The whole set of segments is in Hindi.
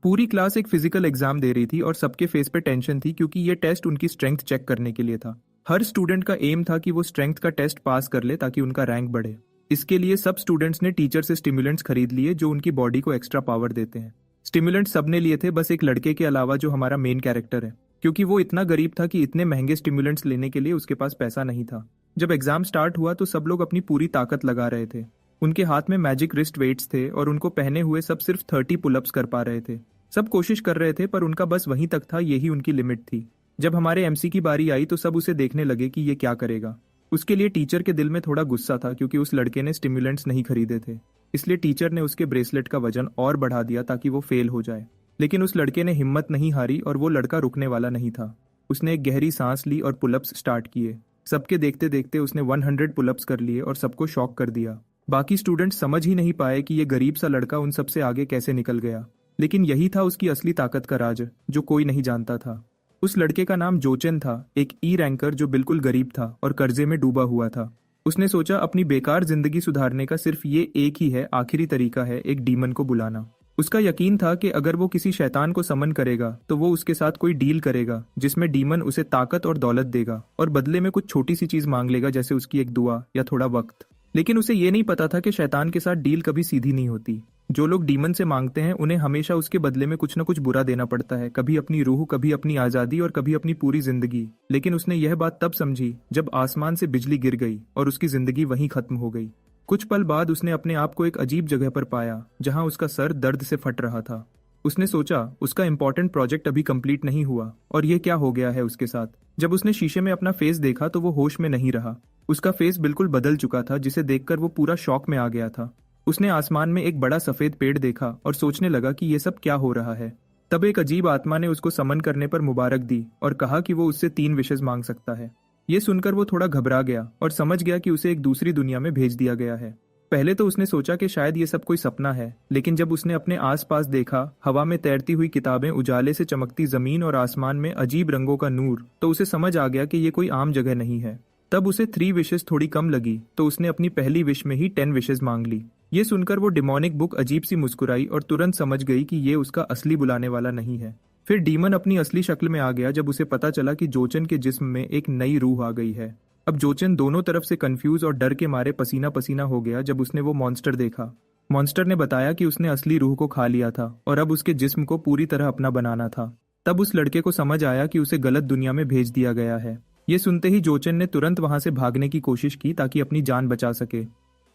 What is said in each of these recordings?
पूरी क्लास एक फिजिकल एग्जाम दे रही थी और सबके फेस पे टेंशन थी क्योंकि ये टेस्ट उनकी स्ट्रेंथ चेक करने के लिए था। हर स्टूडेंट का एम था कि वो स्ट्रेंथ का टेस्ट पास कर ले ताकि उनका रैंक बढ़े। इसके लिए सब स्टूडेंट्स ने टीचर से स्टिमुलेंट्स खरीद लिए जो उनकी बॉडी को एक्स्ट्रा पावर देते हैं। स्टिमुलेंट्स सबने लिए थे, बस एक लड़के के अलावा जो हमारा मेन कैरेक्टर है, क्योंकि वो इतना गरीब था कि इतने महंगे स्टिमुलेंट्स लेने के लिए उसके पास पैसा नहीं था। जब एग्जाम स्टार्ट हुआ तो सब लोग अपनी पूरी ताकत लगा रहे थे। उनके हाथ में मैजिक रिस्ट वेट्स थे और उनको पहने हुए सब सिर्फ 30 पुलअप्स कर पा रहे थे। सब कोशिश कर रहे थे पर उनका बस वहीं तक था, यही उनकी लिमिट थी। जब हमारे एमसी की बारी आई तो सब उसे देखने लगे कि ये क्या करेगा। उसके लिए टीचर के दिल में थोड़ा गुस्सा था क्योंकि उस लड़के ने स्टिमुलेंट्स नहीं खरीदे थे। इसलिए टीचर ने उसके ब्रेसलेट का वजन और बढ़ा दिया ताकि वो फेल हो जाए। लेकिन उस लड़के ने हिम्मत नहीं हारी और वो लड़का रुकने वाला नहीं था। उसने एक गहरी सांस ली और पुलअप्स स्टार्ट किए। सबके देखते देखते उसने 100 पुलअप्स कर लिए और सबको शॉक कर दिया। बाकी स्टूडेंट्स समझ ही नहीं पाए कि ये गरीब सा लड़का उन सबसे आगे कैसे निकल गया। लेकिन यही था उसकी असली ताकत का राज, जो कोई नहीं जानता था। उस लड़के का नाम जोचेन था, एक ई रैंकर जो बिल्कुल गरीब था और कर्जे में डूबा हुआ था। उसने सोचा अपनी बेकार जिंदगी सुधारने का सिर्फ ये एक ही है, आखिरी तरीका है, एक डीमन को बुलाना। उसका यकीन था कि अगर वो किसी शैतान को समन करेगा तो वो उसके साथ कोई डील करेगा जिसमें डीमन उसे ताकत और दौलत देगा और बदले में कुछ छोटी सी चीज मांग लेगा, जैसे उसकी एक दुआ या थोड़ा वक्त। लेकिन उसे ये नहीं पता था कि शैतान के साथ डील कभी सीधी नहीं होती। जो लोग डीमन से मांगते हैं उन्हें हमेशा उसके बदले में कुछ न कुछ बुरा देना पड़ता है, कभी अपनी रूह, कभी अपनी आजादी और कभी अपनी पूरी जिंदगी। लेकिन उसने यह बात तब समझी जब आसमान से बिजली गिर गई और उसकी जिंदगी वहीं खत्म हो गई। कुछ पल बाद उसने अपने आप को एक अजीब जगह पर पाया जहां उसका सर दर्द से फट रहा था। उसने सोचा उसका इंपॉर्टेंट प्रोजेक्ट अभी कंप्लीट नहीं हुआ और ये क्या हो गया है उसके साथ। जब उसने शीशे में अपना फेस देखा तो वो होश में नहीं रहा। उसका फेस बिल्कुल बदल चुका था, जिसे देखकर वो पूरा शॉक में आ गया था। उसने आसमान में एक बड़ा सफेद पेड़ देखा और सोचने लगा कि ये सब क्या हो रहा है। तब एक अजीब आत्मा ने उसको समन करने पर मुबारक दी और कहा कि वो उससे 3 विशेष मांग सकता है। ये सुनकर वो थोड़ा घबरा गया और समझ गया कि उसे एक दूसरी दुनिया में भेज दिया गया है। पहले तो उसने सोचा कि शायद ये सब कोई सपना है, लेकिन जब उसने अपने आसपास देखा, हवा में तैरती हुई किताबें, उजाले से चमकती जमीन और आसमान में अजीब रंगों का नूर, तो उसे समझ आ गया कि ये कोई आम जगह नहीं है। तब उसे 3 विशेष थोड़ी कम लगी तो उसने अपनी पहली विश में ही 10 विशेष मांग ली। ये सुनकर वो डिमोनिक बुक अजीब सी मुस्कुराई और तुरंत समझ गई कि ये उसका असली बुलाने वाला नहीं है। फिर डीमन अपनी असली शक्ल में आ गया जब उसे पता चला कि जोचन के जिस्म में एक नई रूह आ गई है। अब जोचन दोनों तरफ से कंफ्यूज और डर के मारे पसीना पसीना हो गया जब उसने वो मॉन्स्टर देखा। मॉन्स्टर ने बताया कि उसने असली रूह को खा लिया था और अब उसके जिस्म को पूरी तरह अपना बनाना था। तब उस लड़के को समझ आया कि उसे गलत दुनिया में भेज दिया गया है। ये सुनते ही जोचन ने तुरंत वहां से भागने की कोशिश की ताकि अपनी जान बचा सके।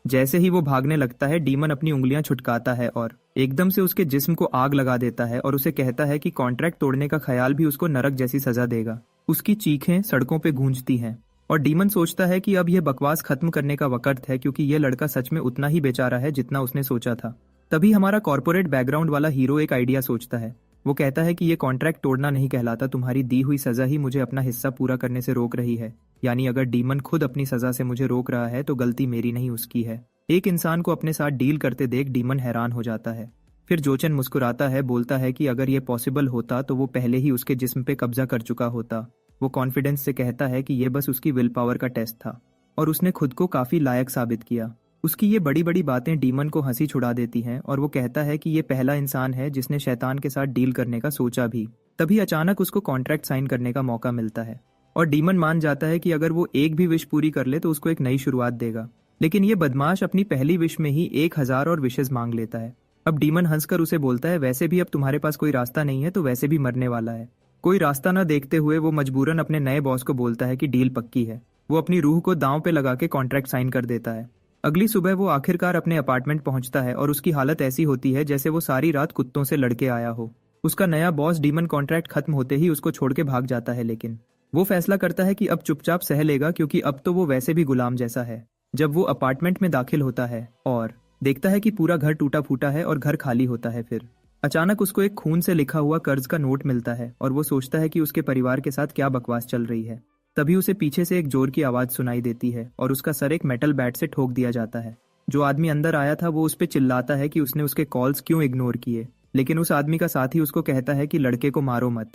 जैसे ही वो भागने लगता है, डीमन अपनी उंगलियां छुटकाता है और एकदम से उसके जिस्म को आग लगा देता है और उसे कहता है कि कॉन्ट्रैक्ट तोड़ने का ख्याल भी उसको नरक जैसी सजा देगा। उसकी चीखें सड़कों पे गूंजती हैं और डीमन सोचता है कि अब यह बकवास खत्म करने का वक्त है, क्योंकि यह लड़का सच में उतना ही बेचारा है जितना उसने सोचा था। तभी हमारा कॉर्पोरेट बैकग्राउंड वाला हीरो एक आइडिया सोचता है। वो कहता है कि ये कॉन्ट्रैक्ट तोड़ना नहीं कहलाता, तुम्हारी दी हुई सजा ही मुझे अपना हिस्सा पूरा करने से रोक रही है। यानी अगर डीमन खुद अपनी सजा से मुझे रोक रहा है तो गलती मेरी नहीं, उसकी है। एक इंसान को अपने साथ डील करते देख डीमन हैरान हो जाता है। फिर जोचन मुस्कुराता है, बोलता है कि अगर ये पॉसिबल होता तो वो पहले ही उसके जिस्म पे कब्जा कर चुका होता। वो कॉन्फिडेंस से कहता है कि ये बस उसकी विल पावर का टेस्ट था और उसने खुद को काफी लायक साबित किया। उसकी ये बड़ी बड़ी बातें डीमन को हंसी छुड़ा देती हैं और वो कहता है कि ये पहला इंसान है जिसने शैतान के साथ डील करने का सोचा भी। तभी अचानक उसको कॉन्ट्रैक्ट साइन करने का मौका मिलता है और डीमन मान जाता है कि अगर वो एक भी विश पूरी कर ले तो उसको एक नई शुरुआत देगा। लेकिन ये बदमाश अपनी पहली विश में ही 1000 और विशेष मांग लेता है। अब डीमन हंसकर उसे बोलता है, वैसे भी अब तुम्हारे पास कोई रास्ता नहीं है तो वैसे भी मरने वाला है। कोई रास्ता न देखते हुए वो मजबूरन अपने नए बॉस को बोलता है कि डील पक्की है। वो अपनी रूह को दांव पे लगा के कॉन्ट्रैक्ट साइन कर देता है। अगली सुबह वो आखिरकार अपने अपार्टमेंट पहुंचता है और उसकी हालत ऐसी होती है जैसे वो सारी रात कुत्तों से लड़के आया हो। उसका नया बॉस डीमन कॉन्ट्रैक्ट खत्म होते ही उसको छोड़ के भाग जाता है, लेकिन वो फैसला करता है कि अब चुपचाप सह लेगा, क्योंकि अब तो वो वैसे भी गुलाम जैसा है। जब वो अपार्टमेंट में दाखिल होता है और देखता है कि पूरा घर टूटा फूटा है और घर खाली होता है, फिर अचानक उसको एक खून से लिखा हुआ कर्ज का नोट मिलता है और वो सोचता है कि उसके परिवार के साथ क्या बकवास चल रही है। तभी उसे पीछे से एक जोर की आवाज सुनाई देती है और उसका सर एक मेटल बैट से ठोक दिया जाता है। जो आदमी अंदर आया था वो उस पर चिल्लाता है कि उसने उसके कॉल्स क्यों इग्नोर किए, लेकिन उस आदमी का साथी उसको कहता है कि लड़के को मारो मत।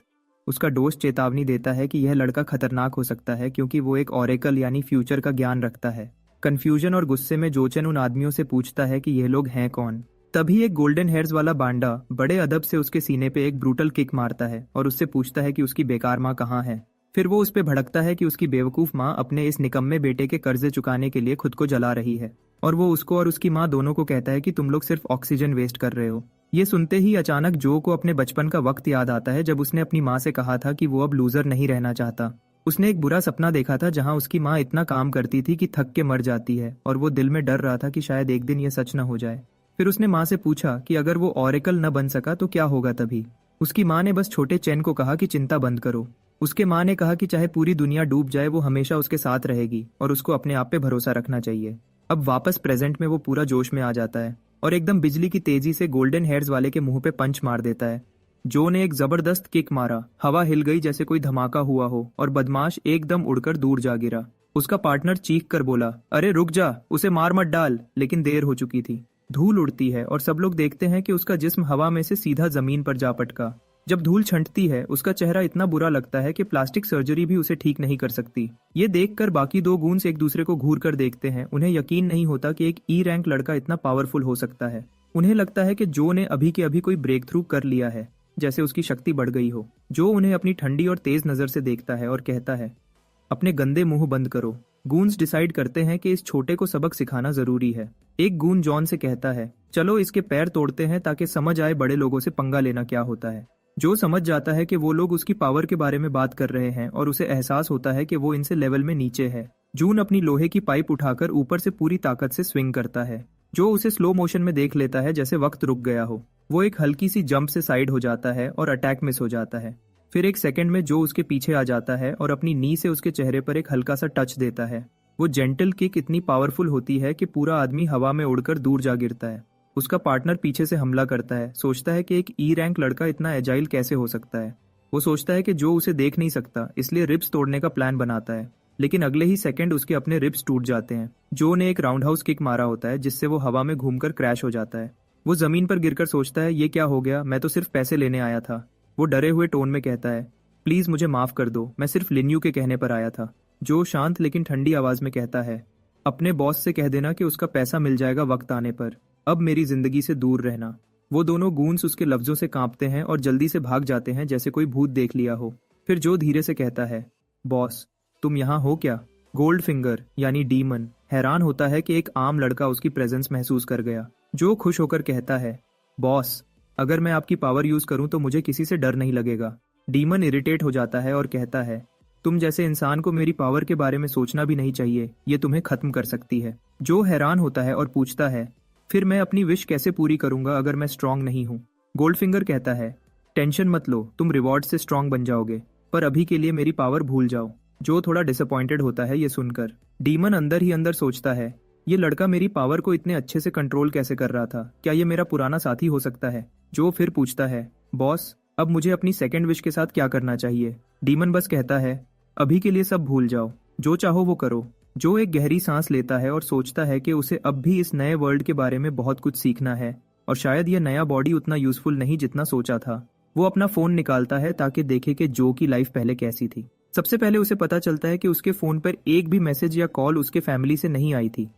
उसका दोस्त चेतावनी देता है कि यह लड़का खतरनाक हो सकता है क्योंकि वो एक ऑरेकल यानी फ्यूचर का ज्ञान रखता है। कंफ्यूजन और गुस्से में जोचन उन आदमियों से पूछता है कि यह लोग हैं कौन। तभी एक गोल्डन हेयर्स वाला बांडा बड़े अदब से उसके सीने पे एक ब्रूटल किक मारता है और उससे पूछता है कि उसकी बेकार माँ कहाँ है। फिर वो उस पे भड़कता है कि उसकी बेवकूफ माँ अपने इस निकम्मे बेटे के कर्जे चुकाने के लिए खुद को जला रही है, और वो उसको और उसकी माँ दोनों को कहता है कि तुम लोग सिर्फ ऑक्सीजन वेस्ट कर रहे हो। ये सुनते ही अचानक जो को अपने बचपन का वक्त याद आता है जब उसने अपनी माँ से कहा था कि वो अब लूजर नहीं रहना चाहता। उसने एक बुरा सपना देखा था जहाँ उसकी माँ इतना काम करती थी कि थक के मर जाती है, और वो दिल में डर रहा था कि शायद एक दिन ये सच न हो जाए। फिर उसने माँ से पूछा कि अगर वो ऑरेकल न बन सका तो क्या होगा तभी। उसकी माँ ने बस छोटे चैन को कहा कि चिंता बंद करो। उसके माँ ने कहा कि चाहे पूरी दुनिया डूब जाए वो हमेशा उसके साथ रहेगी और उसको अपने आप पे भरोसा रखना चाहिए। अब वापस प्रेजेंट में वो पूरा जोश में आ जाता है और एकदम बिजली की तेजी से गोल्डन हेयर्स वाले के मुंह पे पंच मार देता है। जो ने एक जबरदस्त किक मारा, हवा हिल गई जैसे कोई धमाका हुआ हो और बदमाश एकदम उड़कर दूर जा गिरा। उसका पार्टनर चीख कर बोला, अरे रुक जा, उसे मार मत डाल, लेकिन देर हो चुकी थी। धूल उड़ती है और सब लोग देखते हैं कि उसका जिस्म हवा में से सीधा जमीन पर जा पटका। जब धूल छंटती है उसका चेहरा इतना बुरा लगता है कि प्लास्टिक सर्जरी भी उसे ठीक नहीं कर सकती। ये देखकर बाकी दो गूंस एक दूसरे को घूर कर देखते हैं। उन्हें यकीन नहीं होता कि एक ई रैंक लड़का इतना पावरफुल हो सकता है। उन्हें लगता है कि जो ने अभी के अभी कोई ब्रेक थ्रू कर लिया है, जैसे उसकी शक्ति बढ़ गई हो। जो उन्हें अपनी ठंडी और तेज नजर से देखता है और कहता है, अपने गंदे मुंह बंद करो। गूंस डिसाइड करते हैं कि इस छोटे को सबक सिखाना जरूरी है। एक गून जॉन से कहता है, चलो इसके पैर तोड़ते हैं ताकि समझ आए बड़े लोगों से पंगा लेना क्या होता है। जो समझ जाता है कि वो लोग उसकी पावर के बारे में बात कर रहे हैं और उसे एहसास होता है कि वो इनसे लेवल में नीचे है। जून अपनी लोहे की पाइप उठाकर ऊपर से पूरी ताकत से स्विंग करता है। जो उसे स्लो मोशन में देख लेता है जैसे वक्त रुक गया हो। वो एक हल्की सी जंप से साइड हो जाता है और अटैक मिस हो जाता है। फिर एक सेकंड में जो उसके पीछे आ जाता है और अपनी नी से उसके चेहरे पर एक हल्का सा टच देता है। वो जेंटल किक इतनी पावरफुल होती है कि पूरा आदमी हवा में उड़कर दूर जा गिरता है। उसका पार्टनर पीछे से हमला करता है, सोचता है कि एक ई रैंक लड़का इतना एजाइल कैसे हो सकता है। वो सोचता है कि जो उसे देख नहीं सकता, इसलिए रिब्स तोड़ने का प्लान बनाता है, लेकिन अगले ही सेकंड उसके अपने रिब्स टूट जाते हैं। जो ने एक राउंड हाउस किक मारा होता है जिससे वो हवा में घूमकर क्रैश हो जाता है। वो जमीन पर गिरकर सोचता है, ये क्या हो गया, मैं तो सिर्फ पैसे लेने आया था। वो डरे हुए टोन में कहता है, प्लीज मुझे माफ कर दो, मैं सिर्फ लिन्यू के कहने पर आया था। जो शांत लेकिन ठंडी आवाज में कहता है, अपने बॉस से कह देना कि उसका पैसा मिल जाएगा वक्त आने पर, अब मेरी जिंदगी से दूर रहना। वो दोनों गूंस उसके लफ्जों से कांपते हैं और जल्दी से भाग जाते हैं जैसे कोई भूत देख लिया हो। फिर जो धीरे से कहता है, बॉस तुम यहाँ हो क्या? गोल्ड फिंगर यानी डीमन हैरान होता है कि एक आम लड़का उसकी प्रेजेंस महसूस कर गया। जो खुश होकर कहता है, बॉस अगर मैं आपकी पावर यूज करूं तो मुझे किसी से डर नहीं लगेगा। डीमन इरिटेट हो जाता है और कहता है, तुम जैसे इंसान को मेरी पावर के बारे में सोचना भी नहीं चाहिए, ये तुम्हें खत्म कर सकती है। जो हैरान होता है और पूछता है, फिर मैं अपनी विश कैसे पूरी करूंगा अगर मैं स्ट्रांग नहीं हूँ? गोल्डफिंगर कहता है, टेंशन मत लो, तुम रिवॉर्ड से स्ट्रांग बन जाओगे, पर अभी के लिए मेरी पावर भूल जाओ। जो थोड़ा डिसअपॉइंटेड होता है ये सुनकर। डीमन अंदर ही अंदर सोचता है, ये लड़का मेरी पावर को इतने अच्छे से कंट्रोल कैसे कर रहा था? क्या ये मेरा पुराना साथी हो सकता है? जो फिर पूछता है, बॉस अब मुझे अपनी सेकंड विश के साथ क्या करना चाहिए? डीमन बस कहता है, अभी के लिए सब भूल जाओ, जो चाहो वो करो। जो एक गहरी सांस लेता है और सोचता है कि उसे अब भी इस नए वर्ल्ड के बारे में बहुत कुछ सीखना है और शायद यह नया बॉडी उतना यूजफुल नहीं जितना सोचा था। वो अपना फोन निकालता है ताकि देखे कि जो की लाइफ पहले कैसी थी। सबसे पहले उसे पता चलता है कि उसके फोन पर एक भी मैसेज या कॉल उसके फैमिली से नहीं आई थी।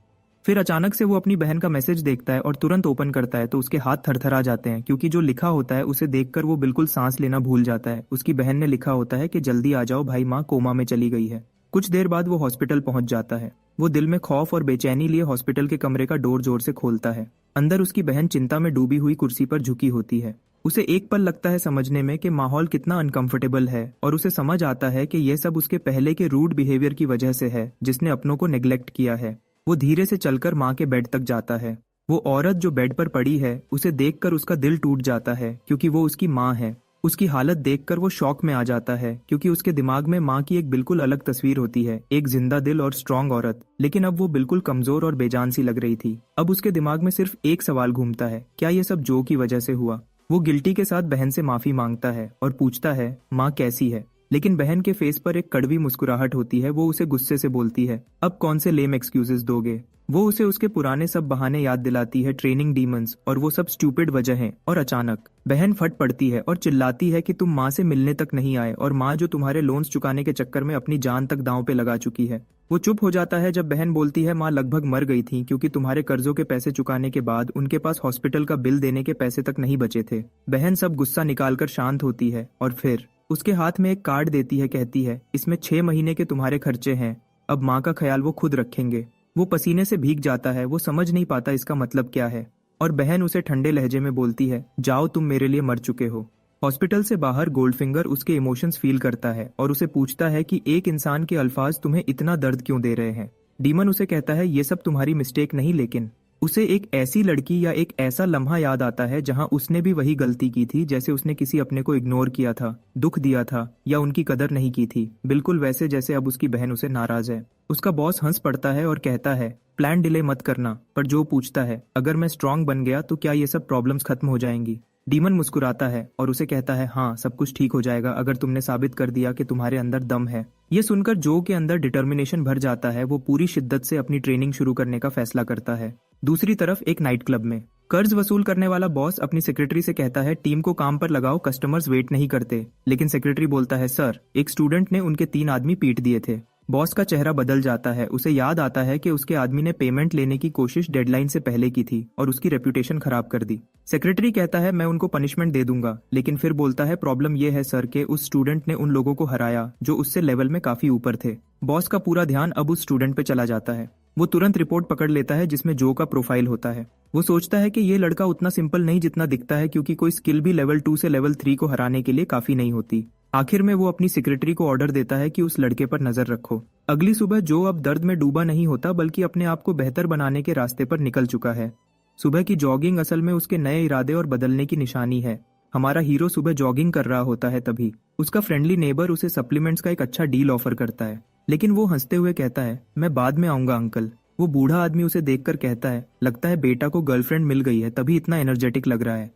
फिर अचानक से वो अपनी बहन का मैसेज देखता है और तुरंत ओपन करता है तो उसके हाथ थरथरा जाते हैं, क्योंकि जो लिखा होता है उसे देखकर वो बिल्कुल सांस लेना भूल जाता है। उसकी बहन ने लिखा होता है कि जल्दी आ जाओ भाई, माँ कोमा में चली गई है। कुछ देर बाद वो हॉस्पिटल पहुंच जाता है। वो दिल में खौफ और बेचैनी लिए हॉस्पिटल के कमरे का डोर जोर से खोलता है। अंदर उसकी बहन चिंता में डूबी हुई कुर्सी पर झुकी होती है। उसे एक पल लगता है समझने में कि माहौल कितना अनकंफर्टेबल है, और उसे समझ आता है कि यह सब उसके पहले के रूड बिहेवियर की वजह से है जिसने अपनों को नेग्लेक्ट किया है। वो धीरे से चलकर माँ के बेड तक जाता है। वो औरत जो बेड पर पड़ी है उसे देखकर उसका दिल टूट जाता है, क्योंकि वो उसकी माँ है। उसकी हालत देखकर वो शॉक में आ जाता है, क्योंकि उसके दिमाग में माँ की एक बिल्कुल अलग तस्वीर होती है, एक जिंदा दिल और स्ट्रांग औरत। लेकिन अब वो बिल्कुल कमजोर और बेजान सी लग रही थी। अब उसके दिमाग में सिर्फ एक सवाल घूमता है, क्या ये सब जो की वजह से हुआ? वो गिल्टी के साथ बहन से माफी मांगता है और पूछता है, माँ कैसी है? लेकिन बहन के फेस पर एक कड़वी मुस्कुराहट होती है। वो उसे गुस्से से बोलती है, अब कौन से लेम एक्सक्यूजेस दोगे। वो उसे उसके पुराने सब बहाने याद दिलाती है, ट्रेनिंग डीमंस और वो सब स्टूपिड वजह हैं। और अचानक बहन फट पड़ती है और चिल्लाती है कि तुम माँ से मिलने तक नहीं आए, और माँ जो तुम्हारे लोन्स चुकाने के चक्कर में अपनी जान तक दांव पे लगा चुकी है। वो चुप हो जाता है जब बहन बोलती है, माँ लगभग मर गई थी क्योंकि तुम्हारे कर्जों के पैसे चुकाने के बाद उनके पास हॉस्पिटल का बिल देने के पैसे तक नहीं बचे थे। बहन सब गुस्सा निकालकर शांत होती है और फिर उसके हाथ में एक कार्ड देती है, कहती है इसमें 6 महीने के तुम्हारे खर्चे हैं, अब माँ का ख्याल वो खुद रखेंगे। वो पसीने से भीग जाता है, वो समझ नहीं पाता इसका मतलब क्या है। और बहन उसे ठंडे लहजे में बोलती है, जाओ तुम मेरे लिए मर चुके हो। हॉस्पिटल से बाहर गोल्डफिंगर उसके इमोशंस फील करता है और उसे पूछता है कि एक इंसान के अल्फाज तुम्हें इतना दर्द क्यों दे रहे हैं। डीमन उसे कहता है, ये सब तुम्हारी मिस्टेक नहीं, लेकिन उसे एक ऐसी लड़की या एक ऐसा लम्हा याद आता है जहां उसने भी वही गलती की थी, जैसे उसने किसी अपने को इग्नोर किया था, दुख दिया था या उनकी कदर नहीं की थी, बिल्कुल वैसे जैसे अब उसकी बहन उसे नाराज है। उसका बॉस हंस पड़ता है और कहता है, प्लान डिले मत करना। पर जो पूछता है, अगर मैं स्ट्रांग बन गया तो क्या ये सब प्रॉब्लम्स खत्म हो जाएंगी। डीमन मुस्कुराता है और उसे कहता है, हाँ सब कुछ ठीक हो जाएगा अगर तुमने साबित कर दिया कि तुम्हारे अंदर दम है। ये सुनकर जो के अंदर डिटर्मिनेशन भर जाता है। वो पूरी शिद्दत से अपनी ट्रेनिंग शुरू करने का फैसला करता है। दूसरी तरफ एक नाइट क्लब में कर्ज वसूल करने वाला बॉस अपनी सेक्रेटरी से कहता है, टीम को काम पर लगाओ, कस्टमर्स वेट नहीं करते। लेकिन सेक्रेटरी बोलता है, सर एक स्टूडेंट ने उनके 3 आदमी पीट दिए थे। बॉस का चेहरा बदल जाता है। उसे याद आता है कि उसके आदमी ने पेमेंट लेने की कोशिश डेडलाइन से पहले की थी और उसकी रेपुटेशन खराब कर दी। सेक्रेटरी कहता है, मैं उनको पनिशमेंट दे दूंगा, लेकिन फिर बोलता है, प्रॉब्लम यह है सर कि उस स्टूडेंट ने उन लोगों को हराया जो उससे लेवल में काफी ऊपर थे। बॉस का पूरा ध्यान अब उस स्टूडेंट पे चला जाता है। वो तुरंत रिपोर्ट पकड़ लेता है जिसमें जो का प्रोफाइल होता है। वो सोचता है कि ये लड़का उतना सिंपल नहीं जितना दिखता है, क्योंकि कोई स्किल भी लेवल 2 से लेवल 3 को हराने के लिए काफी नहीं होती। आखिर में वो अपनी सेक्रेटरी को ऑर्डर देता है कि उस लड़के पर नजर रखो। अगली सुबह जो अब दर्द में डूबा नहीं होता, बल्कि अपने आप को बेहतर बनाने के रास्ते पर निकल चुका है। सुबह की जॉगिंग असल में उसके नए इरादे और बदलने की निशानी है। हमारा हीरो सुबह जॉगिंग कर रहा होता है, तभी उसका फ्रेंडली नेबर उसे सप्लीमेंट्स का एक अच्छा डील ऑफर करता है। लेकिन वो हंसते हुए कहता है, मैं बाद में आऊंगा अंकल। वो बूढ़ा आदमी उसे देखकर कहता है, लगता है बेटा को गर्लफ्रेंड मिल गई है, तभी इतना एनर्जेटिक लग रहा है।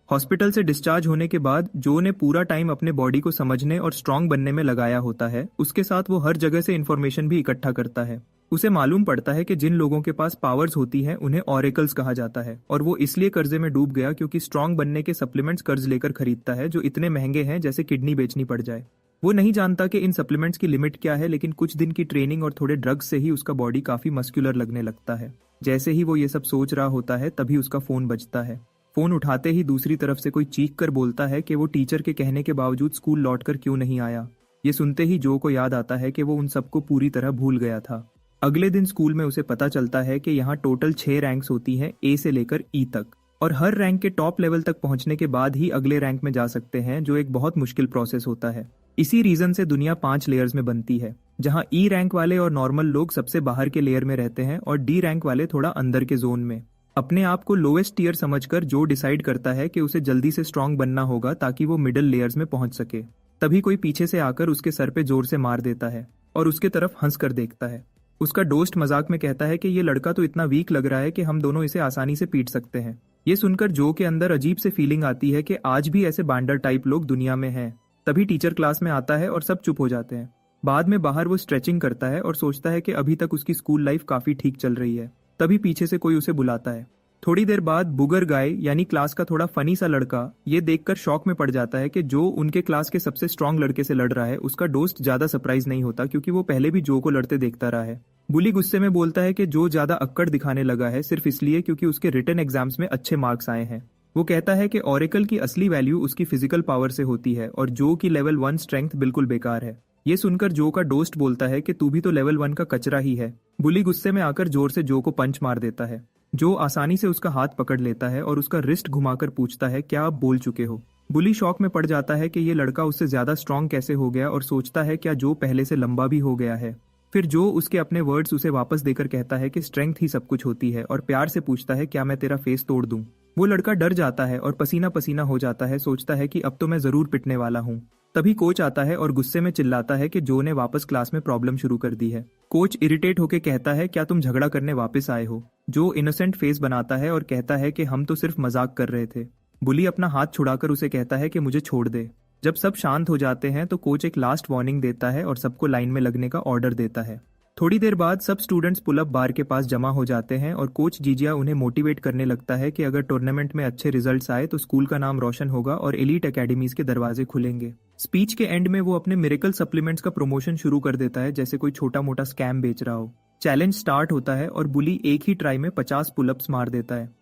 हॉस्पिटल से डिस्चार्ज होने के बाद जो ने पूरा टाइम अपने बॉडी को समझने और स्ट्रांग बनने में लगाया होता है, उसके साथ वो हर जगह से इन्फॉर्मेशन भी इकट्ठा करता है। उसे मालूम पड़ता है कि जिन लोगों के पास पावर्स होती हैं उन्हें ऑरेकल्स कहा जाता है, और वो इसलिए कर्जे में डूब गया क्योंकि स्ट्रांग बनने के सप्लीमेंट्स कर्ज लेकर खरीदता है जो इतने महंगे हैं जैसे किडनी बेचनी पड़ जाए। वो नहीं जानता कि इन सप्लीमेंट्स की लिमिट क्या है, लेकिन कुछ दिन की ट्रेनिंग और थोड़े ड्रग्स से ही उसका बॉडी काफी मस्कुलर लगने लगता है। जैसे ही वो ये सब सोच रहा होता है, तभी उसका फोन बजता है। फोन उठाते ही दूसरी तरफ से कोई चीख कर बोलता है कि वो टीचर के कहने के बावजूद स्कूल लौटकर क्यों नहीं आया। ये सुनते ही जो को याद आता है कि वो उन सबको पूरी तरह भूल गया था। अगले दिन स्कूल में उसे पता चलता है कि यहाँ टोटल 6 रैंक्स होती हैं, ए से लेकर ई तक, और हर रैंक के टॉप लेवल तक पहुंचने के बाद ही अगले रैंक में जा सकते हैं, जो एक बहुत मुश्किल प्रोसेस होता है। इसी रीजन से दुनिया 5 लेयर्स में बनती है, जहां ई रैंक वाले और नॉर्मल लोग सबसे बाहर के लेयर में रहते हैं और डी रैंक वाले थोड़ा अंदर के जोन में। अपने आप को लोएस्ट टीयर समझकर जो डिसाइड करता है कि उसे जल्दी से स्ट्रांग बनना होगा ताकि वो मिडिल लेयर्स में पहुंच सके। तभी कोई पीछे से आकर उसके सर पे जोर से मार देता है और उसके तरफ हंस कर देखता है। उसका दोस्त मजाक में कहता है कि ये लड़का तो इतना वीक लग रहा है कि हम दोनों इसे आसानी से पीट सकते हैं। ये सुनकर जो के अंदर अजीब से फीलिंग आती है कि आज भी ऐसे बांडर टाइप लोग दुनिया में हैं। तभी टीचर क्लास में आता है और सब चुप हो जाते हैं। बाद में बाहर वो स्ट्रेचिंग करता है और सोचता है कि अभी तक उसकी स्कूल लाइफ काफी ठीक चल रही है। तभी पीछे से कोई उसे बुलाता है। थोड़ी देर बाद बुगर गाय यानी क्लास का थोड़ा फनी सा लड़का ये देखकर शॉक में पड़ जाता है कि जो उनके क्लास के सबसे स्ट्रांग लड़के से लड़ रहा है। उसका दोस्त ज्यादा सरप्राइज नहीं होता क्योंकि वो पहले भी जो को लड़ते देखता रहा है। बुली गुस्से में बोलता है कि जो ज्यादा अक्कड़ दिखाने लगा है सिर्फ इसलिए क्योंकि उसके रिटन एग्जाम्स में अच्छे मार्क्स आए हैं। वो कहता है कि ऑरेकल की असली वैल्यू उसकी फिजिकल पावर से होती है और जो की लेवल 1 स्ट्रेंथ बिल्कुल बेकार है। ये सुनकर जो का दोस्त बोलता है कि तू भी तो लेवल 1 का कचरा ही है। बुली गुस्से में आकर जोर से जो को पंच मार देता है। जो आसानी से उसका हाथ पकड़ लेता है और उसका रिस्ट घुमाकर पूछता है, क्या आप बोल चुके हो। बुली शॉक में पड़ जाता है कि ये लड़का उससे ज्यादा स्ट्रांग कैसे हो गया और सोचता है क्या जो पहले से लंबा भी हो गया है। फिर जो उसके अपने वर्ड्स उसे वापस देकर कहता है कि स्ट्रेंथ ही सब कुछ होती है और प्यार से पूछता है, क्या मैं तेरा फेस तोड़ दूं। वो लड़का डर जाता है और पसीना पसीना हो जाता है। सोचता है कि अब तो मैं जरूर पिटने वाला हूँ। तभी कोच आता है और गुस्से में चिल्लाता है कि जो ने वापस क्लास में प्रॉब्लम शुरू कर दी है। कोच इरिटेट होकर कहता है, क्या तुम झगड़ा करने वापस आए हो। जो इनोसेंट फेस बनाता है और कहता है कि हम तो सिर्फ मजाक कर रहे थे। बुली अपना हाथ छुड़ाकर उसे कहता है कि मुझे छोड़ दे। जब सब शांत हो जाते हैं तो कोच एक लास्ट वार्निंग देता है और सबको लाइन में लगने का ऑर्डर देता है। थोड़ी देर बाद सब स्टूडेंट्स पुलअप बार के पास जमा हो जाते हैं और कोच जीजिया उन्हें मोटिवेट करने लगता है कि अगर टूर्नामेंट में अच्छे रिजल्ट्स आए तो स्कूल का नाम रोशन होगा और एलीट एकेडमीज के दरवाजे खुलेंगे। स्पीच के एंड में वो अपने मिरेकल सप्लीमेंट्स का प्रमोशन शुरू कर देता है जैसे कोई छोटा मोटा स्कैम बेच रहा हो। चैलेंज स्टार्ट होता है और बुली एक ही ट्राई में 50 पुलअप्स मार देता है।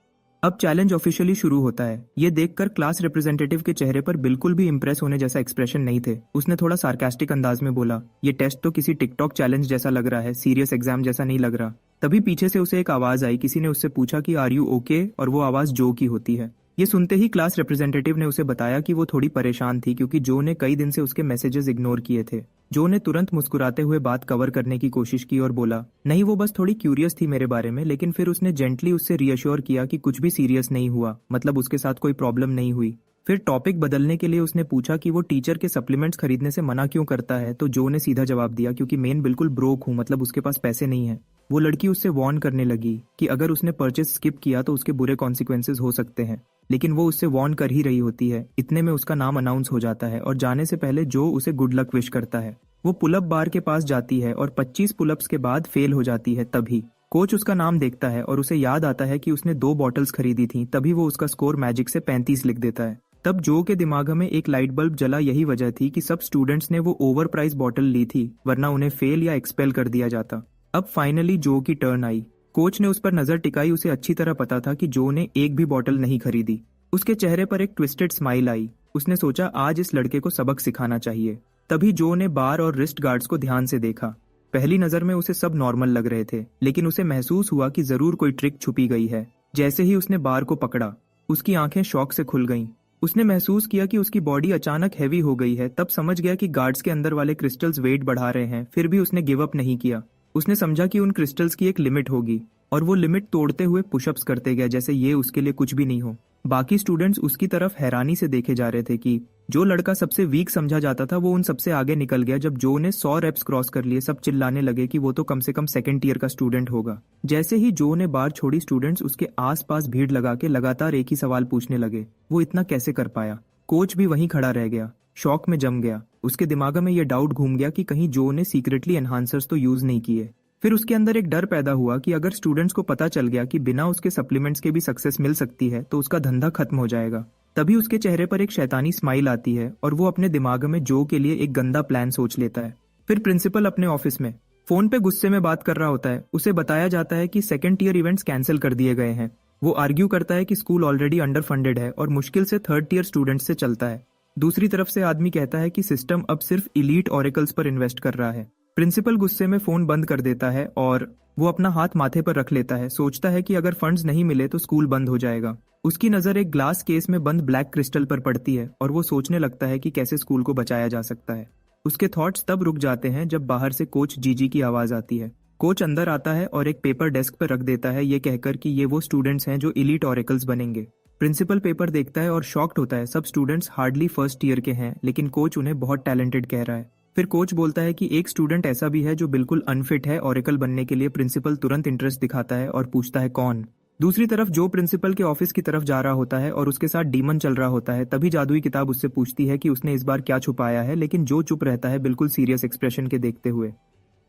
अब चैलेंज ऑफिशियली शुरू होता है। ये देखकर क्लास रिप्रेजेंटेटिव के चेहरे पर बिल्कुल भी इंप्रेस होने जैसा एक्सप्रेशन नहीं थे। उसने थोड़ा सार्कास्टिक अंदाज में बोला, ये टेस्ट तो किसी टिकटॉक चैलेंज जैसा लग रहा है, सीरियस एग्जाम जैसा नहीं लग रहा। तभी पीछे से उसे एक आवाज आई। किसी ने उससे पूछा कि आर यू ओके, और वो आवाज जो की होती है। ये सुनते ही क्लास रिप्रेजेंटेटिव ने उसे बताया कि वो थोड़ी परेशान थी क्योंकि जो ने कई दिन से उसके मैसेजेस इग्नोर किए थे। जो ने तुरंत मुस्कुराते हुए बात कवर करने की कोशिश की और बोला, नहीं वो बस थोड़ी क्यूरियस थी मेरे बारे में। लेकिन फिर उसने जेंटली उससे रीअश्योर किया कि कुछ भी सीरियस नहीं हुआ, मतलब उसके साथ कोई प्रॉब्लम नहीं हुई। फिर टॉपिक बदलने के लिए उसने पूछा कि वो टीचर के सप्लीमेंट्स खरीदने से मना क्यों करता है। तो जो ने सीधा जवाब दिया, क्योंकि मेन बिल्कुल ब्रोक हूँ, मतलब उसके पास पैसे नहीं है। वो लड़की उससे वार्न करने लगी कि अगर उसने परचेज स्किप किया तो उसके बुरे कॉन्सिक्वेंसेज हो सकते हैं, लेकिन वो उससे वार्न कर ही रही होती है। इतने में उसका नाम अनाउंस हो जाता है और जाने से पहले जो उसे गुड लक विश करता है। वो पुलअप बार के पास जाती है और 25 पुलअप्स के बाद फेल हो जाती है। तभी कोच उसका नाम देखता है और उसे याद आता है कि उसने 2 बॉटल्स खरीदी थी। तभी वो उसका स्कोर मैजिक से 35 लिख देता है। तब जो के दिमाग में एक लाइट बल्ब जला। यही वजह थी कि सब स्टूडेंट्स ने वो ओवर प्राइस बॉटल ली थी, वरना उन्हें फेल या एक्सपेल कर दिया जाता। अब फाइनली जो की टर्न आई। कोच ने उस पर नजर टिकाई। उसे अच्छी तरह पता था कि जो ने एक भी बॉटल नहीं खरीदी। उसके चेहरे पर एक ट्विस्टेड स्माइल आई। उसने सोचा आज इस लड़के को सबक सिखाना चाहिए। तभी जो ने बार और रिस्ट गार्ड्स को ध्यान से देखा। पहली नजर में उसे सब नॉर्मल लग रहे थे, लेकिन उसे महसूस हुआ कि जरूर कोई ट्रिक छुपी गई है। जैसे ही उसने बार को पकड़ा, उसकी आंखें शॉक से खुल गईं। उसने महसूस किया कि उसकी बॉडी अचानक हैवी हो गई है। तब समझ गया कि गार्ड्स के अंदर वाले क्रिस्टल्स वेट बढ़ा रहे हैं। फिर भी उसने गिव अप नहीं किया। उसने समझा कि उन क्रिस्टल्स की एक लिमिट होगी और वो लिमिट तोड़ते हुए पुशअप्स करते गया जैसे ये उसके लिए कुछ भी नहीं हो। बाकी स्टूडेंट्स उसकी तरफ हैरानी से देखे जा रहे थे कि जो लड़का सबसे वीक समझा जाता था वो उन सबसे आगे निकल गया। जब जो ने 100 रेप्स क्रॉस कर लिए, सब चिल्लाने लगे कि वो तो कम से कम सेकंड ईयर का स्टूडेंट होगा। जैसे ही जो ने बार छोड़ी, स्टूडेंट्स उसके आसपास भीड़ लगा के लगातार एक ही सवाल पूछने लगे, वो इतना कैसे कर पाया। कोच भी वहीं खड़ा रह गया, शॉक में जम गया। उसके दिमाग में ये डाउट घूम गया कि कहीं जो ने सीक्रेटली एनहांसर्स तो यूज नहीं किए। फिर उसके अंदर एक डर पैदा हुआ कि अगर स्टूडेंट्स को पता चल गया कि बिना उसके सप्लीमेंट्स के भी सक्सेस मिल सकती है तो उसका धंधा खत्म हो जाएगा। तभी उसके चेहरे पर एक शैतानी स्माइल आती है और वो अपने दिमाग में जो के लिए एक गंदा प्लान सोच लेता है। फिर प्रिंसिपल अपने ऑफिस में फोन पे गुस्से में बात कर रहा होता है। उसे बताया जाता है कि सेकंड ईयर इवेंट्स कैंसिल कर दिए गए हैं। वो आर्ग्यू करता है कि स्कूल ऑलरेडी अंडर फंडेड है और मुश्किल से थर्ड ईयर स्टूडेंट्स से चलता है। दूसरी तरफ से आदमी कहता है कि सिस्टम अब सिर्फ इलीट ऑरेकल्स पर इन्वेस्ट कर रहा है। प्रिंसिपल गुस्से में फोन बंद कर देता है और वो अपना हाथ माथे पर रख लेता है। सोचता है कि अगर फंड्स नहीं मिले तो स्कूल बंद हो जाएगा। उसकी नजर एक ग्लास केस में बंद ब्लैक क्रिस्टल पर पड़ती है और वो सोचने लगता है कि कैसे स्कूल को बचाया जा सकता है। उसके थॉट्स तब रुक जाते हैं जब बाहर से कोच जीजी की आवाज आती है। कोच अंदर आता है और एक पेपर डेस्क पर रख देता है, ये कहकर कि ये वो स्टूडेंट्स हैं जो इलीट ऑरेकल्स बनेंगे। प्रिंसिपल पेपर देखता है और शॉक्ड होता है। सब स्टूडेंट्स हार्डली फर्स्ट ईयर के हैं, लेकिन कोच उन्हें बहुत टैलेंटेड कह रहा है। फिर कोच बोलता है कि एक स्टूडेंट ऐसा भी है जो बिल्कुल अनफिट है ऑरेकल बनने के लिए। प्रिंसिपल तुरंत इंटरेस्ट दिखाता है और पूछता है कौन। दूसरी तरफ जो प्रिंसिपल के ऑफिस की तरफ जा रहा होता है और उसके साथ डीमन चल रहा होता है। तभी जादुई किताब उससे पूछती है कि उसने इस बार क्या छुपाया है, लेकिन जो चुप रहता है बिल्कुल सीरियस एक्सप्रेशन के देखते हुए।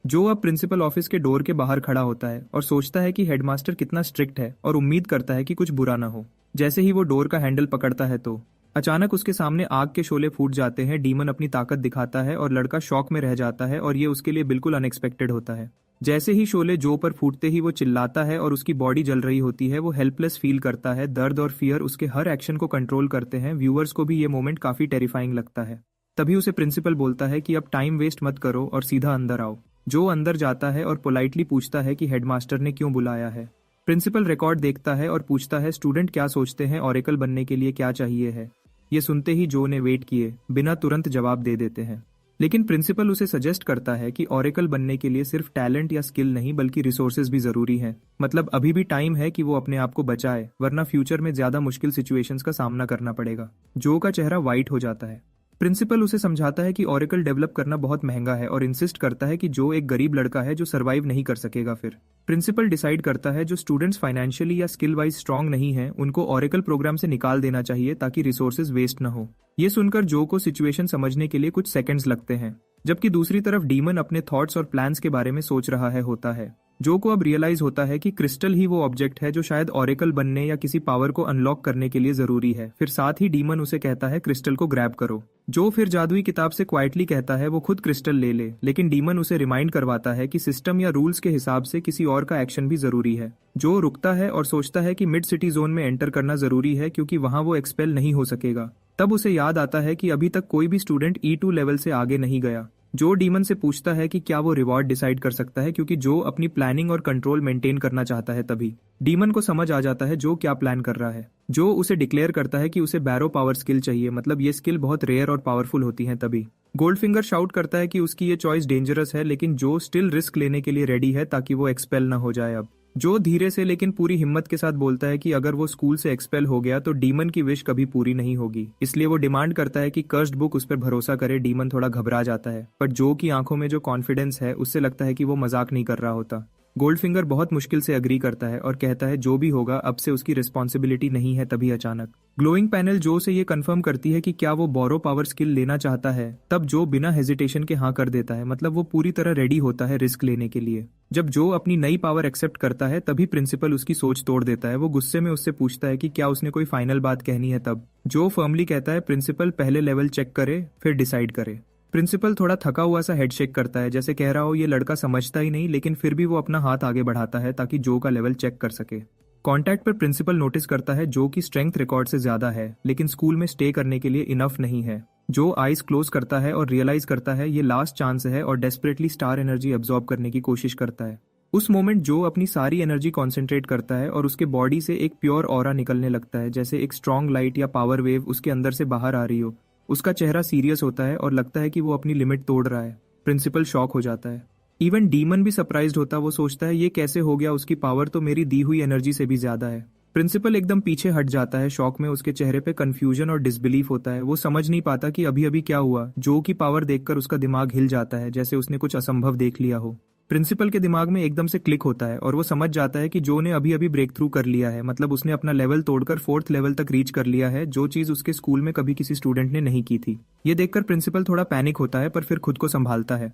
जो अब प्रिंसिपल ऑफिस के डोर के बाहर खड़ा होता है और सोचता है कि हेडमास्टर कितना स्ट्रिक्ट है और उम्मीद करता है कि कुछ बुरा ना हो। जैसे ही वो डोर का हैंडल पकड़ता है तो अचानक उसके सामने आग के शोले फूट जाते हैं। डीमन अपनी ताकत दिखाता है और लड़का शॉक में रह जाता है और ये उसके लिए बिल्कुल अनएक्सपेक्टेड होता है। जैसे ही शोले जो पर फूटते ही वो चिल्लाता है और उसकी बॉडी जल रही होती है। वो हेल्पलेस फील करता है। दर्द और फियर उसके हर एक्शन को कंट्रोल करते हैं। व्यूअर्स को भी ये मोमेंट काफी टेरिफाइंग लगता है। तभी उसे प्रिंसिपल बोलता है कि अब टाइम वेस्ट मत करो और सीधा अंदर आओ। जो अंदर जाता है और पोलाइटली पूछता है कि हेडमास्टर ने क्यों बुलाया है। प्रिंसिपल रिकॉर्ड देखता है और पूछता है स्टूडेंट क्या सोचते हैं ऑरेकल बनने के लिए क्या चाहिए है। ये सुनते ही जो ने वेट किए बिना तुरंत जवाब दे देते हैं, लेकिन प्रिंसिपल उसे सजेस्ट करता है कि ऑरेकल बनने के लिए सिर्फ टैलेंट या स्किल नहीं बल्कि रिसोर्सेज भी जरूरी हैं। मतलब अभी भी टाइम है कि वो अपने आप को बचाए, वरना फ्यूचर में ज्यादा मुश्किल सिचुएशंस का सामना करना पड़ेगा। जो का चेहरा वाइट हो जाता है। प्रिंसिपल उसे समझाता है कि ओरेकल डेवलप करना बहुत महंगा है और इंसिस्ट करता है कि जो एक गरीब लड़का है जो सरवाइव नहीं कर सकेगा। फिर प्रिंसिपल डिसाइड करता है जो स्टूडेंट्स फाइनेंशियली या स्किल वाइज स्ट्रांग नहीं है उनको ओरेकल प्रोग्राम से निकाल देना चाहिए ताकि रिसोर्सेज वेस्ट न हो। ये सुनकर जो को सिचुएशन समझने के लिए कुछ सेकंड्स लगते हैं, जबकि दूसरी तरफ डीमन अपने थॉट्स और प्लान्स के बारे में सोच रहा है होता है। जो को अब रियलाइज होता है कि क्रिस्टल ही वो ऑब्जेक्ट है जो शायद ओरेकल बनने या किसी पावर को अनलॉक करने के लिए जरूरी है। फिर साथ ही डीमन उसे कहता है क्रिस्टल को ग्रैब करो। जो फिर जादुई किताब से क्वाइटली कहता है वो खुद क्रिस्टल ले ले, लेकिन डीमन उसे रिमाइंड करवाता है कि सिस्टम या रूल्स के हिसाब से किसी और का एक्शन भी जरूरी है। जो रुकता है और सोचता है कि मिड सिटी जोन में एंटर करना जरूरी है क्योंकि वहां वो एक्सपेल नहीं हो सकेगा। तब उसे याद आता है कि अभी तक कोई भी स्टूडेंट E2 लेवल से आगे नहीं गया। जो डीमन से पूछता है कि क्या वो रिवॉर्ड डिसाइड कर सकता है क्योंकि जो अपनी प्लानिंग और कंट्रोल मेंटेन करना चाहता है। तभी डीमन को समझ आ जाता है जो क्या प्लान कर रहा है। जो उसे डिक्लेयर करता है कि उसे बैरो पावर स्किल चाहिए, मतलब ये स्किल बहुत रेयर और पावरफुल होती है। तभी गोल्डफिंगर शाउट करता है कि उसकी ये चॉइस डेंजरस है, लेकिन जो स्टिल रिस्क लेने के लिए रेडी है ताकि वो एक्सपेल न हो जाए। अब जो धीरे से लेकिन पूरी हिम्मत के साथ बोलता है कि अगर वो स्कूल से एक्सपेल हो गया तो डीमन की विश कभी पूरी नहीं होगी, इसलिए वो डिमांड करता है कि कर्स्ड बुक उस पर भरोसा करे। डीमन थोड़ा घबरा जाता है, पर जो की आंखों में जो कॉन्फिडेंस है उससे लगता है कि वो मजाक नहीं कर रहा होता। गोल्डफिंगर बहुत मुश्किल से अग्री करता है और कहता है जो भी होगा अब से उसकी रिस्पॉन्सिबिलिटी नहीं है। तभी अचानक ग्लोइंग पैनल जो से ये कंफर्म करती है कि क्या वो बोरो पावर स्किल लेना चाहता है। तब जो बिना हेजिटेशन के हाँ कर देता है, मतलब वो पूरी तरह रेडी होता है रिस्क लेने के लिए। जब जो अपनी नई पावर एक्सेप्ट करता है तभी प्रिंसिपल उसकी सोच तोड़ देता है। वो गुस्से में उससे पूछता है कि क्या उसने कोई फाइनल बात कहनी है। तब जो फर्मली कहता है प्रिंसिपल पहले लेवल चेक करे फिर डिसाइड करे। प्रिंसिपल थोड़ा थका हुआ सा हेड शेक करता है, जैसे कह रहा हो ये लड़का समझता ही नहीं, लेकिन फिर भी वो अपना हाथ आगे बढ़ाता है ताकि जो का लेवल चेक कर सके। कॉन्टैक्ट पर प्रिंसिपल नोटिस करता है जो की स्ट्रेंथ रिकॉर्ड से ज्यादा है, लेकिन स्कूल में स्टे करने के लिए इनफ नहीं है। जो आइज क्लोज करता है और रियलाइज करता है ये लास्ट चांस है और डेस्परेटली स्टार एनर्जी अब्सॉर्ब करने की कोशिश करता है। उस मोमेंट जो अपनी सारी एनर्जी कॉन्सेंट्रेट करता है और उसके बॉडी से एक प्योर ऑरा निकलने लगता है, जैसे एक स्ट्रॉन्ग लाइट या पावर वेव उसके अंदर से बाहर आ रही हो। उसका चेहरा सीरियस होता है और लगता है कि वो अपनी लिमिट तोड़ रहा है। प्रिंसिपल शॉक हो जाता है। इवन डीमन भी सरप्राइज्ड होता है। वो सोचता है ये कैसे हो गया, उसकी पावर तो मेरी दी हुई एनर्जी से भी ज्यादा है। प्रिंसिपल एकदम पीछे हट जाता है शॉक में। उसके चेहरे पे कंफ्यूजन और डिसबिलीफ होता है। वो समझ नहीं पाता कि अभी अभी क्या हुआ। जो की पावर देखकर उसका दिमाग हिल जाता है, जैसे उसने कुछ असंभव देख लिया हो। प्रिंसिपल के दिमाग में एकदम से क्लिक होता है और वो समझ जाता है कि जो ने अभी अभी ब्रेक थ्रू कर लिया है, मतलब उसने अपना लेवल तोड़कर 4th लेवल तक रीच कर लिया है, जो चीज उसके स्कूल में कभी किसी स्टूडेंट ने नहीं की थी। ये देखकर प्रिंसिपल थोड़ा पैनिक होता है, पर फिर खुद को संभालता है।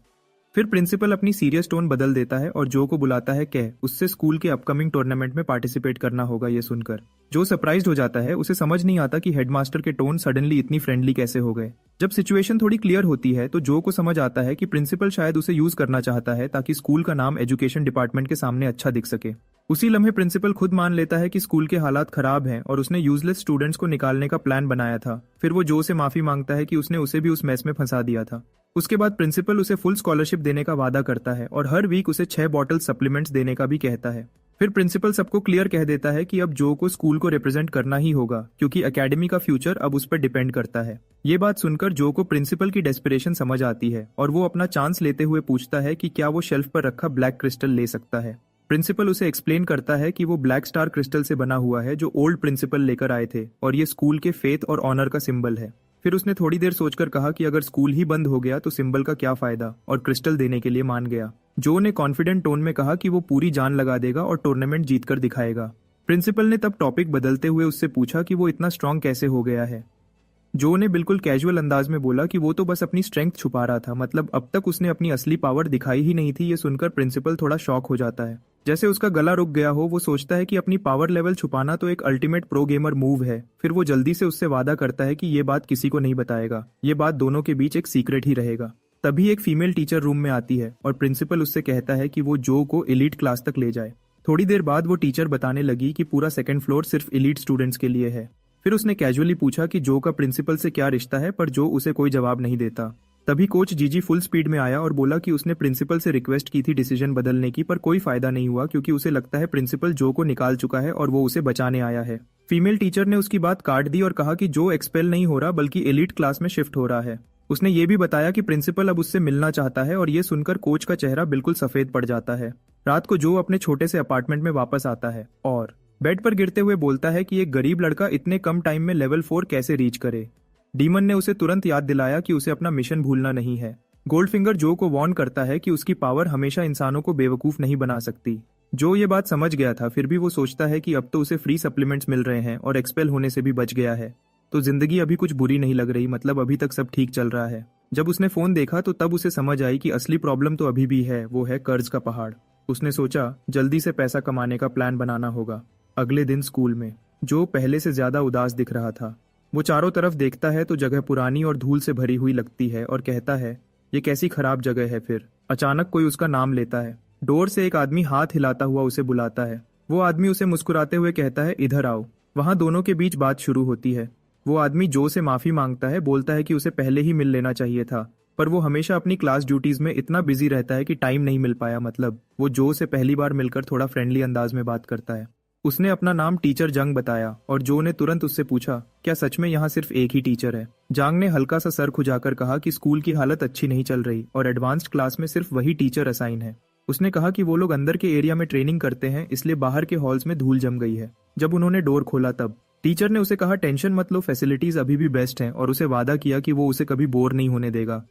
फिर प्रिंसिपल अपनी सीरियस टोन बदल देता है और जो को बुलाता है कह उससे स्कूल के अपकमिंग टूर्नामेंट में पार्टिसिपेट करना होगा। ये सुनकर जो सरप्राइज्ड हो जाता है। उसे समझ नहीं आता कि हेडमास्टर के टोन सडनली इतनी फ्रेंडली कैसे हो गए। जब सिचुएशन थोड़ी क्लियर होती है तो जो को समझ आता है कि प्रिंसिपल शायद उसे यूज करना चाहता है ताकि स्कूल का नाम एजुकेशन डिपार्टमेंट के सामने अच्छा दिख सके। उसी लम्हे प्रिंसिपल खुद मान लेता है कि स्कूल के हालात खराब हैं और उसने यूजलेस स्टूडेंट्स को निकालने का प्लान बनाया था। फिर वो जो से माफी मांगता है कि उसने उसे भी उस मैस में फंसा दिया था। उसके बाद प्रिंसिपल उसे फुल स्कॉलरशिप देने का वादा करता है और हर वीक उसे 6 बॉटल सप्लीमेंट्स देने का भी कहता है। फिर प्रिंसिपल सबको क्लियर कह देता है कि अब जो को स्कूल को रिप्रेजेंट करना ही होगा क्योंकि एकेडमी का फ्यूचर अब उस पर डिपेंड करता है। ये बात सुनकर जो को प्रिंसिपल की डेस्परेशन समझ आती है और वो अपना चांस लेते हुए पूछता है कि क्या वो शेल्फ पर रखा ब्लैक क्रिस्टल ले सकता है। प्रिंसिपल उसे एक्सप्लेन करता है कि वो ब्लैक स्टार क्रिस्टल से बना हुआ है जो ओल्ड प्रिंसिपल लेकर आए थे और ये स्कूल के फेथ और ऑनर का सिंबल है। फिर उसने थोड़ी देर सोचकर कहा कि अगर स्कूल ही बंद हो गया तो सिंबल का क्या फायदा, और क्रिस्टल देने के लिए मान गया। जो ने कॉन्फिडेंट टोन में कहा कि वो पूरी जान लगा देगा और टूर्नामेंट जीतकर दिखाएगा। प्रिंसिपल ने तब टॉपिक बदलते हुए उससे पूछा कि वो इतना स्ट्रांग कैसे हो गया है। जो ने बिल्कुल कैजुअल अंदाज में बोला कि वो तो बस अपनी स्ट्रेंथ छुपा रहा था, मतलब अब तक उसने अपनी असली पावर दिखाई ही नहीं थी। ये सुनकर प्रिंसिपल थोड़ा शॉक हो जाता है, जैसे उसका गला रुक गया हो। वो सोचता है कि अपनी पावर लेवल छुपाना तो एक अल्टीमेट प्रो गेमर मूव है। फिर वो जल्दी से उससे वादा करता है कि ये बात किसी को नहीं बताएगा, ये बात दोनों के बीच एक सीक्रेट ही रहेगा। तभी एक फीमेल टीचर रूम में आती है और प्रिंसिपल उससे कहता है कि वो जो को एलीट क्लास तक ले जाए। थोड़ी देर बाद वो टीचर बताने लगी कि पूरा 2nd फ्लोर सिर्फ एलीट स्टूडेंट्स के लिए है। फिर उसने कैजुअली पूछा कि जो का प्रिंसिपल से क्या रिश्ता है, पर जो उसे कोई जवाब नहीं देता। तभी कोच जीजी फुल स्पीड में आया और बोला कि उसने प्रिंसिपल से रिक्वेस्ट की थी डिसीजन बदलने की, पर कोई फायदा नहीं हुआ क्योंकि उसे लगता है प्रिंसिपल जो को निकाल चुका है और वो उसे बचाने आया है। फीमेल टीचर ने उसकी बात काट दी और कहा कि जो एक्सपेल नहीं हो रहा बल्कि एलीट क्लास में शिफ्ट हो रहा है। उसने ये भी बताया कि प्रिंसिपल अब उससे मिलना चाहता है और ये सुनकर कोच का चेहरा बिल्कुल सफेद पड़ जाता है। रात को जो अपने छोटे से अपार्टमेंट में वापस आता है और बेड पर गिरते हुए बोलता है कि एक गरीब लड़का इतने कम टाइम में लेवल 4 कैसे रीच करे। डीमन ने उसे तुरंत याद दिलाया कि उसे अपना मिशन भूलना नहीं है। गोल्डफिंगर जो को वार्न करता है कि उसकी पावर हमेशा इंसानों को बेवकूफ नहीं बना सकती। जो ये बात समझ गया था, फिर भी वो सोचता है कि अब तो उसे फ्री सप्लीमेंट्स मिल रहे हैं और एक्सपेल होने से भी बच गया है, तो जिंदगी अभी कुछ बुरी नहीं लग रही, मतलब अभी तक सब ठीक चल रहा है। जब उसने फोन देखा तो तब उसे समझ आई कि असली प्रॉब्लम तो अभी भी है, वो है कर्ज का पहाड़। उसने सोचा जल्दी से पैसा कमाने का प्लान बनाना होगा। अगले दिन स्कूल में जो पहले से ज्यादा उदास दिख रहा था। वो चारों तरफ देखता है तो जगह पुरानी और धूल से भरी हुई लगती है और कहता है ये कैसी खराब जगह है। फिर अचानक कोई उसका नाम लेता है। डोर से एक आदमी हाथ हिलाता हुआ उसे बुलाता है। वो आदमी उसे मुस्कुराते हुए कहता है इधर आओ। वहां दोनों के बीच बात शुरू होती है। वो आदमी जो से माफी मांगता है, बोलता है कि उसे पहले ही मिल लेना चाहिए था, पर वो हमेशा अपनी क्लास ड्यूटीज में इतना बिजी रहता है कि टाइम नहीं मिल पाया। मतलब वो जो से पहली बार मिलकर थोड़ा फ्रेंडली अंदाज में बात करता है। उसने अपना नाम टीचर जंग बताया और जो ने तुरंत उससे पूछा क्या सच में यहाँ सिर्फ एक ही टीचर है। जांग ने हल्का सा सर खुजाकर कहा कि स्कूल की हालत अच्छी नहीं चल रही और एडवांस्ड क्लास में सिर्फ वही टीचर असाइन है। उसने कहा कि वो लोग अंदर के एरिया में ट्रेनिंग करते हैं, इसलिए बाहर के हॉल्स में धूल जम गई है। जब उन्होंने डोर खोला तब टीचर ने उसे कहा टेंशन मत लो, फैसिलिटीज अभी भी बेस्ट हैं, और उसे वादा किया कि वो उसे कभी बोर नहीं होने देगा।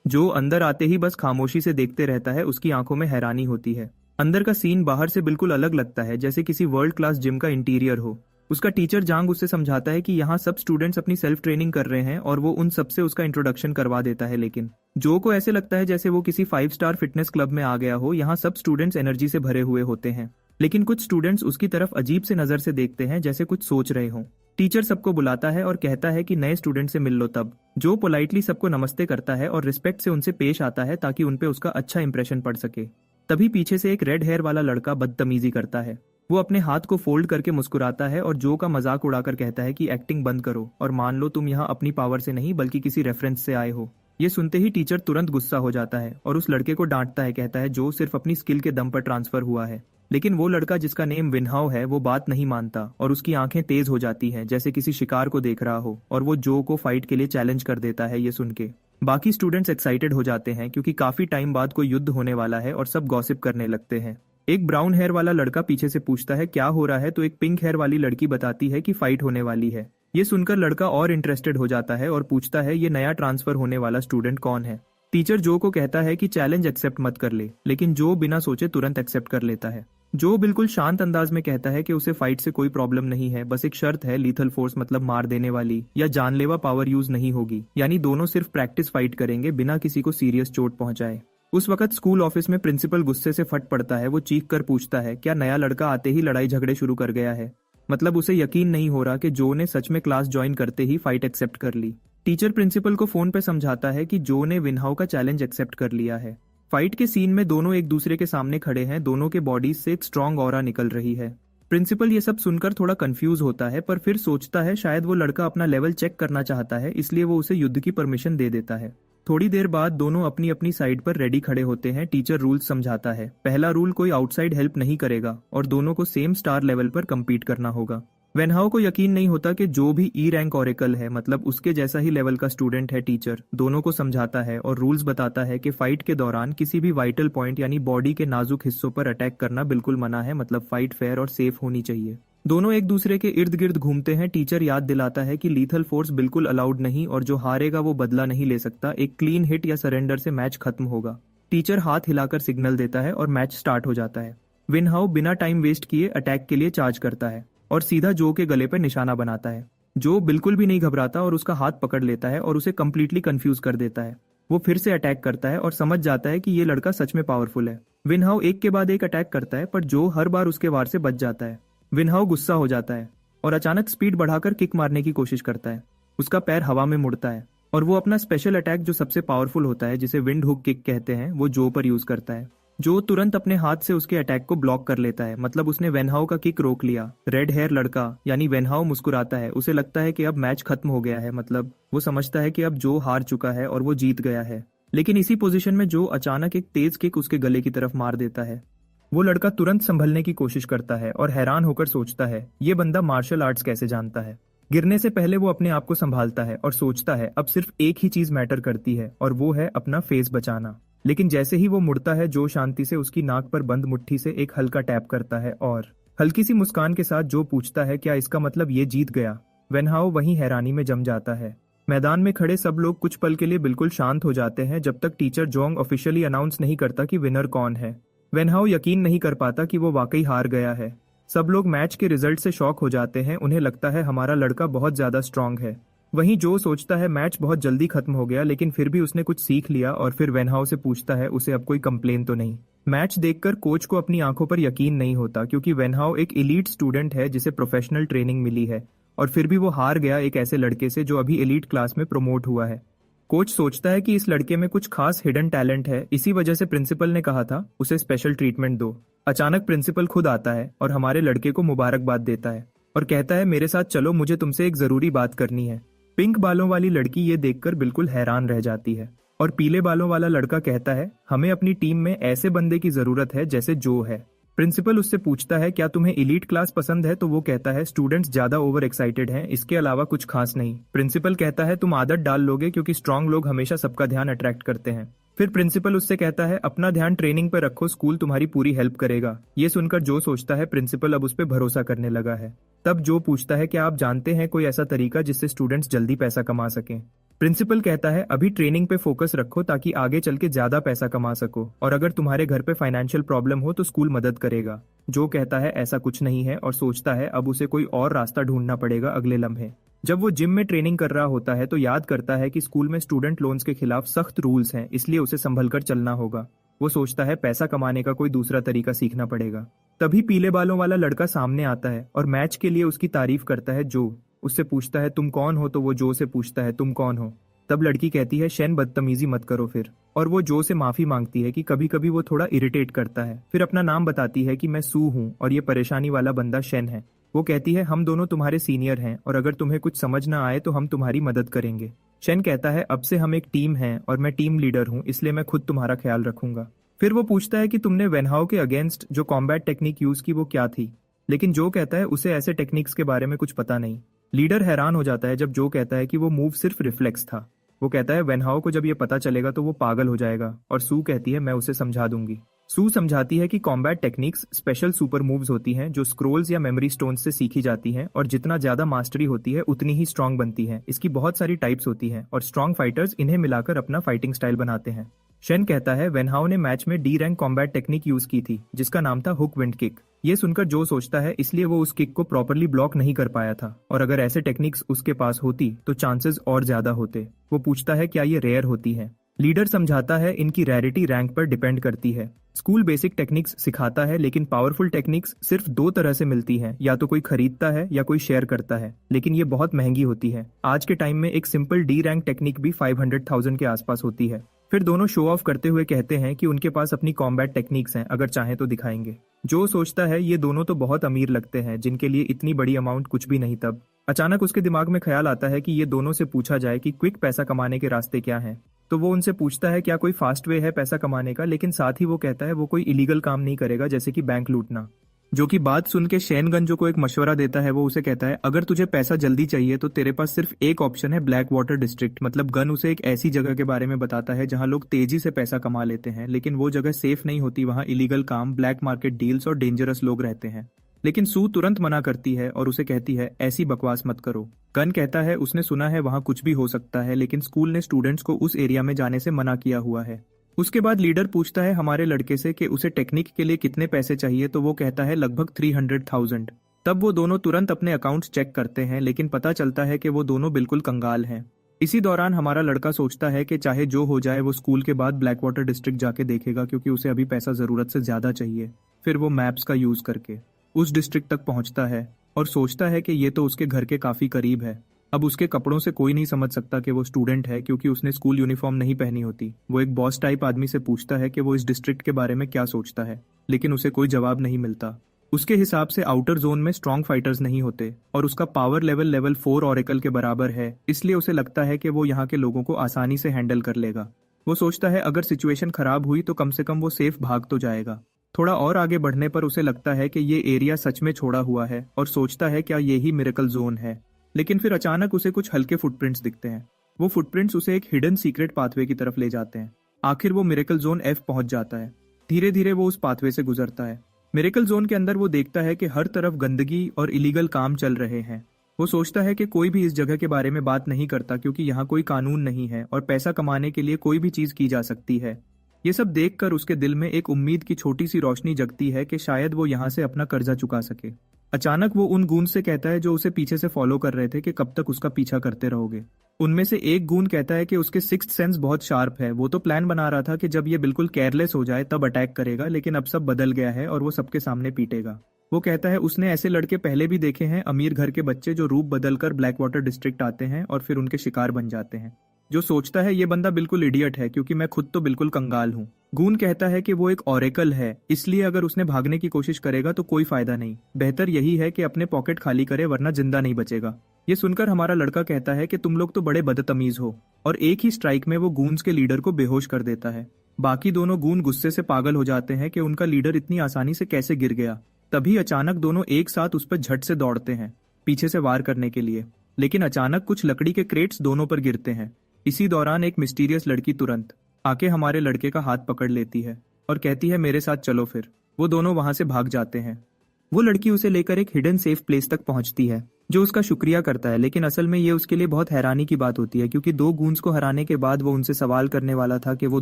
जो अंदर आते ही बस खामोशी से देखते रहता है, उसकी आंखों में हैरानी होती है। अंदर का सीन बाहर से बिल्कुल अलग लगता है, जैसे किसी वर्ल्ड क्लास जिम का इंटीरियर हो। उसका टीचर जांग उससे समझाता है कि यहाँ सब स्टूडेंट्स अपनी सेल्फ ट्रेनिंग कर रहे हैं और वो उन सबसे उसका इंट्रोडक्शन करवा देता है। लेकिन जो को ऐसे लगता है जैसे वो किसी 5 स्टार फिटनेस क्लब में आ गया हो। यहाँ सब स्टूडेंट्स एनर्जी से भरे हुए होते हैं, लेकिन कुछ स्टूडेंट्स उसकी तरफ अजीब से नजर से देखते हैं, जैसे कुछ सोच रहे हों। टीचर सबको बुलाता है और कहता है कि नए स्टूडेंट से मिल लो। तब जो पोलाइटली सबको नमस्ते करता है और रिस्पेक्ट से उनसे पेश आता है ताकि उनपे उसका अच्छा इंप्रेशन पड़ सके। तभी पीछे से एक रेड हेयर वाला लड़का बदतमीजी करता है। वो अपने हाथ को फोल्ड करके मुस्कुराता है और जो का मजाक उड़ाकर कहता है कि एक्टिंग बंद करो और मान लो तुम यहाँ अपनी पावर से नहीं बल्कि किसी रेफरेंस से आए हो। ये सुनते ही टीचर तुरंत गुस्सा हो जाता है और उस लड़के को डांटता है। कहता है जो सिर्फ अपनी स्किल के दम पर ट्रांसफर हुआ है। लेकिन वो लड़का जिसका नेम विनहाओ है वो बात नहीं मानता और उसकी आंखें तेज हो जाती हैं जैसे किसी शिकार को देख रहा हो, और वो जो को फाइट के लिए चैलेंज कर देता है। ये सुन के बाकी स्टूडेंट्स एक्साइटेड हो जाते हैं क्योंकि काफी टाइम बाद कोई युद्ध होने वाला है और सब गॉसिप करने लगते हैं। एक ब्राउन हेयर वाला लड़का पीछे से पूछता है क्या हो रहा है, तो एक पिंक हेयर वाली लड़की बताती है कि फाइट होने वाली है। ये सुनकर लड़का और इंटरेस्टेड हो जाता है और पूछता है ये नया ट्रांसफर होने वाला स्टूडेंट कौन है। टीचर जो को कहता है कि चैलेंज एक्सेप्ट मत कर ले, लेकिन जो बिना सोचे तुरंत एक्सेप्ट कर लेता है। जो बिल्कुल शांत अंदाज में कहता है कि उसे फाइट से कोई प्रॉब्लम नहीं है, बस एक शर्त है, लीथल फोर्स मतलब मार देने वाली या जानलेवा पावर यूज नहीं होगी, यानी दोनों सिर्फ प्रैक्टिस फाइट करेंगे बिना किसी को सीरियस चोट पहुंचाए। उस वक्त स्कूल ऑफिस में प्रिंसिपल गुस्से से फट पड़ता है। वो चीख कर पूछता है क्या नया लड़का आते ही लड़ाई झगड़े शुरू कर गया है। मतलब उसे यकीन नहीं हो रहा कि जो ने सच में क्लास ज्वाइन करते ही फाइट एक्सेप्ट कर ली। टीचर प्रिंसिपल को फोन पे समझाता है कि जो ने विनहाउ का चैलेंज एक्सेप्ट कर लिया है। फाइट के सीन में दोनों एक दूसरे के सामने खड़े हैं, दोनों के बॉडीज से एक स्ट्रॉन्ग ऑरा निकल रही है। प्रिंसिपल ये सब सुनकर थोड़ा कंफ्यूज होता है, पर फिर सोचता है शायद वो लड़का अपना लेवल चेक करना चाहता है, इसलिए वो उसे युद्ध की परमिशन दे देता है। थोड़ी देर बाद दोनों अपनी अपनी साइड पर रेडी खड़े होते हैं। टीचर रूल्स समझाता है। पहला रूल कोई आउटसाइड हेल्प नहीं करेगा और दोनों को सेम स्टार लेवल पर कम्पीट करना होगा। वेनहाउ को यकीन नहीं होता कि जो भी ई रैंक ऑरेकल है, मतलब उसके जैसा ही लेवल का स्टूडेंट है। टीचर दोनों को समझाता है और रूल्स बताता है कि फाइट के दौरान किसी भी वाइटल पॉइंट यानी बॉडी के नाजुक हिस्सों पर अटैक करना बिल्कुल मना है, मतलब फाइट फेयर और सेफ होनी चाहिए। दोनों एक दूसरे के इर्द गिर्द घूमते हैं। टीचर याद दिलाता है कि लीथल फोर्स बिल्कुल अलाउड नहीं और जो हारेगा वो बदला नहीं ले सकता। एक क्लीन हिट या सरेंडर से मैच खत्म होगा। टीचर हाथ हिलाकर सिग्नल देता है और मैच स्टार्ट हो जाता है। विनहाउ बिना टाइम वेस्ट किए अटैक के लिए चार्ज करता है और सीधा जो के गले पर निशाना बनाता है। जो बिल्कुल भी नहीं घबराता और उसका हाथ पकड़ लेता है और उसे कंप्लीटली कंफ्यूज कर देता है। वो फिर से अटैक करता है और समझ जाता है कि ये लड़का सच में पावरफुल है। विनहाउ एक के बाद एक अटैक करता है, पर जो हर बार उसके वार से बच जाता है। विनहाउ गुस्सा हो जाता है और अचानक स्पीड बढ़ाकर किक मारने की कोशिश करता है। उसका पैर हवा में मुड़ता है और वो अपना स्पेशल अटैक जो सबसे पावरफुल होता है, जिसे विंड हुक किक कहते हैं, वो जो पर यूज करता है। जो तुरंत अपने हाथ से उसके अटैक को ब्लॉक कर लेता है, मतलब उसने वेनहाउ का किक रोक लिया। रेड हेयर लड़का यानी वेनहाउ मुस्कुराता है। उसे लगता है कि अब मैच खत्म हो गया है, मतलब वो समझता है कि अब जो हार चुका है और वो जीत गया है। लेकिन इसी पोजीशन में जो अचानक एक तेज किक उसके गले की तरफ मार देता है। वो लड़का तुरंत संभलने की कोशिश करता है और हैरान होकर सोचता है ये बंदा मार्शल आर्ट्स कैसे जानता है। गिरने से पहले वो अपने आप को संभालता है और सोचता है अब सिर्फ एक ही चीज मैटर करती है और वो है अपना फेस बचाना। लेकिन जैसे ही वो मुड़ता है, जो शांति से उसकी नाक पर बंद मुट्ठी से एक हल्का टैप करता है और हल्की सी मुस्कान के साथ जो पूछता है क्या इसका मतलब ये जीत गया। वेनहाउ वहीं हैरानी में जम जाता है। मैदान में खड़े सब लोग कुछ पल के लिए बिल्कुल शांत हो जाते हैं जब तक टीचर जोंग ऑफिशियली अनाउंस नहीं करता कि विनर कौन है। वेनहाउ यकीन नहीं कर पाता कि वो वाकई हार गया है। सब लोग मैच के रिजल्ट से शॉक हो जाते हैं, उन्हें लगता है हमारा लड़का बहुत ज्यादा स्ट्रांग है। वहीं जो सोचता है मैच बहुत जल्दी खत्म हो गया, लेकिन फिर भी उसने कुछ सीख लिया और फिर वेनहाउ से पूछता है उसे अब कोई कंप्लेन तो नहीं। मैच देखकर कोच को अपनी आंखों पर यकीन नहीं होता, क्योंकि वेनहाउ एक एलीट स्टूडेंट है जिसे प्रोफेशनल ट्रेनिंग मिली है, और फिर भी वो हार गया एक ऐसे लड़के से जो अभी एलीट क्लास में प्रमोट हुआ है। कोच सोचता है कि इस लड़के में कुछ खास हिडन टैलेंट है, इसी वजह से प्रिंसिपल ने कहा था उसे स्पेशल ट्रीटमेंट दो। अचानक प्रिंसिपल खुद आता है और हमारे लड़के को मुबारकबाद देता है और कहता है मेरे साथ चलो, मुझे तुमसे एक जरूरी बात करनी है। पिंक बालों वाली लड़की ये देखकर बिल्कुल हैरान रह जाती है और पीले बालों वाला लड़का कहता है हमें अपनी टीम में ऐसे बंदे की जरूरत है जैसे जो है। प्रिंसिपल उससे पूछता है क्या तुम्हें एलीट क्लास पसंद है, तो वो कहता है स्टूडेंट्स ज्यादा ओवर एक्साइटेड हैं, इसके अलावा कुछ खास नहीं। प्रिंसिपल कहता है तुम आदत डाल लोगे क्योंकि स्ट्रांग लोग हमेशा सबका ध्यान अट्रैक्ट करते हैं। फिर प्रिंसिपल उससे कहता है अपना ध्यान ट्रेनिंग पर रखो, स्कूल तुम्हारी पूरी हेल्प करेगा। ये सुनकर जो सोचता है प्रिंसिपल अब उस पर भरोसा करने लगा है। तब जो पूछता है क्या आप जानते हैं कोई ऐसा तरीका जिससे स्टूडेंट्स जल्दी पैसा कमा सकें। प्रिंसिपल कहता है अभी ट्रेनिंग पे फोकस रखो ताकि आगे चल के ज्यादा पैसा कमा सको, और अगर तुम्हारे घर पे फाइनेंशियल प्रॉब्लम हो तो स्कूल मदद करेगा। जो कहता है ऐसा कुछ नहीं है और सोचता है अब उसे कोई और रास्ता ढूंढना पड़ेगा। अगले लम्हे जब वो जिम में ट्रेनिंग कर रहा होता है तो याद करता है कि स्कूल में स्टूडेंट लोन्स के खिलाफ सख्त रूल्स हैं, इसलिए उसे संभल कर चलना होगा। वो सोचता है पैसा कमाने का कोई दूसरा तरीका सीखना पड़ेगा। तभी पीले बालों वाला लड़का सामने आता है और मैच के लिए उसकी तारीफ करता है। जो उससे पूछता है तुम कौन हो, तो वो जो से पूछता है तुम कौन हो। तब लड़की कहती है शेन बदतमीजी मत करो फिर, और वो जो से माफी मांगती है कि कभी कभी वो थोड़ा इरिटेट करता है। फिर अपना नाम बताती है कि मैं सू हूँ और ये परेशानी वाला बंदा शेन है। वो कहती है हम दोनों तुम्हारे सीनियर हैं और अगर तुम्हें कुछ समझ ना आए तो हम तुम्हारी मदद करेंगे। शेन कहता है अब से हम एक टीम हैं और मैं टीम लीडर हूँ, इसलिए मैं खुद तुम्हारा ख्याल रखूंगा। फिर वो पूछता है कि तुमने वेनहाउ के अगेंस्ट जो कॉम्बैट टेक्निक यूज की वो क्या थी, लेकिन जो कहता है उसे ऐसे टेक्निक्स के बारे में कुछ पता नहीं। लीडर हैरान हो जाता है जब जो कहता है कि वो मूव सिर्फ रिफ्लेक्स था। वो कहता है वेनहाउ को जब ये पता चलेगा तो वो पागल हो जाएगा, और सू कहती है मैं उसे समझा दूंगी। सू समझाती है कि combat techniques special super moves होती हैं जो स्क्रोल्स या मेमोरी स्टोन्स से सीखी जाती हैं, और जितना ज्यादा मास्टरी होती है उतनी ही स्ट्रांग बनती है। इसकी बहुत सारी टाइप्स होती हैं और स्ट्रांग फाइटर्स इन्हें मिलाकर अपना फाइटिंग स्टाइल बनाते हैं। शेन कहता है वेनहाउ ने मैच में D rank combat technique use की थी जिसका नाम था हुक विंड किक। ये सुनकर जो सोचता है इसलिए वो उस किक को प्रॉपरली ब्लॉक नहीं कर पाया था, और अगर ऐसे टेक्निक्स उसके पास होती तो चांसेस और ज्यादा होते। वो पूछता है क्या ये रेयर होती है। लीडर समझाता है इनकी रैरिटी रैंक पर डिपेंड करती है। स्कूल बेसिक टेक्निक्स सिखाता है लेकिन पावरफुल टेक्निक्स सिर्फ दो तरह से मिलती हैं, या तो कोई खरीदता है या कोई शेयर करता है, लेकिन ये बहुत महंगी होती है। आज के टाइम में एक सिंपल डी रैंक टेक्निक भी 500,000 के आसपास होती है। फिर दोनों शो ऑफ करते हुए कहते हैं कि उनके पास अपनी कॉम्बैट टेक्निक्स हैं, अगर चाहें तो दिखाएंगे। जो सोचता है ये दोनों तो बहुत अमीर लगते हैं जिनके लिए इतनी बड़ी अमाउंट कुछ भी नहीं। तब अचानक उसके दिमाग में ख्याल आता है कि ये दोनों से पूछा जाए कि क्विक पैसा कमाने के रास्ते क्या हैं। तो वो उनसे पूछता है क्या कोई फास्ट वे है पैसा कमाने का, लेकिन साथ ही वो कहता है वो कोई इलीगल काम नहीं करेगा जैसे कि बैंक लूटना। जो कि बात सुन के शेन गंजो को एक मशवरा देता है। वो उसे कहता है अगर तुझे पैसा जल्दी चाहिए तो तेरे पास सिर्फ एक ऑप्शन है, ब्लैक वाटर डिस्ट्रिक्ट। मतलब गन उसे एक ऐसी जगह के बारे में बताता है जहां लोग तेजी से पैसा कमा लेते हैं, लेकिन वो जगह सेफ नहीं होती, वहां इलीगल काम, ब्लैक मार्केट डील्स और डेंजरस लोग रहते हैं। लेकिन सू तुरंत मना करती है और उसे कहती है ऐसी बकवास मत करो। गन कहता है उसने सुना है वहां कुछ भी हो सकता है, लेकिन स्कूल ने स्टूडेंट्स को उस एरिया में जाने से मना किया हुआ है। उसके बाद लीडर पूछता है हमारे लड़के से कि उसे टेक्निक के लिए कितने पैसे चाहिए, तो वो कहता है लगभग 300,000। तब वो दोनों तुरंत अपने अकाउंट्स चेक करते हैं, लेकिन पता चलता है कि वो दोनों बिल्कुल कंगाल हैं। इसी दौरान हमारा लड़का सोचता है कि चाहे जो हो जाए वो स्कूल के बाद ब्लैक वाटर डिस्ट्रिक्ट जाके देखेगा, क्योंकि उसे अभी पैसा जरूरत से ज्यादा चाहिए। फिर वो मैप्स का यूज करके उस डिस्ट्रिक्ट तक पहुंचता है और सोचता है कि ये तो उसके घर के काफी करीब है। अब उसके कपड़ों से कोई नहीं समझ सकता कि वो स्टूडेंट है, क्योंकि उसने स्कूल यूनिफॉर्म नहीं पहनी होती। वो एक बॉस टाइप आदमी से पूछता है कि वो इस डिस्ट्रिक्ट के बारे में क्या सोचता है, लेकिन उसे कोई जवाब नहीं मिलता। उसके हिसाब से आउटर जोन में स्ट्रॉन्ग फाइटर्स नहीं होते और उसका पावर लेवल 4 ऑरेकल के बराबर है, इसलिए उसे लगता है कि वो यहाँ के लोगों को आसानी से हैंडल कर लेगा। वो सोचता है अगर सिचुएशन खराब हुई तो कम से कम वो सेफ भाग तो जाएगा। थोड़ा और आगे बढ़ने पर उसे लगता है कि ये एरिया सच में छोड़ा हुआ है और सोचता है क्या यही मिरेकल जोन है। लेकिन फिर अचानक उसे कुछ हल्के फुटप्रिंट्स दिखते हैं। वो फुटप्रिंट्स उसे एक हिडन सीक्रेट पाथवे की तरफ ले जाते हैं। आखिर वो मिरेकल जोन F पहुंच जाता है। धीरे धीरे वो उस पाथवे से गुजरता है। मिरेकल जोन के अंदर वो देखता है कि हर तरफ गंदगी और इलीगल काम चल रहे हैं। वो सोचता है कि कोई भी इस जगह के बारे में बात नहीं करता क्योंकि यहाँ कोई कानून नहीं है और पैसा कमाने के लिए कोई भी चीज की जा सकती है। ये सब देखकर उसके दिल में एक उम्मीद की छोटी सी रोशनी जगती है कि शायद वो यहाँ से अपना कर्जा चुका सके। अचानक वो उन गूंज से कहता है जो उसे पीछे से फॉलो कर रहे थे कि कब तक उसका पीछा करते रहोगे। उनमें से एक गूंज कहता है कि उसके सिक्स्थ सेंस बहुत शार्प है। वो तो प्लान बना रहा था कि जब ये बिल्कुल केयरलेस हो जाए तब अटैक करेगा, लेकिन अब सब बदल गया है और वो सबके सामने पीटेगा। वो कहता है उसने ऐसे लड़के पहले भी देखे हैं, अमीर घर के बच्चे जो रूप बदलकर ब्लैक वाटर डिस्ट्रिक्ट आते हैं और फिर उनके शिकार बन जाते हैं। जो सोचता है ये बंदा बिल्कुल इडियट है क्योंकि मैं खुद तो बिल्कुल कंगाल हूँ। गून कहता है कि वो एक ऑरेकल है, इसलिए अगर उसने भागने की कोशिश करेगा तो कोई फायदा नहीं, बेहतर यही है कि अपने पॉकेट खाली करे वरना जिंदा नहीं बचेगा। ये सुनकर हमारा लड़का कहता है कि तुम लोग तो बड़े बदतमीज हो, और एक ही स्ट्राइक में वो गूंस के लीडर को बेहोश कर देता है। बाकी दोनों गून गुस्से से पागल हो जाते हैं कि उनका लीडर इतनी आसानी से कैसे गिर गया। तभी अचानक दोनों एक साथ उस पर झट से दौड़ते हैं पीछे से वार करने के लिए, लेकिन अचानक कुछ लकड़ी के क्रेट्स दोनों पर गिरते हैं। इसी दौरान एक मिस्टीरियस लड़की तुरंत आके हमारे लड़के का हाथ पकड़ लेती है और कहती है मेरे साथ चलो। फिर वो दोनों वहां से भाग जाते हैं। वो लड़की उसे लेकर एक हिडन सेफ प्लेस तक पहुंचती है जो उसका शुक्रिया करता है, लेकिन असल में ये उसके लिए बहुत हैरानी की बात होती है क्योंकि दो गूंस को हराने के बाद वो उनसे सवाल करने वाला था कि वो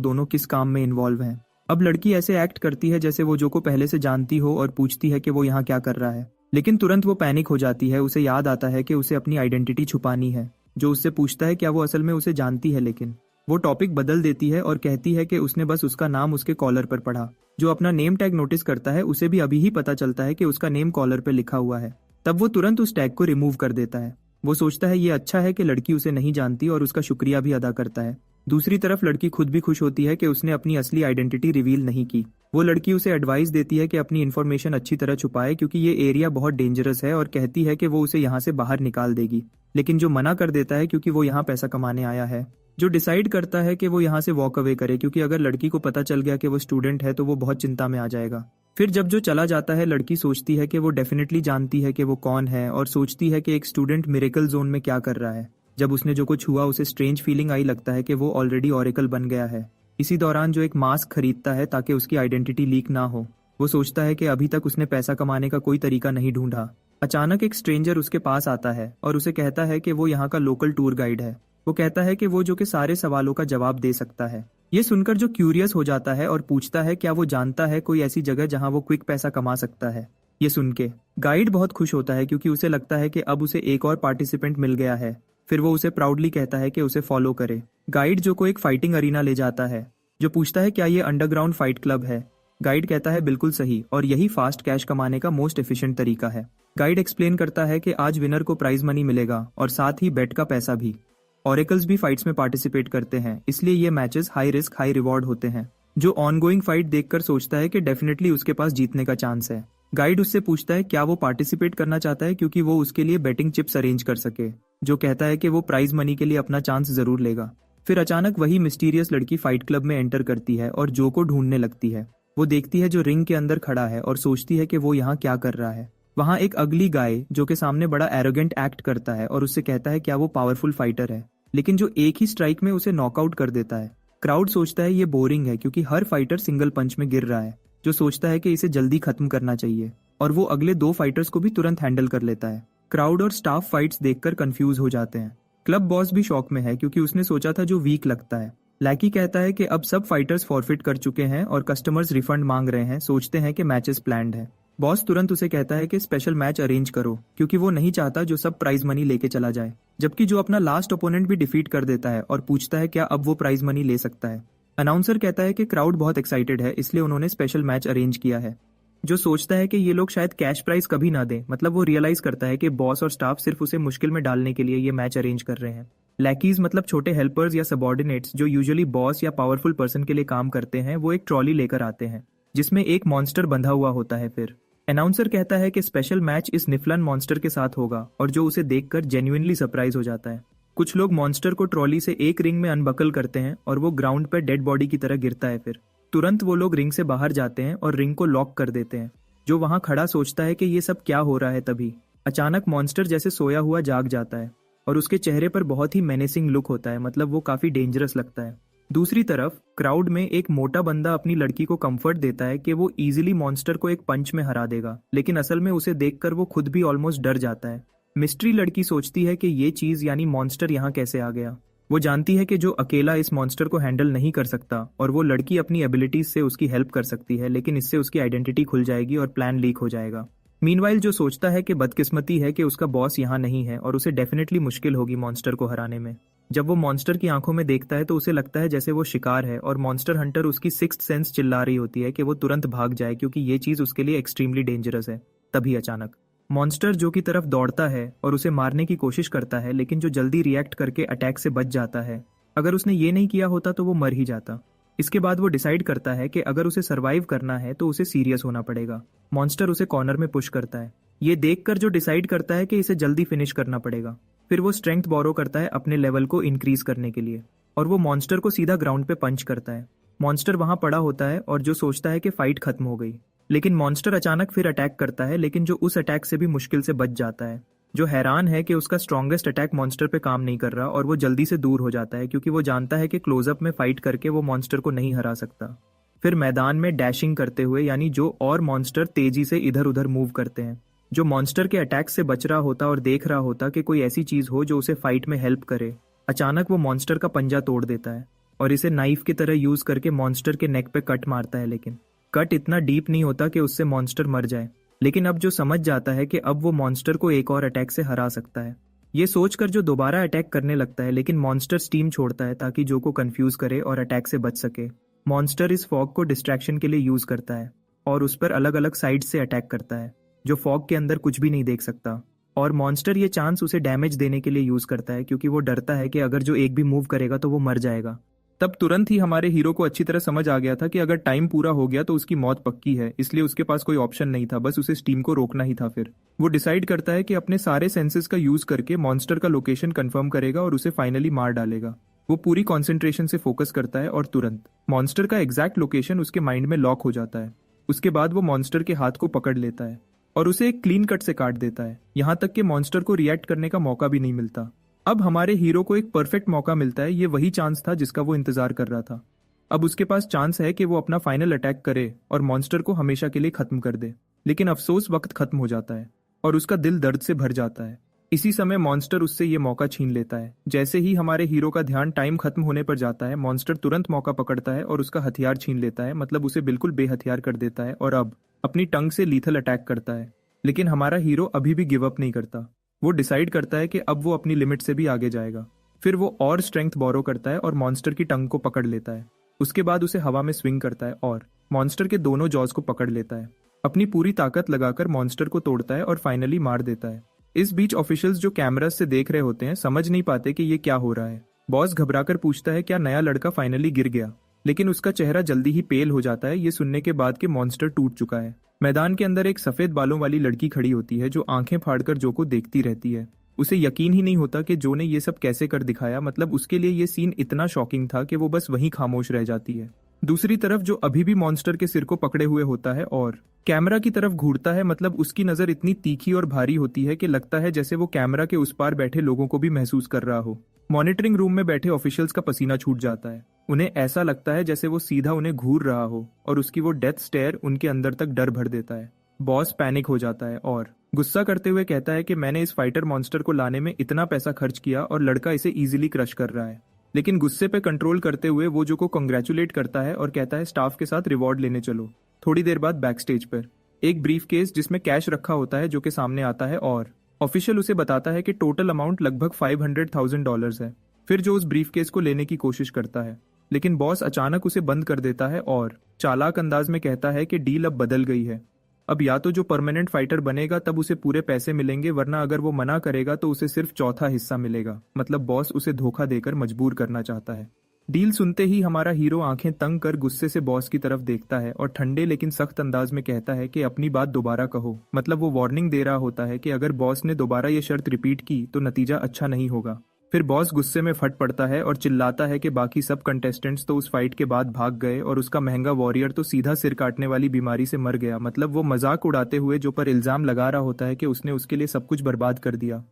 दोनों किस काम में इन्वॉल्व हैं। अब लड़की ऐसे एक्ट करती है जैसे वो जो को पहले से जानती हो और पूछती है कि वो यहाँ क्या कर रहा है, लेकिन तुरंत वो पैनिक हो जाती है। उसे याद आता है कि उसे अपनी आइडेंटिटी छुपानी है। जो उससे पूछता है क्या वो असल में उसे जानती है, लेकिन वो टॉपिक बदल देती है और कहती है कि उसने बस उसका नाम उसके कॉलर पर पढ़ा। जो अपना नेम टैग नोटिस करता है उसे भी अभी ही पता चलता है कि उसका नेम कॉलर पर लिखा हुआ है। तब वो तुरंत उस टैग को रिमूव कर देता है। वो सोचता है ये अच्छा है कि लड़की उसे नहीं जानती और उसका शुक्रिया भी अदा करता है। दूसरी तरफ लड़की खुद भी खुश होती है कि उसने अपनी असली आइडेंटिटी रिवील नहीं की। वो लड़की उसे एडवाइस देती है कि अपनी इन्फॉर्मेशन अच्छी तरह छुपाए क्योंकि ये एरिया बहुत डेंजरस है, और कहती है कि वो उसे यहाँ से बाहर निकाल देगी, लेकिन जो मना कर देता है क्योंकि वो यहाँ पैसा कमाने आया है। जो डिसाइड करता है कि वो यहाँ से वॉक अवे करे क्योंकि अगर लड़की को पता चल गया कि वो स्टूडेंट है तो वो बहुत चिंता में आ जाएगा। फिर जब जो चला जाता है लड़की सोचती है कि वो डेफिनेटली जानती है कि वो कौन है और सोचती है कि एक स्टूडेंट मिरेकल जोन में क्या कर रहा है। जब उसने जो कुछ हुआ उसे स्ट्रेंज फीलिंग आई, लगता है कि वो ऑलरेडी ऑरेकल बन गया है। इसी दौरान जो एक मास्क खरीदता है ताकि उसकी आइडेंटिटी लीक ना हो। वो सोचता है कि अभी तक उसने पैसा कमाने का कोई तरीका नहीं ढूंढा। अचानक एक स्ट्रेंजर उसके पास आता है और उसे कहता है कि वो यहाँ का लोकल टूर गाइड है। वो कहता है कि वो जो के सारे सवालों का जवाब दे सकता है। ये सुनकर जो क्यूरियस हो जाता है और पूछता है क्या वो जानता है कोई ऐसी जगह जहाँ वो क्विक पैसा कमा सकता है। ये सुन के गाइड बहुत खुश होता है क्योंकि उसे लगता है कि अब उसे एक और पार्टिसिपेंट मिल गया है। फिर वो उसे प्राउडली कहता है कि उसे फॉलो करे। गाइड जो को एक फाइटिंग अरीना ले जाता है। जो पूछता है क्या ये अंडरग्राउंड फाइट क्लब है। गाइड कहता है बिल्कुल सही, और यही फास्ट कैश कमाने का मोस्ट एफिशिएंट तरीका है। गाइड एक्सप्लेन करता है कि आज विनर को प्राइज मनी मिलेगा और साथ ही बेट का पैसा भी। ऑरेकल्स भी फाइट्स में पार्टिसिपेट करते हैं, इसलिए ये matches high risk high reward होते हैं। जो ऑनगोइंग फाइट देखकर सोचता है कि डेफिनेटली उसके पास जीतने का चांस है। गाइड उससे पूछता है क्या वो पार्टिसिपेट करना चाहता है क्योंकि वो उसके लिए बेटिंग चिप्स अरेंज कर सके। जो कहता है कि वो प्राइज मनी के लिए अपना चांस जरूर लेगा। फिर अचानक वही मिस्टीरियस लड़की फाइट क्लब में एंटर करती है और जो को ढूंढने लगती है। वो देखती है जो रिंग के अंदर खड़ा है और सोचती है कि वो यहाँ क्या कर रहा है। वहाँ एक अगली गाय जो के सामने बड़ा एरोगेंट एक्ट करता है और उससे कहता है क्या वो पावरफुल फाइटर है, लेकिन जो एक ही स्ट्राइक में उसे नॉकआउट कर देता है। क्राउड सोचता है ये बोरिंग है क्योंकि हर फाइटर सिंगल पंच में गिर रहा है। जो सोचता है कि इसे जल्दी खत्म करना चाहिए और वो अगले दो फाइटर्स को भी तुरंत हैंडल कर लेता है। क्राउड और स्टाफ फाइट्स देखकर कंफ्यूज हो जाते हैं। क्लब बॉस भी शॉक में है क्योंकि उसने सोचा था जो वीक लगता है। लैकी कहता है कि अब सब फाइटर्स फॉरफिट कर चुके हैं और कस्टमर्स रिफंड मांग रहे हैं, सोचते हैं कि मैचेस प्लान्ड है। बॉस तुरंत उसे कहता है कि स्पेशल मैच अरेंज करो क्योंकि वो नहीं चाहता जो सब प्राइज मनी लेके चला जाए। जबकि जो अपना लास्ट ओपोनेंट भी डिफीट कर देता है और पूछता है क्या अब वो प्राइज मनी ले सकता है। अनाउंसर कहता है कि क्राउड बहुत एक्साइटेड है इसलिए उन्होंने स्पेशल मैच अरेंज किया है। जो सोचता है कि ये लोग शायद कैश प्राइज कभी ना दें, मतलब वो रियलाइज करता है कि बॉस और स्टाफ सिर्फ उसे मुश्किल में डालने के लिए ये मैच अरेंज कर रहे हैं। लैकीज मतलब छोटे हेल्पर्स या सबॉर्डिनेट्स जो यूजुअली बॉस या पावरफुल पर्सन के लिए काम करते हैं, वो एक ट्रॉली लेकर आते हैं जिसमें एक मॉन्स्टर बंधा हुआ होता है। फिर अनाउंसर कहता है कि स्पेशल मैच इस निफलन मॉन्स्टर के साथ होगा और जो उसे देखकर जेन्युइनली सरप्राइज हो जाता है। कुछ लोग मॉन्स्टर को ट्रॉली से एक रिंग में अनबकल करते हैं और वो ग्राउंड पर डेड बॉडी की तरह गिरता है। फिर तुरंत वो लोग रिंग से बाहर जाते हैं और रिंग को लॉक कर देते हैं। जो वहां खड़ा सोचता है कि ये सब क्या हो रहा है, तभी अचानक मॉन्स्टर जैसे सोया हुआ जाग जाता है और उसके चेहरे पर बहुत ही मेनेसिंग लुक होता है, मतलब वो काफी डेंजरस लगता है। दूसरी तरफ क्राउड में एक मोटा बंदा अपनी लड़की को कंफर्ट देता है कि वो इजीली मॉन्स्टर को एक पंच में हरा देगा, लेकिन असल में उसे देखकर वो खुद भी ऑलमोस्ट डर जाता है। मिस्ट्री लड़की सोचती है कि ये चीज यानी मॉन्स्टर यहाँ कैसे आ गया। वो जानती है कि जो अकेला इस मॉन्स्टर को हैंडल नहीं कर सकता और वो लड़की अपनी एबिलिटीज से उसकी हेल्प कर सकती है, लेकिन इससे उसकी आइडेंटिटी खुल जाएगी और प्लान लीक हो जाएगा। मीनवाइल जो सोचता है कि बदकिस्मती है कि उसका बॉस यहाँ नहीं है और उसे डेफिनेटली मुश्किल होगी मॉन्स्टर को हराने में। जब वो मॉन्स्टर की आंखों में देखता है तो उसे लगता है जैसे वो शिकार है और मॉन्स्टर हंटर उसकी सिक्स्थ सेंस चिल्ला रही होती है कि वो तुरंत भाग जाए क्योंकि ये चीज उसके लिए एक्सट्रीमली डेंजरस है। तभी अचानक मॉन्स्टर जो की तरफ दौड़ता है और उसे मारने की कोशिश करता है, लेकिन जो जल्दी रिएक्ट करके अटैक से बच जाता है। अगर उसने ये नहीं किया होता तो वो मर ही जाता। इसके बाद वो डिसाइड करता है कि अगर उसे सरवाइव करना है तो उसे सीरियस होना पड़ेगा। मॉन्स्टर उसे कॉर्नर में पुश करता है। ये देखकर जो डिसाइड करता है कि इसे जल्दी फिनिश करना पड़ेगा। फिर वो स्ट्रेंथ बोरो करता है अपने लेवल को इंक्रीज करने के लिए और वो मॉन्स्टर को सीधा ग्राउंड पे पंच करता है। मॉन्स्टर वहां पड़ा होता है और जो सोचता है कि फाइट खत्म हो गई, लेकिन मॉन्स्टर अचानक फिर अटैक करता है, लेकिन जो उस अटैक से भी मुश्किल से बच जाता है। जो हैरान है कि उसका स्ट्रॉन्गेस्ट अटैक मॉन्स्टर पे काम नहीं कर रहा और वो जल्दी से दूर हो जाता है क्योंकि वो जानता है कि क्लोजअप में फाइट करके वो मॉन्स्टर को नहीं हरा सकता। फिर मैदान में डैशिंग करते हुए यानी जो और मॉन्स्टर तेजी से इधर उधर मूव करते हैं। जो मॉन्स्टर के अटैक से बच रहा होता और देख रहा होता कि कोई ऐसी चीज हो जो उसे फाइट में हेल्प करे, अचानक वो मॉन्स्टर का पंजा तोड़ देता है और इसे नाइफ की तरह यूज करके मॉन्स्टर के नेक पे कट मारता है। लेकिन कट इतना डीप नहीं होता कि उससे मॉन्स्टर मर जाए, लेकिन अब जो समझ जाता है कि अब वो मॉन्स्टर को एक और अटैक से हरा सकता है। ये सोचकर जो दोबारा अटैक करने लगता है, लेकिन मॉन्स्टर स्टीम छोड़ता है ताकि जो को कंफ्यूज करे और अटैक से बच सके। मॉन्स्टर इस फॉग को डिस्ट्रैक्शन के लिए यूज करता है और उस पर अलग अलग साइड से अटैक करता है। जो फॉग के अंदर कुछ भी नहीं देख सकता और मॉन्स्टर ये चांस उसे डैमेज देने के लिए यूज करता है क्योंकि वो डरता है कि अगर जो एक भी मूव करेगा तो वो मर जाएगा। तब तुरंत ही हमारे हीरो को अच्छी तरह समझ आ गया था कि अगर टाइम पूरा हो गया तो उसकी मौत पक्की है, इसलिए उसके पास कोई ऑप्शन नहीं था, बस उसे स्टीम को रोकना ही था। फिर वो डिसाइड करता है कि अपने सारे सेंसेस का यूज करके मॉन्स्टर का लोकेशन कंफर्म करेगा और उसे फाइनली मार डालेगा। वो पूरी कॉन्सेंट्रेशन से फोकस करता है और तुरंत मॉन्स्टर का एग्जैक्ट लोकेशन उसके माइंड में लॉक हो जाता है। उसके बाद वो मॉन्स्टर के हाथ को पकड़ लेता है और उसे एक क्लीन कट से काट देता है, यहाँ तक कि मॉन्स्टर को रिएक्ट करने का मौका भी नहीं मिलता। अब हमारे हीरो को एक परफेक्ट मौका मिलता है। ये वही चांस था जिसका वो इंतजार कर रहा था। अब उसके पास चांस है कि वो अपना फाइनल अटैक करे और मॉन्स्टर को हमेशा के लिए खत्म कर दे। लेकिन अफसोस वक्त खत्म हो जाता है और उसका दिल दर्द से भर जाता है। इसी समय मॉन्स्टर उससे ये मौका छीन लेता है। जैसे ही हमारे हीरो का ध्यान टाइम खत्म होने पर जाता है, मॉन्स्टर तुरंत मौका पकड़ता है और उसका हथियार छीन लेता है, मतलब उसे बिल्कुल बेहथियार कर देता है और अब अपनी टंग से लीथल अटैक करता है। लेकिन हमारा हीरो अभी भी गिव अप नहीं करता। वो डिसाइड करता है कि अब वो अपनी लिमिट से भी आगे जाएगा। फिर वो और स्ट्रेंथ बोरो करता है और मॉन्स्टर की टंग को पकड़ लेता है। उसके बाद उसे हवा में स्विंग करता है और मॉन्स्टर के दोनों जॉज को पकड़ लेता है। अपनी पूरी ताकत लगाकर मॉन्स्टर को तोड़ता है और फाइनली मार देता है। इस बीच ऑफिशियल्स जो कैमरा से देख रहे होते हैं समझ नहीं पाते कि ये क्या हो रहा है। बॉस घबराकर पूछता है क्या नया लड़का फाइनली गिर गया, लेकिन उसका चेहरा जल्दी ही पेल हो जाता है ये सुनने के बाद कि मॉन्स्टर टूट चुका है। मैदान के अंदर एक सफेद बालों वाली लड़की खड़ी होती है जो आंखें फाड़कर जो को देखती रहती है। उसे यकीन ही नहीं होता कि जो ने ये सब कैसे कर दिखाया, मतलब उसके लिए ये सीन इतना शॉकिंग था कि वो बस वहीं खामोश रह जाती है। दूसरी तरफ जो अभी भी मॉन्स्टर के सिर को पकड़े हुए होता है और कैमरा की तरफ घूरता है, मतलब उसकी नजर इतनी तीखी और भारी होती है कि लगता है जैसे वो कैमरा के उस पार बैठे लोगों को भी महसूस कर रहा हो। मॉनिटरिंग रूम में बैठे ऑफिशियल्स का पसीना छूट जाता है। उन्हें ऐसा लगता है जैसे वो सीधा उन्हें घूर रहा हो और उसकी वो डेथ स्टेयर उनके अंदर तक डर भर देता है। बॉस पैनिक हो जाता है और गुस्सा करते हुए कहता है कि मैंने इस फाइटर मॉन्स्टर को लाने में इतना पैसा खर्च किया और लड़का इसे इजीली क्रश कर रहा है। लेकिन गुस्से पे कंट्रोल करते हुए वो जो को कंग्रेचुलेट करता है और कहता है स्टाफ के साथ रिवॉर्ड लेने चलो। थोड़ी देर बाद बैक स्टेज पर एक ब्रीफ केस जिसमें कैश रखा होता है जो के सामने आता है और ऑफिशियल उसे बताता है कि टोटल अमाउंट लगभग $500,000 है। फिर जो उस ब्रीफ केस को लेने की कोशिश करता है, लेकिन बॉस अचानक उसे बंद कर देता है और चालाक अंदाज में कहता है कि डील अब बदल गई है। अब या तो जो परमानेंट फाइटर बनेगा तब उसे पूरे पैसे मिलेंगे, वरना अगर वो मना करेगा तो उसे सिर्फ चौथा हिस्सा मिलेगा। मतलब बॉस उसे धोखा देकर मजबूर करना चाहता है। डील सुनते ही हमारा हीरो आंखें तंग कर गुस्से से बॉस की तरफ देखता है और ठंडे लेकिन सख्त अंदाज में कहता है कि अपनी बात दोबारा कहो। मतलब वो वार्निंग दे रहा होता है कि अगर बॉस ने दोबारा ये शर्त रिपीट की तो नतीजा अच्छा नहीं होगा। फिर बॉस गुस्से में फट पड़ता है और चिल्लाता है कि बाकी सब कंटेस्टेंट्स तो उस फाइट के बाद भाग गए और उसका महंगा वॉरियर तो सीधा सिर काटने वाली बीमारी से मर गया। मतलब वो मजाक उड़ाते हुए जो पर इल्जाम लगा रहा होता है कि उसने उसके लिए सब कुछ बर्बाद कर दिया।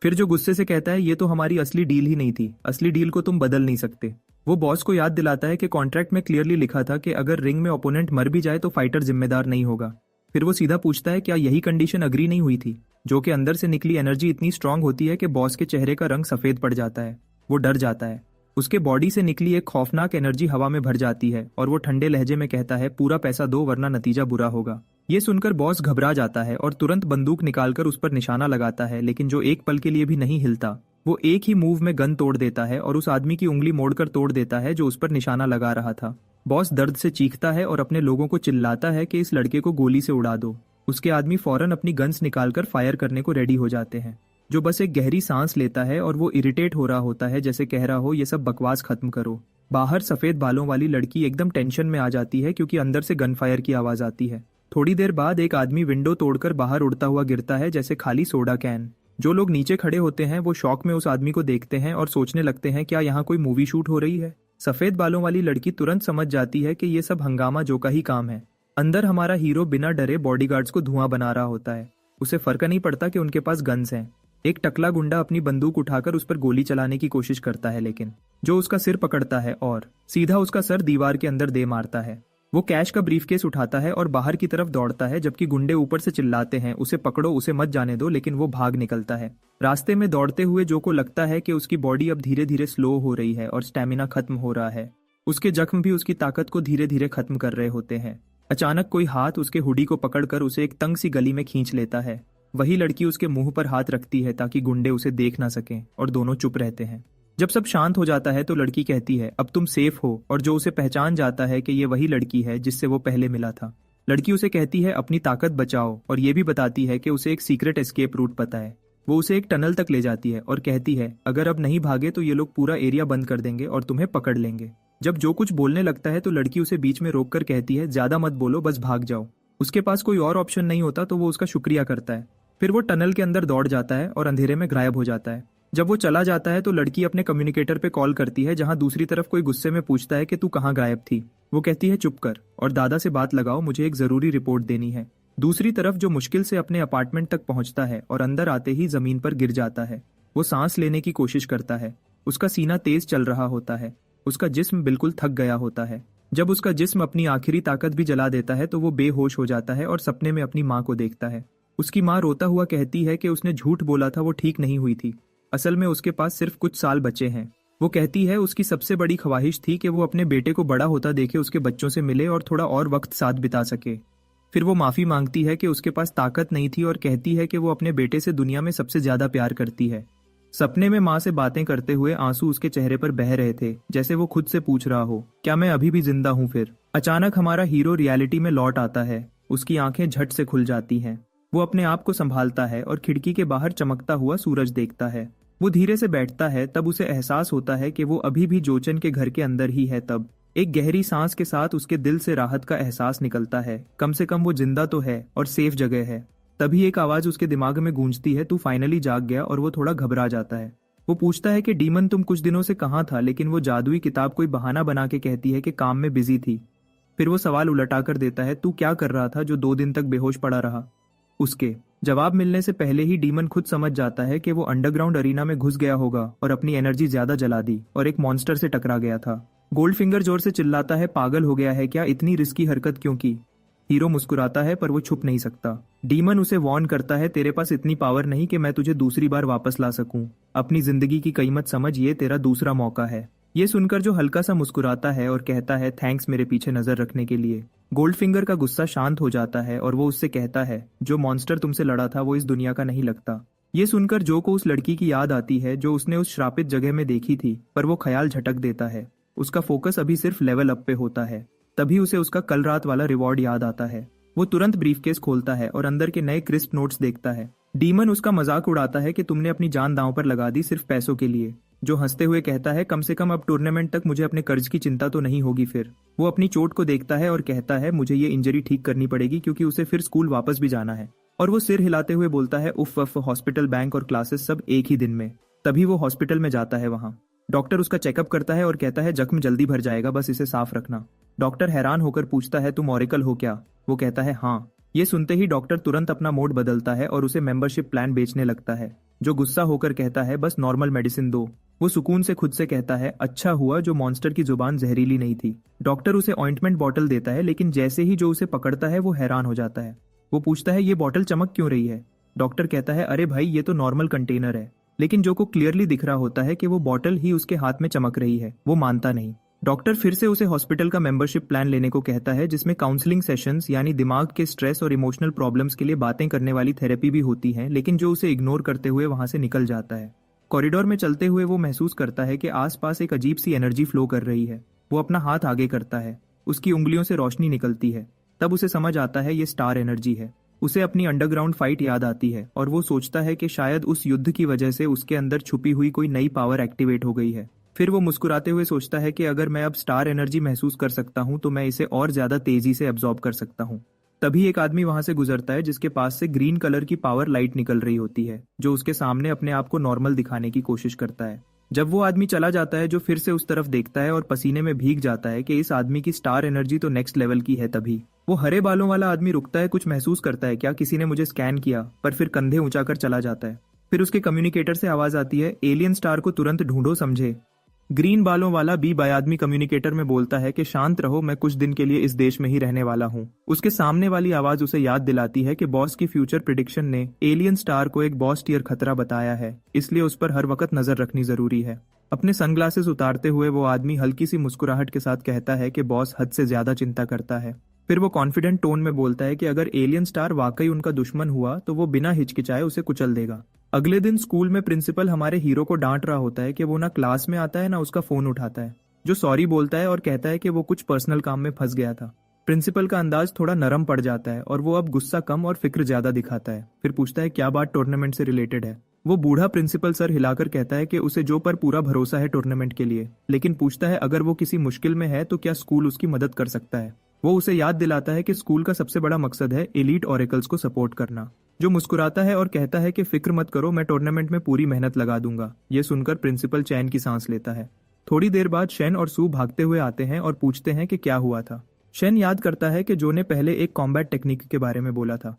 फिर जो गुस्से से कहता है ये तो हमारी असली डील ही नहीं थी, असली डील को तुम बदल नहीं सकते। वो बॉस को याद दिलाता है कि कॉन्ट्रैक्ट में क्लियरली लिखा था कि अगर रिंग में ओपोनेंट मर भी जाए तो फाइटर जिम्मेदार नहीं होगा। फिर वो सीधा पूछता है क्या यही कंडीशन अग्री नहीं हुई थी। जो कि अंदर से निकली एनर्जी इतनी स्ट्रांग होती है कि बॉस के चेहरे का रंग सफेद पड़ जाता है। वो डर जाता है। उसके बॉडी से निकली एक खौफनाक एनर्जी हवा में भर जाती है और वो ठंडे लहजे में कहता है, पूरा पैसा दो वरना नतीजा बुरा होगा। ये सुनकर बॉस घबरा जाता है और तुरंत बंदूक निकालकर उस पर निशाना लगाता है, लेकिन जो एक पल के लिए भी नहीं हिलता। वो एक ही मूव में गन तोड़ देता है और उस आदमी की उंगली मोड़कर तोड़ देता है जो उस पर निशाना लगा रहा था। बॉस दर्द से चीखता है और अपने लोगों को चिल्लाता है कि इस लड़के को गोली से उड़ा दो। उसके आदमी फौरन अपनी गन्स निकालकर फायर करने को रेडी हो जाते हैं। जो बस एक गहरी सांस लेता है और वो इरिटेट हो रहा होता है, जैसे कह रहा हो ये सब बकवास खत्म करो। बाहर सफेद बालों वाली लड़की एकदम टेंशन में आ जाती है क्योंकि अंदर से गन फायर की आवाज आती है। थोड़ी देर बाद एक आदमी विंडो तोड़कर बाहर उड़ता हुआ गिरता है जैसे खाली सोडा कैन। जो लोग नीचे खड़े होते हैं वो शौक में उस आदमी को देखते हैं और सोचने लगते हैं क्या यहाँ कोई मूवी शूट हो रही है। सफेद बालों वाली लड़की तुरंत समझ जाती है कि ये सब हंगामा जो का ही काम है। अंदर हमारा हीरो बिना डरे बॉडीगार्ड्स को धुआं बना रहा होता है। उसे फर्क नहीं पड़ता कि उनके पास गन्स हैं। एक टकला गुंडा अपनी बंदूक उठाकर उस पर गोली चलाने की कोशिश करता है, लेकिन जो उसका सिर पकड़ता है और सीधा उसका सर दीवार के अंदर दे मारता है। वो कैश का ब्रीफकेस उठाता है और बाहर की तरफ दौड़ता है, जबकि गुंडे ऊपर से चिल्लाते हैं, उसे पकड़ो, उसे मत जाने दो, लेकिन वो भाग निकलता है। रास्ते में दौड़ते हुए जो को लगता है कि उसकी बॉडी अब धीरे धीरे स्लो हो रही है और स्टेमिना खत्म हो रहा है। उसके जख्म भी उसकी ताकत को धीरे धीरे खत्म कर रहे होते हैं। अचानक कोई हाथ उसके हुडी को पकड़कर उसे एक तंग सी गली में खींच लेता है। वही लड़की उसके मुंह पर हाथ रखती है ताकि गुंडे उसे देख ना सकें और दोनों चुप रहते हैं। जब सब शांत हो जाता है तो लड़की कहती है, अब तुम सेफ हो, और जो उसे पहचान जाता है कि ये वही लड़की है जिससे वो पहले मिला था। लड़की उसे कहती है अपनी ताकत बचाओ और ये भी बताती है कि उसे एक सीक्रेट एस्केप रूट पता है। वो उसे एक टनल तक ले जाती है और कहती है अगर अब नहीं भागे तो ये लोग पूरा एरिया बंद कर देंगे और तुम्हें पकड़ लेंगे। जब जो कुछ बोलने लगता है तो लड़की उसे बीच में रोककर कहती है ज्यादा मत बोलो, बस भाग जाओ। उसके पास कोई और ऑप्शन नहीं होता तो वो उसका शुक्रिया करता है। फिर वो टनल के अंदर दौड़ जाता है और अंधेरे में गायब हो जाता है। जब वो चला जाता है तो लड़की अपने कम्युनिकेटर पे कॉल करती है, जहां दूसरी तरफ कोई गुस्से में पूछता है कि तू कहाँ गायब थी। वो कहती है चुप कर और दादा से बात लगाओ, मुझे एक जरूरी रिपोर्ट देनी है। दूसरी तरफ जो मुश्किल से अपने अपार्टमेंट तक पहुंचता है और अंदर आते ही जमीन पर गिर जाता है। वो सांस लेने की कोशिश करता है। उसका सीना तेज चल रहा होता है। उसका जिस्म बिल्कुल थक गया होता है। जब उसका जिस्म अपनी आखिरी ताकत भी जला देता है तो वो बेहोश हो जाता है और सपने में अपनी माँ को देखता है। उसकी माँ रोता हुआ कहती है कि उसने झूठ बोला था, वो ठीक नहीं हुई थी। असल में उसके पास सिर्फ कुछ साल बचे हैं। वो कहती है उसकी सबसे बड़ी ख्वाहिश थी कि वो अपने बेटे को बड़ा होता देखे उसके बच्चों से मिले और थोड़ा और वक्त साथ बिता सके। फिर वो माफी मांगती है कि उसके पास ताकत नहीं थी और कहती है कि वो अपने बेटे से दुनिया में सबसे ज्यादा प्यार करती है। सपने में माँ से बातें करते हुए आंसू उसके चेहरे पर बह रहे थे, जैसे वो खुद से पूछ रहा हो क्या मैं अभी भी जिंदा हूँ। फिर अचानक हमारा हीरो रियलिटी में लौट आता है। उसकी आंखें झट से खुल जाती हैं। वो अपने आप को संभालता है और खिड़की के बाहर चमकता हुआ सूरज देखता है। वो धीरे से बैठता है, तब उसे एहसास होता है कि वो अभी भी जोचन के घर के अंदर ही है। तब एक गहरी सांस के साथ उसके दिल से राहत का एहसास निकलता है। कम से कम वो जिंदा तो है और सेफ जगह है। तभी एक आवाज उसके दिमाग में गूंजती है, तू फाइनली जाग गया, और वो थोड़ा घबरा जाता है। वो पूछता है कि डीमन तुम कुछ दिनों से कहाँ था, लेकिन वो जादुई किताब कोई बहाना बना के कहती है कि काम में बिजी थी। फिर वो सवाल उलटा कर देता है, तू क्या कर रहा था जो 2 दिन तक बेहोश पड़ा रहा। उसके जवाब मिलने से पहले ही डीमन खुद समझ जाता है कि वो अंडरग्राउंड अरीना में घुस गया होगा और अपनी एनर्जी ज्यादा जला दी और एक मॉन्स्टर से टकरा गया था। गोल्डफिंगर जोर से चिल्लाता है, पागल हो गया है क्या, इतनी रिस्की हरकत क्यों की। हीरो मुस्कुराता है पर वो छुप नहीं सकता। डीमन उसे वार्न करता है, तेरे पास इतनी पावर नहीं कि मैं तुझे दूसरी बार वापस ला सकूं। अपनी जिंदगी की कीमत समझ, ये तेरा दूसरा मौका है। ये सुनकर जो हल्का सा मुस्कुराता है और कहता है थैंक्स मेरे पीछे नजर रखने के लिए। गोल्डफिंगर का गुस्सा शांत हो जाता है और वो उससे कहता है, जो मॉन्स्टर तुमसे लड़ा था वो इस दुनिया का नहीं लगता। ये सुनकर जो को उस लड़की की याद आती है जो उसने उस श्रापित जगह में देखी थी, पर वो ख्याल झटक देता है। उसका फोकस अभी सिर्फ लेवल अप पे होता है। तभी उसे उसका कल रात वाला रिवॉर्ड याद आता है। वो तुरंत ब्रीफकेस खोलता है और अंदर के नए क्रिस्प नोट्स देखता है। डीमन उसका मजाक उड़ाता है कि तुमने अपनी जान दांव पर लगा दी सिर्फ पैसों के लिए। जो हंसते हुए कहता है, कम से कम अब टूर्नामेंट तक मुझे अपने कर्ज की चिंता तो नहीं होगी। फिर वो अपनी चोट को देखता है और कहता है, मुझे ये इंजरी ठीक करनी पड़ेगी क्योंकि उसे फिर स्कूल वापस भी जाना है। और वो सिर हिलाते हुए बोलता है, उफ उफ, हॉस्पिटल, बैंक और क्लासेस सब एक ही दिन में। तभी वो हॉस्पिटल में जाता है। वहाँ डॉक्टर उसका चेकअप करता है और कहता है, जख्म जल्दी भर जाएगा, बस इसे साफ रखना। डॉक्टर हैरान होकर पूछता है, तुम ऑरेकल हो क्या। वो कहता है हाँ। ये सुनते ही डॉक्टर तुरंत अपना मोड बदलता है और उसे मेंबरशिप प्लान बेचने लगता है। जो गुस्सा होकर कहता है, बस नॉर्मल मेडिसिन दो। वो सुकून से खुद से कहता है, अच्छा हुआ जो मॉन्स्टर की जुबान जहरीली नहीं थी। डॉक्टर उसे ऑइंटमेंट बॉटल देता है, लेकिन जैसे ही जो उसे पकड़ता है वो हैरान हो जाता है। वो पूछता है, ये बॉटल चमक क्यों रही है। डॉक्टर कहता है अरे भाई ये तो नॉर्मल कंटेनर है, लेकिन जो को क्लियरली दिख रहा होता है कि वो बॉटल ही उसके हाथ में चमक रही है। वो मानता नहीं। डॉक्टर फिर से उसे हॉस्पिटल का मेंबरशिप प्लान लेने को कहता है जिसमें काउंसलिंग सेशंस यानी दिमाग के स्ट्रेस और इमोशनल प्रॉब्लम्स के लिए बातें करने वाली थेरेपी भी होती है, लेकिन जो उसे इग्नोर करते हुए वहां से निकल जाता है। कॉरिडोर में चलते हुए वो महसूस करता है कि आसपास एक अजीब सी एनर्जी फ्लो कर रही है। वो अपना हाथ आगे करता है, उसकी उंगलियों से रोशनी निकलती है। तब उसे समझ आता है ये स्टार एनर्जी है। उसे अपनी अंडरग्राउंड फाइट याद आती है और वो सोचता है कि शायद उस युद्ध की वजह से उसके अंदर छुपी हुई कोई नई पावर एक्टिवेट हो गई है। फिर वो मुस्कुराते हुए सोचता है कि अगर मैं अब स्टार एनर्जी महसूस कर सकता हूं तो मैं इसे और ज्यादा तेजी से एब्जॉर्ब कर सकता हूं। तभी एक आदमी वहां से गुजरता है जिसके पास से ग्रीन कलर की पावर लाइट निकल रही होती है, जो उसके सामने अपने आप को नॉर्मल दिखाने की कोशिश करता है। जब वो आदमी चला जाता है जो फिर से उस तरफ देखता है और पसीने में भीग जाता है कि इस आदमी की स्टार एनर्जी तो नेक्स्ट लेवल की है। तभी वो हरे बालों वाला आदमी रुकता है, कुछ महसूस करता है क्या किसी ने मुझे स्कैन किया, पर फिर कंधे ऊंचा कर चला जाता है। फिर उसके कम्युनिकेटर से आवाज आती है एलियन स्टार को तुरंत ढूंढो, समझे। ग्रीन बालों वाला बी बाय आदमी कम्युनिकेटर में बोलता है कि शांत रहो, मैं कुछ दिन के लिए इस देश में ही रहने वाला हूँ। उसके सामने वाली आवाज उसे याद दिलाती है कि बॉस की फ्यूचर प्रिडिक्शन ने एलियन स्टार को एक बॉस टियर खतरा बताया है, इसलिए उस पर हर वक्त नजर रखनी जरूरी है। अपने सनग्लासेस उतारते हुए वो आदमी हल्की सी मुस्कुराहट के साथ कहता है कि बॉस हद से ज्यादा चिंता करता है। फिर वो कॉन्फिडेंट टोन में बोलता है कि अगर एलियन स्टार वाकई उनका दुश्मन हुआ तो वो बिना हिचकिचाए उसे कुचल देगा। अगले दिन स्कूल में प्रिंसिपल हमारे हीरो को डांट रहा होता है कि वो ना क्लास में आता है ना उसका फोन उठाता है, जो सॉरी बोलता है और कहता है कि वो कुछ पर्सनल काम में फंस गया था। प्रिंसिपल का अंदाज थोड़ा नरम पड़ जाता है और वो अब गुस्सा कम और फिक्र ज्यादा दिखाता है। फिर पूछता है क्या बात टूर्नामेंट से रिलेटेड है। वो बूढ़ा प्रिंसिपल सर हिलाकर कहता है कि उसे जो पर पूरा भरोसा है टूर्नामेंट के लिए, लेकिन पूछता है अगर वो किसी मुश्किल में है तो क्या स्कूल उसकी मदद कर सकता है। वो उसे याद दिलाता है कि स्कूल का सबसे बड़ा मकसद है एलीट ऑरेकल्स को सपोर्ट करना। जो मुस्कुराता है और कहता है कि फिक्र मत करो, मैं टूर्नामेंट में पूरी मेहनत लगा दूंगा। ये सुनकर प्रिंसिपल चैन की सांस लेता है। थोड़ी देर बाद शेन और सू भागते हुए आते हैं और पूछते हैं कि क्या हुआ था। शेन याद करता है कि जो ने पहले एक कॉम्बैट टेक्निक के बारे में बोला था।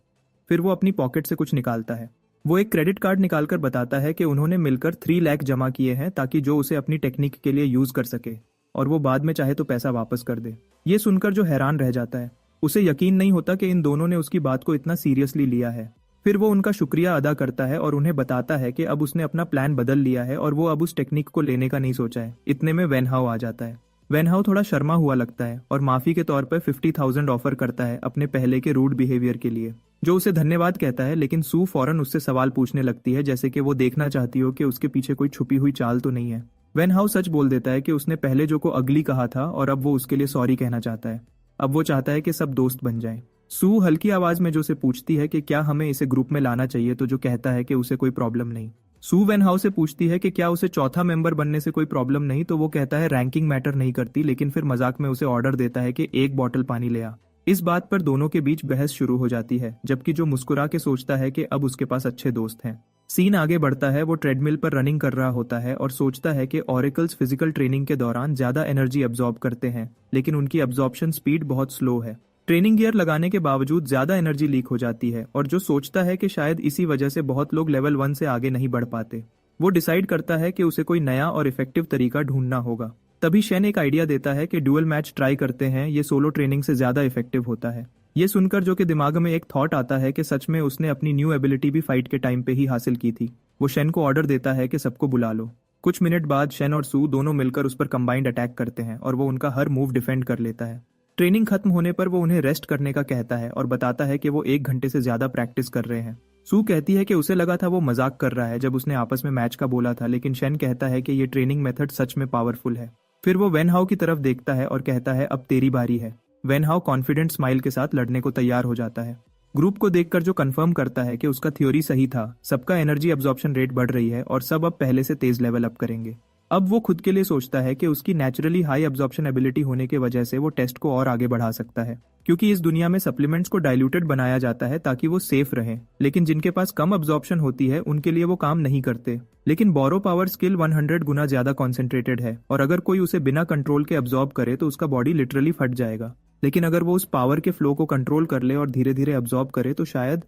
फिर वो अपनी पॉकेट से कुछ निकालता है। वो एक क्रेडिट कार्ड निकालकर बताता है कि उन्होंने मिलकर 3 लाख जमा किए हैं ताकि जो उसे अपनी टेक्निक के लिए यूज कर सके और वो बाद में चाहे तो पैसा वापस कर दे। ये सुनकर जो हैरान रह जाता है, उसे यकीन नहीं होता कि इन दोनों ने उसकी बात को इतना सीरियसली लिया है। फिर वो उनका शुक्रिया अदा करता है और उन्हें बताता है कि अब उसने अपना प्लान बदल लिया है और वो अब उस टेक्निक को लेने का नहीं सोचा है। इतने में वेनहाउ आ जाता है। वेनहाउ थोड़ा शर्मा हुआ लगता है और माफी के तौर पर 50,000 ऑफर करता है अपने पहले के रूड बिहेवियर के लिए, जो उसे धन्यवाद कहता है। लेकिन सू फौरन उससे सवाल पूछने लगती है, जैसे कि वो देखना चाहती हो कि उसके पीछे कोई छुपी हुई चाल तो नहीं है। वेनहाउ सच बोल देता है कि उसने पहले जो को अगली कहा था और अब वो उसके लिए सॉरी कहना चाहता है। अब वो चाहता है कि सब दोस्त बन जाएं। सू हल्की आवाज में जो से पूछती है कि क्या हमें इसे ग्रुप में लाना चाहिए, तो जो कहता है कि उसे कोई प्रॉब्लम नहीं। सू वेनहाउ से पूछती है कि क्या उसे चौथा मेंबर बनने से कोई प्रॉब्लम नहीं, तो वो कहता है रैंकिंग मैटर नहीं करती, लेकिन फिर मजाक में उसे ऑर्डर देता है कि 1 बॉटल पानी ले आ। इस बात पर दोनों के बीच बहस शुरू हो जाती है, जबकि जो मुस्कुरा के सोचता है कि अब उसके पास अच्छे दोस्त हैं। सीन आगे बढ़ता है। वो ट्रेडमिल पर रनिंग कर रहा होता है और सोचता है कि ऑरेकल्स फिजिकल ट्रेनिंग के दौरान ज्यादा एनर्जी एब्जॉर्ब करते हैं, लेकिन उनकी एब्जॉर्प्शन स्पीड बहुत स्लो है। ट्रेनिंग गियर लगाने के बावजूद ज्यादा एनर्जी लीक हो जाती है और जो सोचता है कि शायद इसी वजह से बहुत लोग लेवल 1 से आगे नहीं बढ़ पाते। वो डिसाइड करता है कि उसे कोई नया और इफेक्टिव तरीका ढूंढना होगा। तभी शेन एक आइडिया देता है कि ड्यूअल मैच ट्राई करते हैं, ये सोलो ट्रेनिंग से ज्यादा इफेक्टिव होता है। ये सुनकर जो के दिमाग में एक थॉट आता है कि सच में उसने अपनी न्यू एबिलिटी भी फाइट के टाइम पे ही हासिल की थी। वो शेन को ऑर्डर देता है कि सबको बुला लो। कुछ मिनट बाद शेन और सू दोनों मिलकर उस पर कंबाइंड अटैक करते हैं और वो उनका हर मूव डिफेंड कर लेता है। ट्रेनिंग खत्म होने पर वो उन्हें रेस्ट करने का कहता है और बताता है कि वो 1 घंटे से ज्यादा प्रैक्टिस कर रहे हैं। सू कहती है कि उसे लगा था वो मजाक कर रहा है जब उसने आपस में मैच का बोला था, लेकिन शेन कहता है कि ये ट्रेनिंग मेथड सच में पावरफुल है। फिर वो वेनहाउ की तरफ देखता है और कहता है अब तेरी बारी है। वेनहाउ कॉन्फिडेंट स्माइल के साथ लड़ने को तैयार हो जाता है। ग्रुप को देखकर जो कंफर्म करता है कि उसका थ्योरी सही था, सबका एनर्जी एब्जॉर्प्शन रेट बढ़ रही है और सब अब पहले से तेज लेवल अप करेंगे। अब वो खुद के लिए सोचता है कि उसकी नेचुरली हाई एब्जॉर्प्शन एबिलिटी होने की वजह से वो टेस्ट को और आगे बढ़ा सकता है, क्योंकि इस दुनिया में सप्लीमेंट्स को डाइल्यूटेड बनाया जाता है ताकि वो सेफ रहें, लेकिन जिनके पास कम एब्जॉर्प्शन होती है उनके लिए वो काम नहीं करते। लेकिन बोरो पावर स्किल 100 गुना ज्यादा कॉन्सेंट्रेटेड है और अगर कोई उसे बिना कंट्रोल के एब्जॉर्ब करे तो उसका बॉडी लिटरली फट जाएगा। लेकिन अगर वो उस पावर के फ्लो को कंट्रोल कर ले और धीरे धीरे एब्जॉर्ब करे तो शायद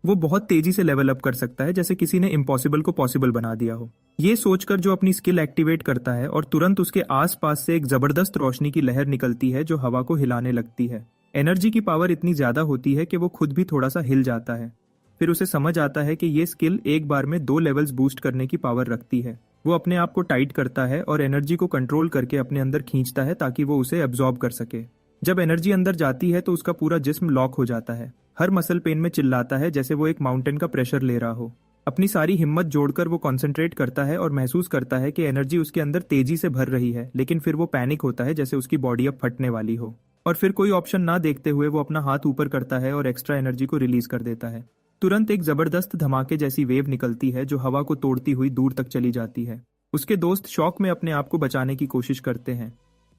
वो बहुत तेजी से लेवल अप कर सकता है, जैसे किसी ने इम्पॉसिबल को पॉसिबल बना दिया हो। ये सोचकर जो अपनी स्किल एक्टिवेट करता है और तुरंत उसके आसपास से एक जबरदस्त रोशनी की लहर निकलती है जो हवा को हिलाने लगती है। एनर्जी की पावर इतनी ज्यादा होती है कि वो खुद भी थोड़ा सा हिल जाता है। फिर उसे समझ आता है कि ये स्किल एक बार में 2 लेवल्स बूस्ट करने की पावर रखती है। वो अपने आप को टाइट करता है और एनर्जी को कंट्रोल करके अपने अंदर खींचता है ताकि वो उसे एब्जॉर्ब कर सके। जब एनर्जी अंदर जाती है तो उसका पूरा जिस्म लॉक हो जाता है। हर मसल पेन में चिल्लाता है जैसे वो एक माउंटेन का प्रेशर ले रहा हो। अपनी सारी हिम्मत जोड़कर वो कंसंट्रेट करता है और महसूस करता है कि एनर्जी उसके अंदर तेजी से भर रही है, लेकिन फिर वो पैनिक होता है जैसे उसकी बॉडी अब फटने वाली हो। और फिर कोई ऑप्शन ना देखते हुए वो अपना हाथ ऊपर करता है और एक्स्ट्रा एनर्जी को रिलीज कर देता है। तुरंत एक जबरदस्त धमाके जैसी वेव निकलती है जो हवा को तोड़ती हुई दूर तक चली जाती है। उसके दोस्त शॉक में अपने आप को बचाने की कोशिश करते हैं।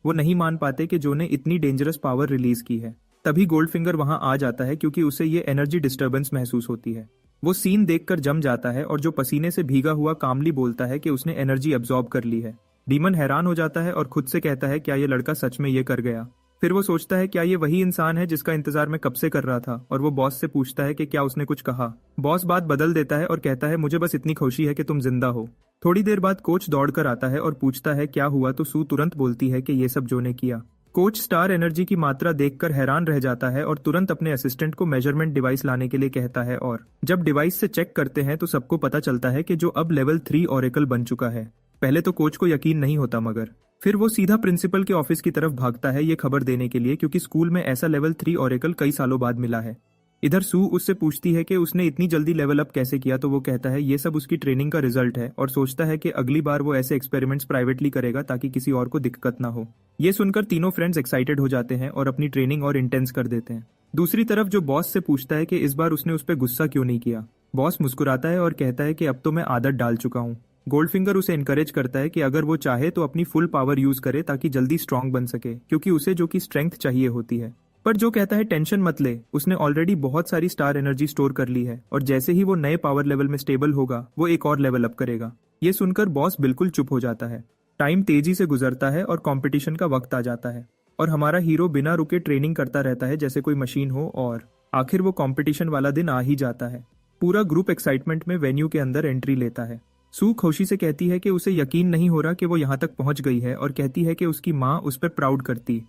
वो नहीं मान पाते कि जो ने इतनी डेंजरस पावर रिलीज की है। तभी गोल्डफिंगर वहां आ जाता है क्योंकि उसे ये एनर्जी डिस्टर्बेंस महसूस होती है। वो सीन देखकर जम जाता है और जो पसीने से भीगा हुआ कामली बोलता है कि उसने एनर्जी एब्जॉर्ब कर ली है। डीमन हैरान हो जाता है और खुद से कहता है क्या ये लड़का सच में ये कर गया। फिर वो सोचता है क्या ये वही इंसान है जिसका इंतजार मैं कब से कर रहा था, और वो बॉस से पूछता है कि क्या उसने कुछ कहा। बॉस बात बदल देता है और कहता है मुझे बस इतनी खुशी है कि तुम जिंदा हो। थोड़ी देर बाद कोच दौड़कर आता है और पूछता है क्या हुआ, तो सू तुरंत बोलती है कि ये सब जो ने किया। कोच स्टार एनर्जी की मात्रा देखकर हैरान रह जाता है और तुरंत अपने असिस्टेंट को मेजरमेंट डिवाइस लाने के लिए कहता है, और जब डिवाइस से चेक करते हैं तो सबको पता चलता है कि जो अब लेवल 3 ऑरेकल बन चुका है। पहले तो कोच को यकीन नहीं होता, मगर फिर वो सीधा प्रिंसिपल के ऑफिस की तरफ भागता है ये खबर देने के लिए, क्योंकि स्कूल में ऐसा लेवल 3 ऑरेकल कई सालों बाद मिला है। इधर सू उससे पूछती है कि उसने इतनी जल्दी लेवल अप कैसे किया, तो वो कहता है ये सब उसकी ट्रेनिंग का रिजल्ट है, और सोचता है कि अगली बार वो ऐसे एक्सपेरिमेंट्स प्राइवेटली करेगा ताकि किसी और को दिक्कत ना हो। ये सुनकर तीनों फ्रेंड्स एक्साइटेड हो जाते हैं और अपनी ट्रेनिंग और इंटेंस कर देते हैं। दूसरी तरफ जो बॉस से पूछता है कि इस बार उसने उस पर गुस्सा क्यों नहीं किया। बॉस मुस्कुराता है और कहता है कि अब तो मैं आदत डाल चुका हूँ। गोल्डफिंगर उसे एनकरेज करता है कि अगर वो चाहे तो अपनी फुल पावर यूज करे ताकि जल्दी स्ट्रांग बन सके, क्योंकि उसे जो की स्ट्रेंथ चाहिए होती है। पर जो कहता है टेंशन मत ले, उसने ऑलरेडी बहुत सारी स्टार एनर्जी स्टोर कर ली है, और जैसे ही वो नए पावर लेवल में स्टेबल होगा वो एक और लेवल अप करेगा। ये सुनकर बॉस बिल्कुल चुप हो जाता है। टाइम तेजी से गुजरता है और कंपटीशन का वक्त आ जाता है, और हमारा हीरो बिना रुके ट्रेनिंग करता रहता है जैसे कोई मशीन हो, और आखिर वो कंपटीशन वाला दिन आ ही जाता है। पूरा ग्रुप एक्साइटमेंट में वेन्यू के अंदर एंट्री लेता है। सू खुशी से कहती है कि उसे यकीन नहीं हो रहा कि वो यहाँ तक पहुंच गई है, और कहती है कि उसकी माँ उस पर प्राउड करती।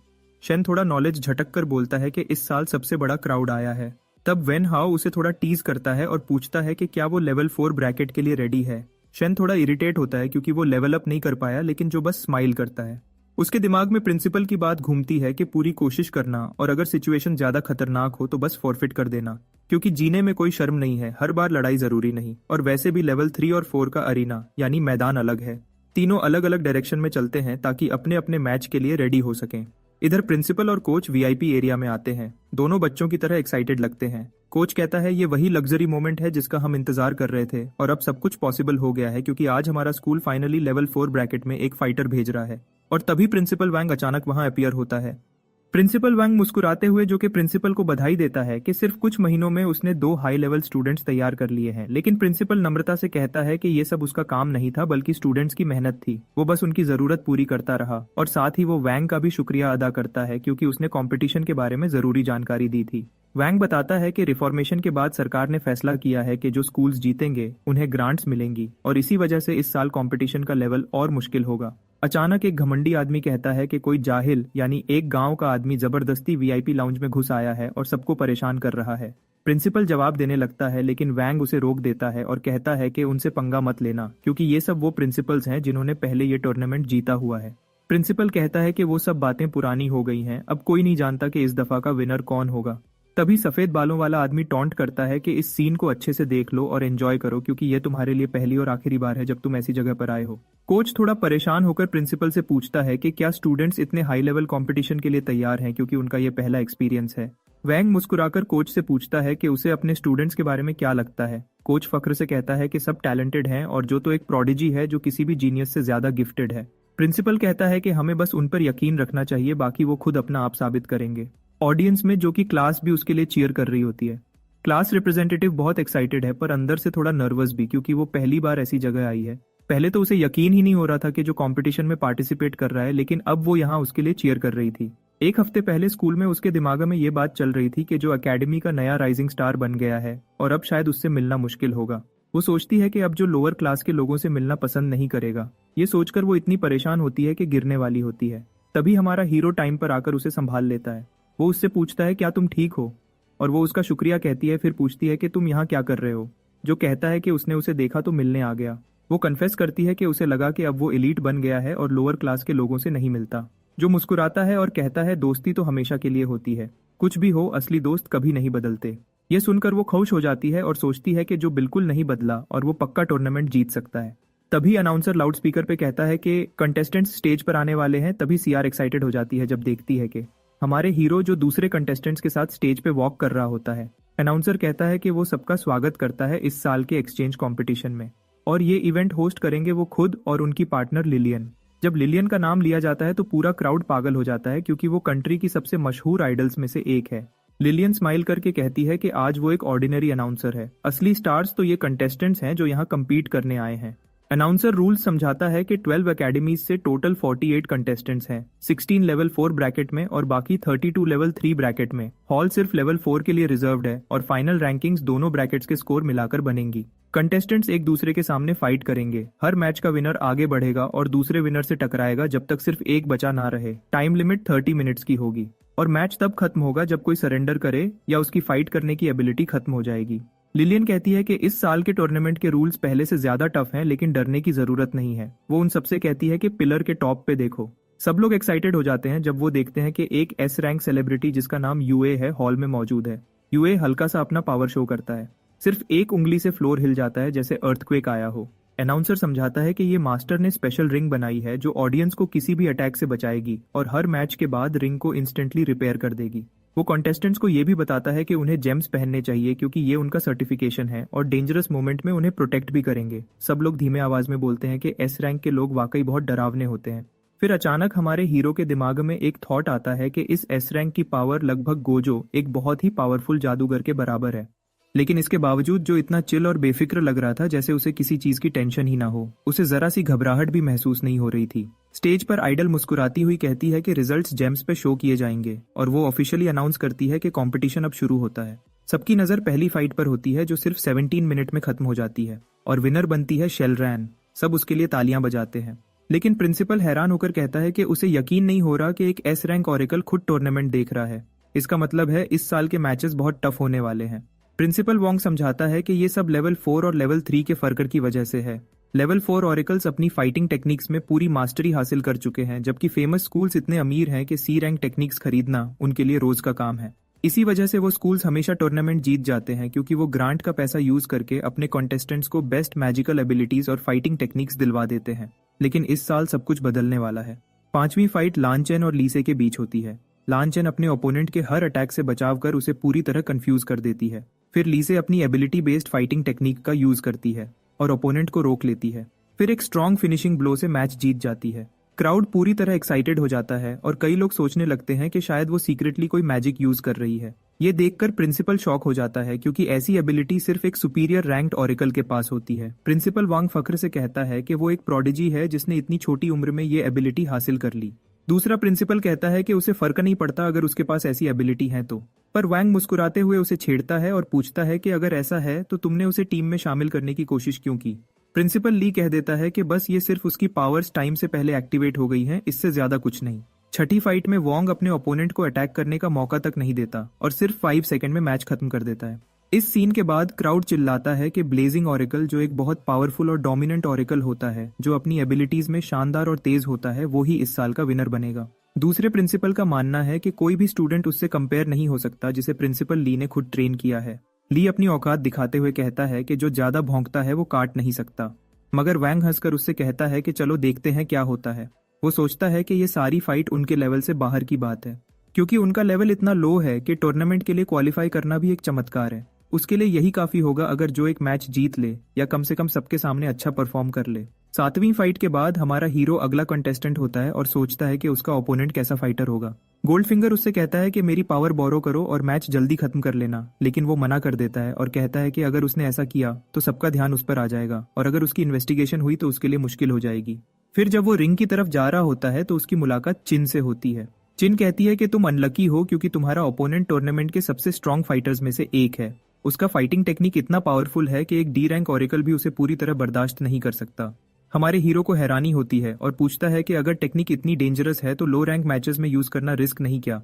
शेन थोड़ा नॉलेज झटक कर बोलता है कि इस साल सबसे बड़ा क्राउड आया है। तब वेन हाओ उसे थोड़ा टीज करता है और पूछता है कि क्या वो लेवल 4 ब्रैकेट के लिए रेडी है। शेन थोड़ा इरिटेट होता है क्योंकि वो लेवल अप नहीं कर पाया, लेकिन जो बस स्माइल करता है। उसके दिमाग में प्रिंसिपल की बात घूमती है कि पूरी कोशिश करना, और अगर सिचुएशन ज्यादा खतरनाक हो तो बस फॉरफिट कर देना, क्योंकि जीने में कोई शर्म नहीं है, हर बार लड़ाई जरूरी नहीं। और वैसे भी लेवल 3 और 4 का अरीना यानी मैदान अलग है। तीनों अलग अलग डायरेक्शन में चलते हैं ताकि अपने अपने मैच के लिए रेडी हो सकें। इधर प्रिंसिपल और कोच वीआईपी एरिया में आते हैं। दोनों बच्चों की तरह एक्साइटेड लगते हैं। कोच कहता है ये वही लग्जरी मोमेंट है जिसका हम इंतजार कर रहे थे, और अब सब कुछ पॉसिबल हो गया है क्योंकि आज हमारा स्कूल फाइनली लेवल 4 ब्रैकेट में एक फाइटर भेज रहा है। और तभी प्रिंसिपल वैंग अचानक वहां अपीयर होता है। प्रिंसिपल वैंग मुस्कुराते हुए जो कि प्रिंसिपल को बधाई देता है कि सिर्फ कुछ महीनों में उसने 2 हाई लेवल स्टूडेंट्स तैयार कर लिए हैं, लेकिन प्रिंसिपल नम्रता से कहता है कि ये सब उसका काम नहीं था, बल्कि स्टूडेंट्स की मेहनत थी। वो बस उनकी जरूरत पूरी करता रहा, और साथ ही वो वैंग का भी शुक्रिया अदा करता है क्योंकि उसने कंपटीशन के बारे में जरूरी जानकारी दी थी। वैंग बताता है कि रिफॉर्मेशन के बाद सरकार ने फैसला किया है कि जो स्कूल्स जीतेंगे उन्हें ग्रांट्स मिलेंगी, और इसी वजह से इस साल कंपटीशन का लेवल और मुश्किल होगा। अचानक एक घमंडी आदमी कहता है कि कोई जाहिल यानी एक गांव का आदमी जबरदस्ती वीआईपी लाउंज में घुस आया है और सबको परेशान कर रहा है। प्रिंसिपल जवाब देने लगता है, लेकिन वैंग उसे रोक देता है और कहता है कि उनसे पंगा मत लेना, क्योंकि ये सब वो प्रिंसिपल्स हैं जिन्होंने पहले ये टूर्नामेंट जीता हुआ है। प्रिंसिपल कहता है कि वो सब बातें पुरानी हो गई हैं, अब कोई नहीं जानता कि इस दफा का विनर कौन होगा। तभी सफेद बालों वाला आदमी टॉन्ट करता है कि इस सीन को अच्छे से देख लो और एंजॉय करो, क्योंकि ये तुम्हारे लिए पहली और आखिरी बार है जब तुम ऐसी जगह पर आए हो। कोच थोड़ा परेशान होकर प्रिंसिपल से पूछता है कि क्या स्टूडेंट्स इतने हाई लेवल कंपटीशन के लिए तैयार हैं, क्योंकि उनका ये पहला एक्सपीरियंस है। वैंग मुस्कुराकर कोच से पूछता है कि उसे अपने स्टूडेंट्स के बारे में क्या लगता है। कोच फक्र से कहता है कि सब टैलेंटेड हैं, और जो तो एक प्रोडिजी है जो किसी भी जीनियस से ज्यादा गिफ्टेड है। प्रिंसिपल कहता है कि हमें बस उन पर यकीन रखना चाहिए, बाकी वो खुद अपना आप साबित करेंगे। ऑडियंस में जो कि क्लास भी उसके लिए चीयर कर रही होती है। क्लास रिप्रेजेंटेटिव बहुत एक्साइटेड है, पर अंदर से थोड़ा नर्वस भी, क्योंकि वो पहली बार ऐसी जगह आई है। पहले तो उसे यकीन ही नहीं हो रहा था कि जो कंपटीशन में पार्टिसिपेट कर रहा है, लेकिन अब वो यहाँ उसके लिए चीयर कर रही थी। एक हफ्ते पहले स्कूल में उसके दिमाग में ये बात चल रही थी कि जो अकेडमी का नया राइजिंग स्टार बन गया है, और अब शायद उससे मिलना मुश्किल होगा। वो सोचती है कि अब जो लोअर क्लास के लोगों से मिलना पसंद नहीं करेगा। ये सोचकर वो इतनी परेशान होती है कि गिरने वाली होती है। तभी हमारा हीरो टाइम पर आकर उसे संभाल लेता है। वो उससे पूछता है क्या तुम ठीक हो, और वो उसका शुक्रिया कहती है। फिर पूछती है कि तुम यहाँ क्या कर रहे हो। जो कहता है कि उसने उसे देखा तो मिलने आ गया। वो कन्फेस करती है कि उसे लगा कि अब वो एलीट बन गया है और लोअर क्लास के लोगों से नहीं मिलता। जो मुस्कुराता है और कहता है दोस्ती तो हमेशा के लिए होती है, कुछ भी हो असली दोस्त कभी नहीं बदलते। ये सुनकर वो खुश हो जाती है और सोचती है कि जो बिल्कुल नहीं बदला और वो पक्का टूर्नामेंट जीत सकता है। तभी अनाउंसर लाउड स्पीकर पे कहता है कि कंटेस्टेंट्स स्टेज पर आने वाले हैं। तभी सीआर एक्साइटेड हो जाती है जब देखती है कि हमारे हीरो जो दूसरे कंटेस्टेंट्स के साथ स्टेज पे वॉक कर रहा होता है। अनाउंसर कहता है कि वो सबका स्वागत करता है इस साल के एक्सचेंज कंपटीशन में, और ये इवेंट होस्ट करेंगे वो खुद और उनकी पार्टनर लिलियन। जब लिलियन का नाम लिया जाता है तो पूरा क्राउड पागल हो जाता है क्योंकि वो कंट्री की सबसे मशहूर आइडल्स में से एक है। लिलियन स्माइल करके कहती है कि आज वो एक ऑर्डिनरी अनाउंसर है, असली स्टार्स तो ये कंटेस्टेंट्स हैं जो यहाँ कम्पीट करने आए हैं। अनाउंसर रूल्स समझाता है कि 12 अकेडमीज से टोटल 48 कंटेस्टेंट्स हैं, 16 लेवल 4 ब्रैकेट में और बाकी 32 लेवल 3 ब्रैकेट में। हॉल सिर्फ लेवल 4 के लिए रिजर्व्ड है और फाइनल रैंकिंग्स दोनों ब्रैकेट्स के स्कोर मिलाकर बनेंगी। कंटेस्टेंट्स एक दूसरे के सामने फाइट करेंगे। हर मैच का विनर आगे बढ़ेगा और दूसरे विनर से टकराएगा जब तक सिर्फ एक बचा ना रहे। टाइम लिमिट 30 मिनट्स की होगी और मैच तब खत्म होगा जब कोई सरेंडर करे या उसकी फाइट करने की एबिलिटी खत्म हो जाएगी। लिलियन कहती है कि इस साल के टूर्नामेंट के रूल्स पहले से ज्यादा टफ हैं, लेकिन डरने की जरूरत नहीं है। वो उन सबसे कहती है कि पिलर के टॉप पे देखो। सब लोग एक्साइटेड हो जाते हैं जब वो देखते हैं कि एक एस रैंक सेलिब्रिटी जिसका नाम यूए है हॉल में मौजूद है। यूए हल्का सा अपना पावर शो करता है, सिर्फ एक उंगली से फ्लोर हिल जाता है जैसे अर्थक्वेक आया हो। अनाउंसर समझाता है कि ये मास्टर ने स्पेशल रिंग बनाई है जो ऑडियंस को किसी भी अटैक से बचाएगी और हर मैच के बाद रिंग को इंस्टेंटली रिपेयर कर देगी। वो कॉन्टेस्टेंट्स को ये भी बताता है कि उन्हें जेम्स पहनने चाहिए क्योंकि ये उनका सर्टिफिकेशन है और डेंजरस मोमेंट में उन्हें प्रोटेक्ट भी करेंगे। सब लोग धीमे आवाज में बोलते हैं कि एस रैंक के लोग वाकई बहुत डरावने होते हैं। फिर अचानक हमारे हीरो के दिमाग में एक थॉट आता है कि इस एस रैंक की पावर लगभग गोजो, एक बहुत ही पावरफुल जादूगर के बराबर है। लेकिन इसके बावजूद जो इतना चिल और बेफिक्र लग रहा था जैसे उसे किसी चीज की टेंशन ही ना हो, उसे जरा सी घबराहट भी महसूस नहीं हो रही थी। स्टेज पर आइडल मुस्कुराती हुई कहती है कि रिजल्ट्स जेम्स पे शो किए जाएंगे और वो ऑफिशियली अनाउंस करती है कि कंपटीशन अब शुरू होता है। सबकी नजर पहली फाइट पर होती है जो सिर्फ 17 मिनट में खत्म हो जाती है और विनर बनती है शेलरैन। सब उसके लिए तालियां बजाते हैं, लेकिन प्रिंसिपल हैरान होकर कहता है कि उसे यकीन नहीं हो रहा कि एक एस रैंक ऑरेकल खुद टूर्नामेंट देख रहा है। इसका मतलब है इस साल के मैचेस बहुत टफ होने वाले हैं। प्रिंसिपल वोंग समझाता है कि ये सब लेवल 4 और लेवल 3 के फर्क की वजह से है। लेवल 4 ऑरेकल्स अपनी फाइटिंग टेक्निक्स में पूरी मास्टरी हासिल कर चुके हैं, जबकि फेमस स्कूल्स इतने अमीर हैं कि सी रैंक टेक्निक्स खरीदना उनके लिए रोज का काम है। इसी वजह से वो स्कूल्स हमेशा टूर्नामेंट जीत जाते हैं क्योंकि वो ग्रांट का पैसा यूज करके अपने कॉन्टेस्टेंट्स को बेस्ट मैजिकल एबिलिटीज और फाइटिंग टेक्निक्स दिलवा देते हैं। लेकिन इस साल सब कुछ बदलने वाला है। 5वीं फाइट लान चेन और लीसे के बीच होती है। लान चेन अपने ओपोनेंट के हर अटैक से बचाव कर उसे पूरी तरह कंफ्यूज कर देती है। फिर लीसे अपनी एबिलिटी बेस्ड फाइटिंग टेक्निक का यूज करती है और ओपोनेंट को रोक लेती है। फिर एक स्ट्रॉन्ग फिनिशिंग ब्लो से मैच जीत जाती है। क्राउड पूरी तरह एक्साइटेड हो जाता है और कई लोग सोचने लगते हैं कि शायद वो सीक्रेटली कोई मैजिक यूज कर रही है। ये देखकर प्रिंसिपल शॉक हो जाता है क्योंकि ऐसी एबिलिटी सिर्फ एक सुपीरियर रैंक्ड ऑरेकल के पास होती है। प्रिंसिपल वांग फख्र से कहता है कि वो एक प्रोडिजी है जिसने इतनी छोटी उम्र में ये एबिलिटी हासिल कर ली। दूसरा प्रिंसिपल कहता है कि उसे फर्क नहीं पड़ता अगर उसके पास ऐसी एबिलिटी है तो। पर वैंग मुस्कुराते हुए उसे छेड़ता है और पूछता है कि अगर ऐसा है तो तुमने उसे टीम में शामिल करने की कोशिश क्यों की। प्रिंसिपल ली कह देता है कि बस ये सिर्फ उसकी पावर्स टाइम से पहले एक्टिवेट हो गई हैं, इससे ज्यादा कुछ नहीं। छठी फाइट में वोंग अपने ओपोनेंट को अटैक करने का मौका तक नहीं देता और सिर्फ 5 सेकंड में मैच खत्म कर देता है। इस सीन के बाद क्राउड चिल्लाता है कि ब्लेजिंग ऑरेकल, जो एक बहुत पावरफुल और डोमिनेंट ऑरेकल होता है जो अपनी एबिलिटीज में शानदार और तेज होता है, वो ही इस साल का विनर बनेगा। दूसरे प्रिंसिपल का मानना है कि कोई भी स्टूडेंट उससे कंपेयर नहीं हो सकता जिसे प्रिंसिपल ली ने खुद ट्रेन किया है। ली अपनी औकात दिखाते हुए कहता है कि जो ज्यादा भौंकता है वो काट नहीं सकता, मगर वैंग हंसकर उससे कहता है कि चलो देखते हैं क्या होता है। वो सोचता है कि ये सारी फाइट उनके लेवल से बाहर की बात है, क्योंकि उनका लेवल इतना लो है कि टूर्नामेंट के लिए क्वालिफाई करना भी एक चमत्कार है। उसके लिए यही काफी होगा अगर जो एक मैच जीत ले या कम से कम सबके सामने अच्छा परफॉर्म कर ले। 7वीं फाइट के बाद हमारा हीरो अगला कंटेस्टेंट होता है और सोचता है कि उसका ओपोनेंट कैसा फाइटर होगा। गोल्डफिंगर उससे कहता है कि मेरी पावर बोरो करो और मैच जल्दी खत्म कर लेना, लेकिन वो मना कर देता है और कहता है कि अगर उसने ऐसा किया तो सबका ध्यान उस पर आ जाएगा और अगर उसकी इन्वेस्टिगेशन हुई तो उसके लिए मुश्किल हो जाएगी। फिर जब वो रिंग की तरफ जा रहा होता है तो उसकी मुलाकात चिन से होती है। चिन कहती है कि तुम अनलकी हो क्योंकि तुम्हारा ओपोनेंट टूर्नामेंट के सबसे स्ट्रॉन्ग फाइटर्स में से एक है। उसका फाइटिंग टेक्निक इतना पावरफुल है कि एक डी रैंक ऑरेकल भी उसे पूरी तरह बर्दाश्त नहीं कर सकता। हमारे हीरो को हैरानी होती है और पूछता है कि अगर टेक्निक इतनी डेंजरस है तो लो रैंक मैचेस में यूज करना रिस्क नहीं क्या।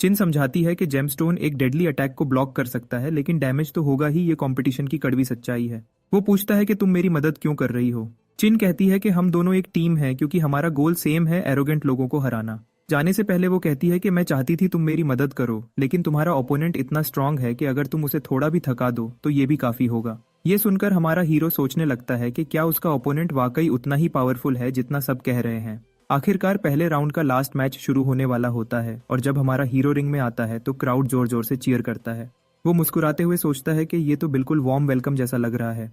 चिन समझाती है कि जेमस्टोन एक डेडली अटैक को ब्लॉक कर सकता है, लेकिन डैमेज तो होगा ही, ये कंपटीशन की कड़वी सच्चाई है। वो पूछता है कि तुम मेरी मदद क्यों कर रही हो। चिन कहती है कि हम दोनों एक टीम है क्योंकि हमारा गोल सेम है, एरोगेंट लोगों को हराना। जाने से पहले वो कहती है कि मैं चाहती थी तुम मेरी मदद करो, लेकिन तुम्हारा ओपोनेंट इतना स्ट्रांग है कि अगर तुम उसे थोड़ा भी थका दो तो ये भी काफी होगा। ये सुनकर हमारा हीरो सोचने लगता है कि क्या उसका ओपोनेंट वाकई उतना ही पावरफुल है जितना सब कह रहे हैं। आखिरकार पहले राउंड का लास्ट मैच शुरू होने वाला होता है और जब हमारा हीरो रिंग में आता है तो क्राउड जोर जोर से चीयर करता है। वो मुस्कुराते हुए सोचता है कि ये तो बिल्कुल वार्म वेलकम जैसा लग रहा है,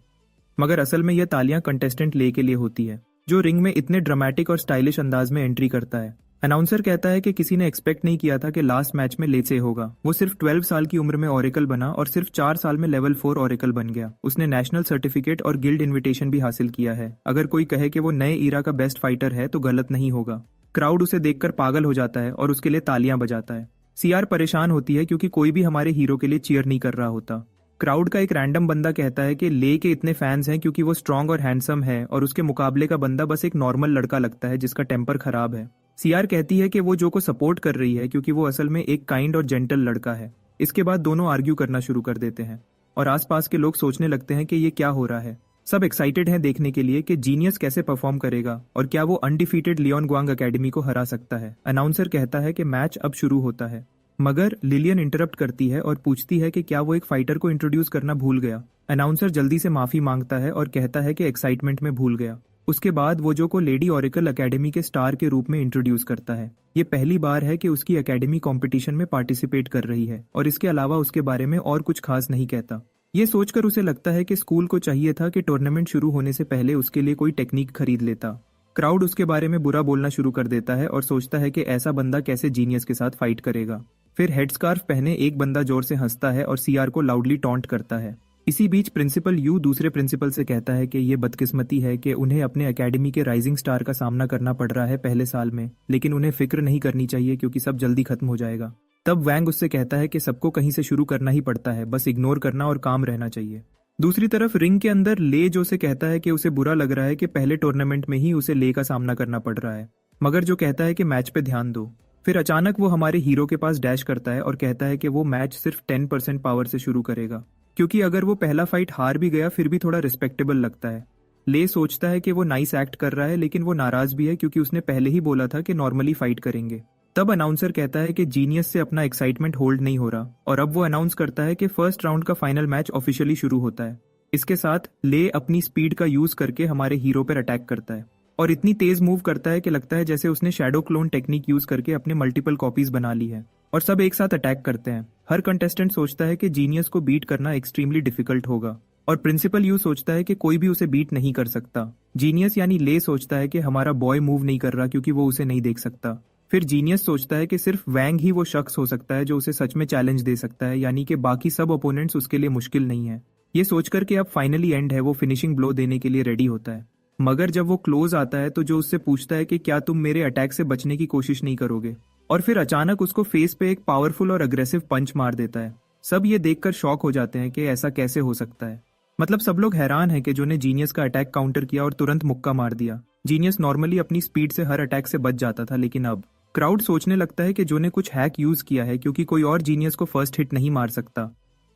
मगर असल में यह तालियां कंटेस्टेंट ले के लिए होती है जो रिंग में इतने ड्रामेटिक और स्टाइलिश अंदाज में एंट्री करता है। अनाउंसर कहता है कि किसी ने एक्सपेक्ट नहीं किया था कि लास्ट मैच में लेसे होगा। वो सिर्फ 12 साल की उम्र में ओरेकल बना और सिर्फ 4 साल में लेवल 4 ओरेकल बन गया। उसने नेशनल सर्टिफिकेट और गिल्ड इनविटेशन भी हासिल किया है। अगर कोई कहे कि वो नए ईरा का बेस्ट फाइटर है तो गलत नहीं होगा। क्राउड उसे देखकर पागल हो जाता है और उसके लिए तालियां बजाता है। सीआर परेशान होती है क्योंकि कोई भी हमारे हीरो के लिए चीयर नहीं कर रहा होता। क्राउड का एक रैंडम बंदा कहता है कि ले के इतने फैंस हैं क्योंकि वो स्ट्रांग और हैंडसम है और उसके मुकाबले का बंदा बस एक नॉर्मल लड़का लगता है जिसका टेम्पर खराब है। सीआर कहती है कि वो जो को सपोर्ट कर रही है क्योंकि वो असल में एक काइंड और जेंटल लड़का है। इसके बाद दोनों आर्ग्यू करना शुरू कर देते हैं और आसपास के लोग सोचने लगते हैं कि ये क्या हो रहा है। सब एक्साइटेड हैं देखने के लिए कि जीनियस कैसे परफॉर्म करेगा और क्या वो अनडिफीटेड लियोन ग्वांग एकेडमी को हरा सकता है। अनाउंसर कहता है कि मैच अब शुरू होता है, मगर लिलियन इंटरप्ट करती है और पूछती है कि क्या वो एक फाइटर को इंट्रोड्यूस करना भूल गया। अनाउंसर जल्दी से माफी मांगता है और कहता है कि एक्साइटमेंट में भूल गया। उसके बाद वो जो को लेडी ओरेकल एकेडमी के स्टार के रूप में इंट्रोड्यूस करता है। ये पहली बार है कि उसकी एकेडमी कंपटीशन में पार्टिसिपेट कर रही है और इसके अलावा उसके बारे में और कुछ खास नहीं कहता। ये सोचकर उसे लगता है कि स्कूल को चाहिए था कि टूर्नामेंट शुरू होने से पहले उसके लिए कोई टेक्निक खरीद लेता। क्राउड उसके बारे में बुरा बोलना शुरू कर देता है और सोचता है कि ऐसा बंदा कैसे जीनियस के साथ फाइट करेगा। फिर हेडस्कार्फ पहने एक बंदा जोर से हंसता है और सीआर को लाउडली टॉन्ट करता है। इसी बीच प्रिंसिपल यू दूसरे प्रिंसिपल से कहता है कि ये बदकिस्मती है कि उन्हें अपने एकेडमी के राइजिंग स्टार का सामना करना पड़ रहा है पहले साल में, लेकिन उन्हें फिक्र नहीं करनी चाहिए क्योंकि सब जल्दी खत्म हो जाएगा। तब वैंग उससे कहता है कि सबको कहीं से शुरू करना ही पड़ता है, बस इग्नोर करना और काम रहना चाहिए। दूसरी तरफ रिंग के अंदर ले जो से कहता है कि उसे बुरा लग रहा है कि पहले टूर्नामेंट में ही उसे ले का सामना करना पड़ रहा है, मगर जो कहता है कि मैच पे ध्यान दो। फिर अचानक वो हमारे हीरो के पास डैश करता है और कहता है कि वो मैच सिर्फ 10% पावर से शुरू करेगा, क्योंकि अगर वो पहला फाइट हार भी गया फिर भी थोड़ा रिस्पेक्टेबल लगता है। ले सोचता है कि वो नाइस एक्ट कर रहा है, लेकिन वो नाराज भी है क्योंकि उसने पहले ही बोला था कि नॉर्मली फाइट करेंगे। तब अनाउंसर कहता है कि जीनियस से अपना एक्साइटमेंट होल्ड नहीं हो रहा और अब वो अनाउंस करता है कि फर्स्ट राउंड का फाइनल मैच ऑफिशियली शुरू होता है। इसके साथ ले अपनी स्पीड का यूज करके हमारे हीरो पर अटैक करता है और इतनी तेज मूव करता है कि लगता है जैसे उसने शैडो क्लोन टेक्निक यूज करके अपने मल्टीपल कॉपीज बना ली है और सब एक साथ अटैक करते हैं। हर कंटेस्टेंट सोचता है कि जीनियस को बीट करना एक्सट्रीमली डिफिकल्ट होगा और प्रिंसिपल यू सोचता है कि कोई भी उसे बीट नहीं कर सकता। जीनियस यानी ले सोचता है कि हमारा बॉय मूव नहीं कर रहा क्योंकि वो उसे नहीं देख सकता। फिर जीनियस सोचता है कि सिर्फ वैंग ही वो शख्स हो सकता है जो उसे सच में चैलेंज दे सकता है, यानी कि बाकी सब ओपोनेंट्स उसके लिए मुश्किल नहीं है। ये सोचकर कि अब फाइनली एंड है, वो फिनिशिंग ब्लो देने के लिए रेडी होता है, मगर जब वो क्लोज आता है तो जो उससे पूछता है कि क्या तुम मेरे अटैक से बचने की कोशिश नहीं करोगे, और फिर अचानक उसको फेस पे एक पावरफुल और अग्रेसिव पंच मार देता है। सब ये देखकर शॉक हो जाते हैं कि ऐसा कैसे हो सकता है। मतलब सब लोग हैरान हैं कि जो ने जीनियस का अटैक काउंटर किया और तुरंत मुक्का मार दिया। जीनियस नॉर्मली अपनी स्पीड से हर अटैक से बच जाता था, लेकिन अब क्राउड सोचने लगता है कि जो ने कुछ हैक यूज किया है क्योंकि कोई और जीनियस को फर्स्ट हिट नहीं मार सकता।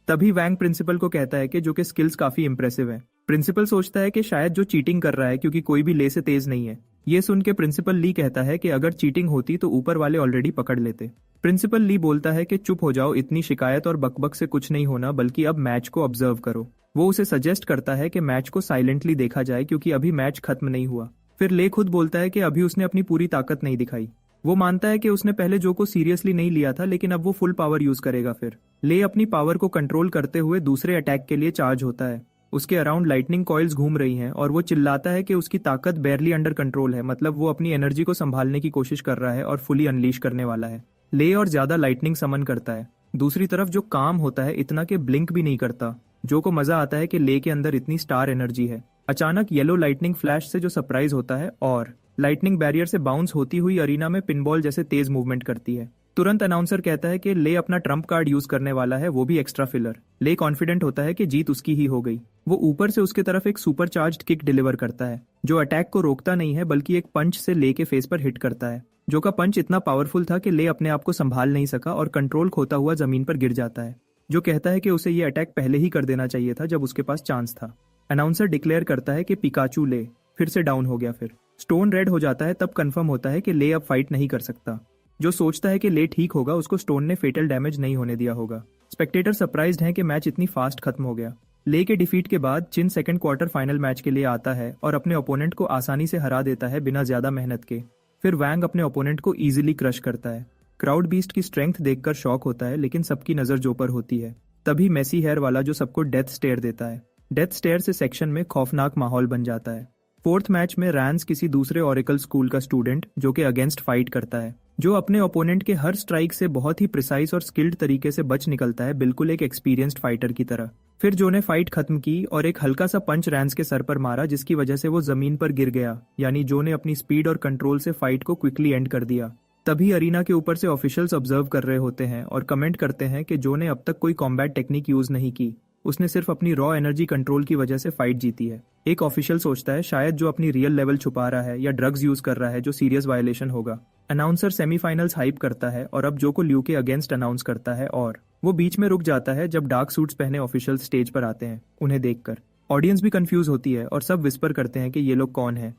तभी वैंग प्रिंसिपल को कहता है कि जो के स्किल्स काफी इंप्रेसिव है। प्रिंसिपल सोचता है कि शायद जो चीटिंग कर रहा है क्योंकि कोई भी ले से तेज नहीं है। ये सुन के प्रिंसिपल ली कहता है कि अगर चीटिंग होती तो ऊपर वाले ऑलरेडी पकड़ लेते। प्रिंसिपल ली बोलता है कि चुप हो जाओ, इतनी शिकायत और बकबक से कुछ नहीं होना, बल्कि अब मैच को ऑब्जर्व करो। वो उसे सजेस्ट करता है कि मैच को साइलेंटली देखा जाए क्योंकि अभी मैच खत्म नहीं हुआ। फिर ले खुद बोलता है कि अभी उसने अपनी पूरी ताकत नहीं दिखाई। वो मानता है कि उसने पहले जो को सीरियसली नहीं लिया था, लेकिन अब वो फुल पावर यूज करेगा। फिर ले अपनी पावर को कंट्रोल करते हुए दूसरे अटैक के लिए चार्ज होता है। उसके अराउंड लाइटनिंग कॉइल्स घूम रही हैं और वो चिल्लाता है कि उसकी ताकत बेरली अंडर कंट्रोल है, मतलब वो अपनी एनर्जी को संभालने की कोशिश कर रहा है और फुली अनलीश करने वाला है। ले और ज्यादा लाइटनिंग समन करता है। दूसरी तरफ जो काम होता है इतना के ब्लिंक भी नहीं करता। जो को मजा आता है कि ले के अंदर इतनी स्टार एनर्जी है। अचानक येलो लाइटनिंग फ्लैश से जो सरप्राइज होता है और लाइटनिंग बैरियर से बाउंस होती हुई अरीना में पिनबॉल जैसे तेज मूवमेंट करती है। तुरंत अनाउंसर कहता है कि ले अपना ट्रम्प कार्ड यूज करने वाला है, वो भी एक्स्ट्रा फिलर। ले कॉन्फिडेंट होता है कि जीत उसकी ही हो गई। वो ऊपर से उसके तरफ एक सुपर चार्ज्ड किक डिलीवर करता है जो अटैक को रोकता नहीं है बल्कि एक पंच से ले के फेस पर हिट करता है। जो का पंच इतना पावरफुल था कि ले अपने आप को संभाल नहीं सका और कंट्रोल खोता हुआ जमीन पर गिर जाता है। जो कहता है कि उसे ये अटैक पहले ही कर देना चाहिए था जब उसके पास चांस था। अनाउंसर डिक्लेयर करता है कि पिकाचू ले फिर से डाउन हो गया। फिर स्टोन रेड हो जाता है, तब कंफर्म होता है कि ले अब फाइट नहीं कर सकता। जो सोचता है कि ले ठीक होगा, उसको स्टोन ने फेटल डैमेज नहीं होने दिया होगा। स्पेक्टेटर सरप्राइज्ड हैं कि मैच इतनी फास्ट खत्म हो गया। ले के डिफीट के बाद चिन सेकंड क्वार्टर फाइनल मैच के लिए आता है और अपने ओपोनेंट को आसानी से हरा देता है बिना ज्यादा मेहनत के। फिर वैंग अपने ओपोनेंट को इजीली क्रश करता है। क्राउड बीस्ट की स्ट्रेंथ देखकर शॉक होता है, लेकिन सबकी नजर जो पर होती है। तभी मेसी हेयर वाला जो सबको डेथ स्टेयर देता है। डेथ स्टेयर से सेक्शन में खौफनाक माहौल बन जाता है। फोर्थ मैच में रैंस किसी दूसरे ओरेकल स्कूल का स्टूडेंट जो कि अगेंस्ट फाइट करता है, जो अपने ओपोनेंट के हर स्ट्राइक से बहुत ही प्रिसाइज और स्किल्ड तरीके से बच निकलता है, बिल्कुल एक एक्सपीरियंस्ड फाइटर की तरह। फिर जो ने फाइट खत्म की और एक हल्का सा पंच रैंस के सर पर मारा जिसकी वजह से वो जमीन पर गिर गया, यानी जो ने अपनी स्पीड और कंट्रोल से फाइट को क्विकली एंड कर दिया। तभी अरीना के ऊपर से ऑफिशियल्स ऑब्जर्व कर रहे होते हैं और कमेंट करते हैं कि जो ने अब तक कोई कॉम्बैट टेक्निक यूज नहीं की, उसने सिर्फ अपनी रॉ एनर्जी कंट्रोल की वजह से फाइट जीती है। एक ऑफिशियल सोचता है शायद जो अपनी रियल लेवल छुपा रहा है या ड्रग्स यूज कर रहा है जो सीरियस वायलेशन होगा। अनाउंसर सेमीफाइनल्स हाइप करता है और अब जो को ल्यू के अगेंस्ट अनाउंस करता है और वो बीच में रुक जाता है जब डार्क सूट्स पहने ऑफिशियल स्टेज पर आते हैं। उन्हें देखकर ऑडियंस भी कंफ्यूज होती है और सब विस्पर करते हैं कि ये लोग कौन है।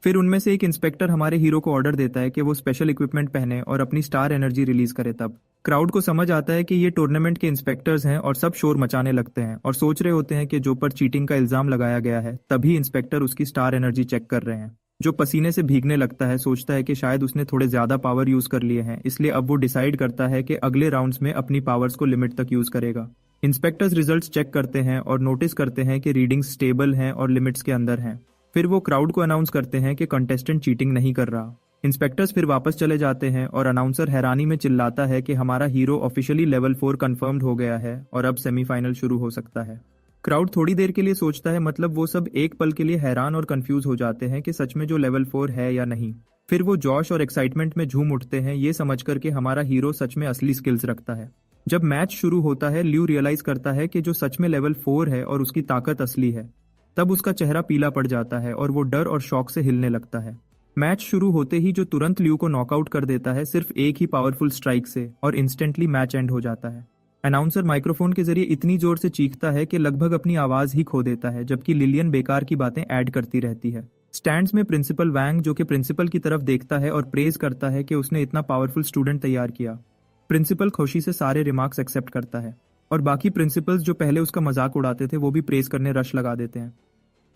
फिर उनमें से एक इंस्पेक्टर हमारे हीरो को ऑर्डर देता है कि वो स्पेशल इक्विपमेंट पहने और अपनी स्टार एनर्जी रिलीज करे। तब क्राउड को समझ आता है कि ये टूर्नामेंट के इंस्पेक्टर्स हैं और सब शोर मचाने लगते हैं और सोच रहे होते हैं कि जो पर चीटिंग का इल्जाम लगाया गया है। तभी इंस्पेक्टर उसकी स्टार एनर्जी चेक कर रहे हैं। जो पसीने से भीगने लगता है, सोचता है कि शायद उसने थोड़े ज्यादा पावर यूज कर लिए हैं, इसलिए अब वो डिसाइड करता है कि अगले राउंड्स में अपनी पावर्स को लिमिट तक यूज करेगा। इंस्पेक्टर्स रिजल्ट्स चेक करते हैं और नोटिस करते हैं कि रीडिंग्स स्टेबल हैं और लिमिट्स के अंदर हैं। फिर वो क्राउड को अनाउंस करते हैं कि कंटेस्टेंट चीटिंग नहीं कर रहा। इंस्पेक्टर्स फिर वापस चले जाते हैं और अनाउंसर हैरानी में चिल्लाता है कि हमारा हीरो ऑफिशियली लेवल 4 कंफर्म्ड हो गया है और अब सेमीफाइनल शुरू हो सकता है। क्राउड थोड़ी देर के लिए सोचता है, मतलब वो सब एक पल के लिए हैरान और कंफ्यूज हो जाते हैं कि सच में जो लेवल 4 है या नहीं। फिर वो जोश और एक्साइटमेंट में झूम उठते हैं, ये समझकर कि हमारा हीरो सच में असली स्किल्स रखता है। जब मैच शुरू होता है, ल्यू रियलाइज करता है कि जो सच में लेवल 4 है और उसकी ताकत असली है। तब उसका चेहरा पीला पड़ जाता है और वो डर और शौक से हिलने लगता है। मैच शुरू होते ही जो तुरंत ल्यू को नॉकआउट कर देता है सिर्फ एक ही पावरफुल स्ट्राइक से, और इंस्टेंटली मैच एंड हो जाता है। अनाउंसर माइक्रोफोन के जरिए इतनी जोर से चीखता है कि लगभग अपनी आवाज ही खो देता है, जबकि लिलियन बेकार की बातें ऐड करती रहती है। स्टैंड्स में प्रिंसिपल वैंग जो कि प्रिंसिपल की तरफ देखता है और प्रेज करता है कि उसने इतना पावरफुल स्टूडेंट तैयार किया। प्रिंसिपल खुशी से सारे रिमार्क्स एक्सेप्ट करता है और बाकी प्रिंसिपल्स जो पहले उसका मजाक उड़ाते थे वो भी प्रेज करने रश लगा देते हैं।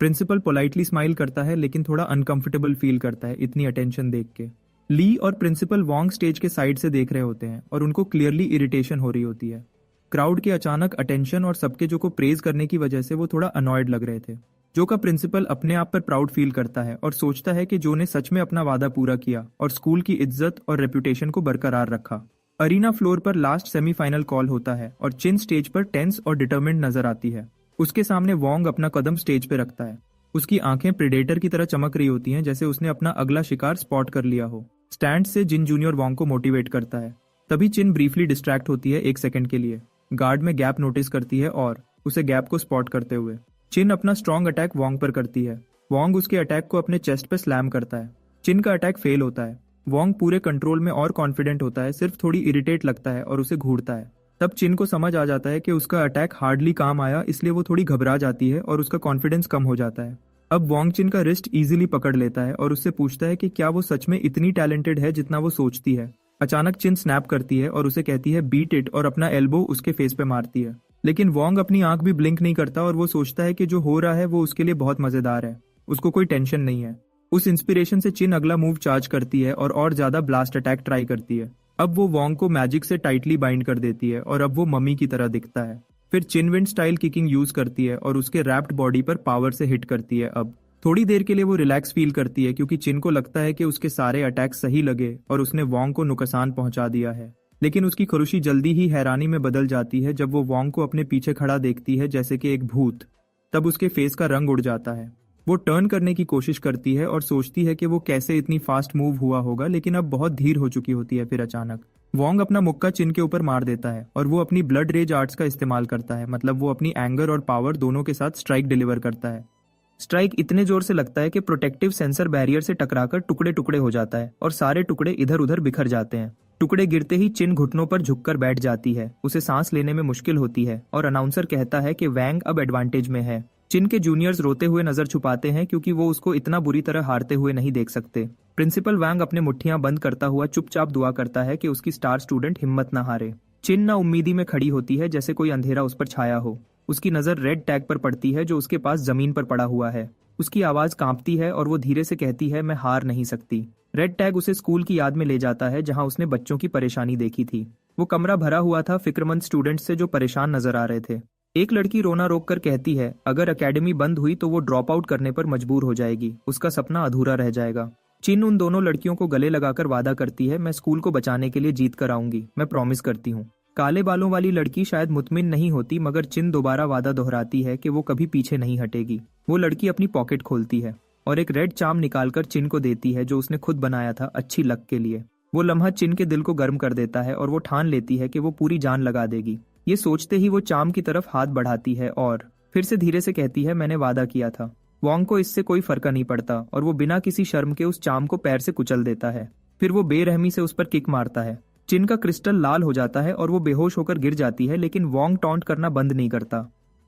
प्रिंसिपल पोलाइटली स्माइल करता है लेकिन थोड़ा अनकंफर्टेबल फील करता है इतनी अटेंशन देख के। ली और प्रिंसिपल वॉन्ग स्टेज के साइड से देख रहे होते हैं और उनको क्लियरली इरिटेशन हो रही होती है। क्राउड के अचानक अटेंशन और सबके जो को प्रेज करने की वजह से वो थोड़ा अनॉयड लग रहे थे। जो का प्रिंसिपल अपने आप पर प्राउड फील करता है और सोचता है कि जो ने सच में अपना वादा पूरा किया और स्कूल की इज्जत और रेपुटेशन को बरकरार रखा। अरीना फ्लोर पर लास्ट सेमीफाइनल कॉल होता है और चिन स्टेज पर टेंस और डिटर्मिन्ड नजर आती है। उसके सामने वॉन्ग अपना कदम स्टेज पे रखता है। उसकी आंखें प्रेडेटर की तरह चमक रही होती हैं, जैसे उसने अपना अगला शिकार स्पॉट कर लिया हो। स्टैंड से जिन जूनियर वॉन्ग को मोटिवेट करता है। तभी चिन ब्रीफली डिस्ट्रैक्ट होती है 1 सेकंड के लिए। गार्ड में गैप नोटिस करती है और उसे गैप को स्पॉट करते हुए चिन अपना स्ट्रॉन्ग अटैक वॉन्ग पर करती है। वॉन्ग उसके अटैक को अपने चेस्ट पे स्लैम करता है। चिन का अटैक फेल होता है। वॉन्ग पूरे कंट्रोल में और कॉन्फिडेंट होता है, सिर्फ थोड़ी इरिटेट लगता है और उसे घूरता है। तब चिन को समझ आ जाता है कि उसका अटैक हार्डली काम आया, इसलिए वो थोड़ी घबरा जाती है और उसका कॉन्फिडेंस कम हो जाता है। अब वॉन्ग चिन का रिस्ट इजीली पकड़ लेता है और उससे पूछता है कि क्या वो सच में इतनी टैलेंटेड है जितना वो सोचती है। अचानक चिन स्नैप करती है और उसे कहती है बीट इट और अपना एल्बो उसके फेस पे मारती है। लेकिन वॉन्ग अपनी आंख भी ब्लिंक नहीं करता और वो सोचता है कि जो हो रहा है वो उसके लिए बहुत मजेदार है, उसको कोई टेंशन नहीं है। उस इंस्पिरेशन से चिन अगला मूव चार्ज करती है और ज्यादा ब्लास्ट अटैक ट्राई करती है। अब वो वॉन्ग को मैजिक से टाइटली बाइंड कर देती है और अब वो मम्मी की तरह दिखता है। फिर चिन विंड स्टाइल किकिंग यूज करती है और उसके रैप्ड बॉडी पर पावर से हिट करती है। अब थोड़ी देर के लिए वो रिलैक्स फील करती है क्योंकि चिन को लगता है कि उसके सारे अटैक सही लगे और उसने वॉन्ग को नुकसान पहुंचा दिया है। लेकिन उसकी खुशी जल्दी ही हैरानी में बदल जाती है जब वो वॉन्ग को अपने पीछे खड़ा देखती है जैसे कि एक भूत। तब उसके फेस का रंग उड़ जाता है। वो टर्न करने की कोशिश करती है और सोचती है कि वो कैसे इतनी फास्ट मूव हुआ होगा, लेकिन अब बहुत धीर हो चुकी होती है। फिर अचानक वोंग अपना मुक्का चिन के ऊपर मार देता है और वो अपनी ब्लड रेज आर्ट्स का इस्तेमाल करता है, मतलब वो अपनी एंगर और पावर दोनों के साथ स्ट्राइक डिलीवर करता है। स्ट्राइक इतने जोर से लगता है कि प्रोटेक्टिव सेंसर बैरियर से टकराकर टुकड़े टुकड़े हो जाता है और सारे टुकड़े इधर उधर बिखर जाते हैं। टुकड़े गिरते ही चिन घुटनों पर झुककर बैठ जाती है, उसे सांस लेने में मुश्किल होती है और अनाउंसर कहता है कि वैंग अब एडवांटेज में है। चिन के जूनियर्स रोते हुए नजर छुपाते हैं क्योंकि वो उसको इतना बुरी तरह हारते हुए नहीं देख सकते। प्रिंसिपल वैंग अपने मुट्ठियां बंद करता हुआ चुपचाप दुआ करता है कि उसकी स्टार स्टूडेंट हिम्मत न हारे। चिन ना उम्मीदी में खड़ी होती है, जैसे कोई अंधेरा उस पर छाया हो। उसकी नजर रेड टैग पर पड़ती है जो उसके पास जमीन पर पड़ा हुआ है। उसकी आवाज कांपती है और वो धीरे से कहती है, मैं हार नहीं सकती। रेड टैग उसे स्कूल की याद में ले जाता है जहां उसने बच्चों की परेशानी देखी थी। वो कमरा भरा हुआ था फिक्रमंद स्टूडेंट्स से जो परेशान नजर आ रहे थे। एक लड़की रोना रोक कर कहती है, अगर एकेडमी बंद हुई तो वो ड्रॉप आउट करने पर मजबूर हो जाएगी, उसका सपना अधूरा रह जाएगा। चिन उन दोनों लड़कियों को गले लगाकर वादा करती है, मैं स्कूल को बचाने के लिए जीत कर आऊंगी, मैं प्रॉमिस करती हूँ। काले बालों वाली लड़की शायद मुतमिन नहीं होती, मगर चिन दोबारा वादा दोहराती है कि वो कभी पीछे नहीं हटेगी। वो लड़की अपनी पॉकेट खोलती है और एक रेड चार्म निकालकर चिन को देती है जो उसने खुद बनाया था अच्छी लक के लिए। वो लम्हा चिन के दिल को गर्म कर देता है और वो ठान लेती है कि वो पूरी जान लगा देगी। ये सोचते ही वो चार्म की तरफ हाथ बढ़ाती है और फिर से धीरे से कहती है, मैंने वादा किया था। वोंग को इससे कोई फर्क नहीं पड़ता और वो बिना किसी शर्म के उस चार्म को पैर से कुचल देता है। फिर वो बेरहमी से उस पर किक मारता है। चिन का क्रिस्टल लाल हो जाता है और वो बेहोश होकर गिर जाती है, लेकिन वोंग टॉन्ट करना बंद नहीं करता।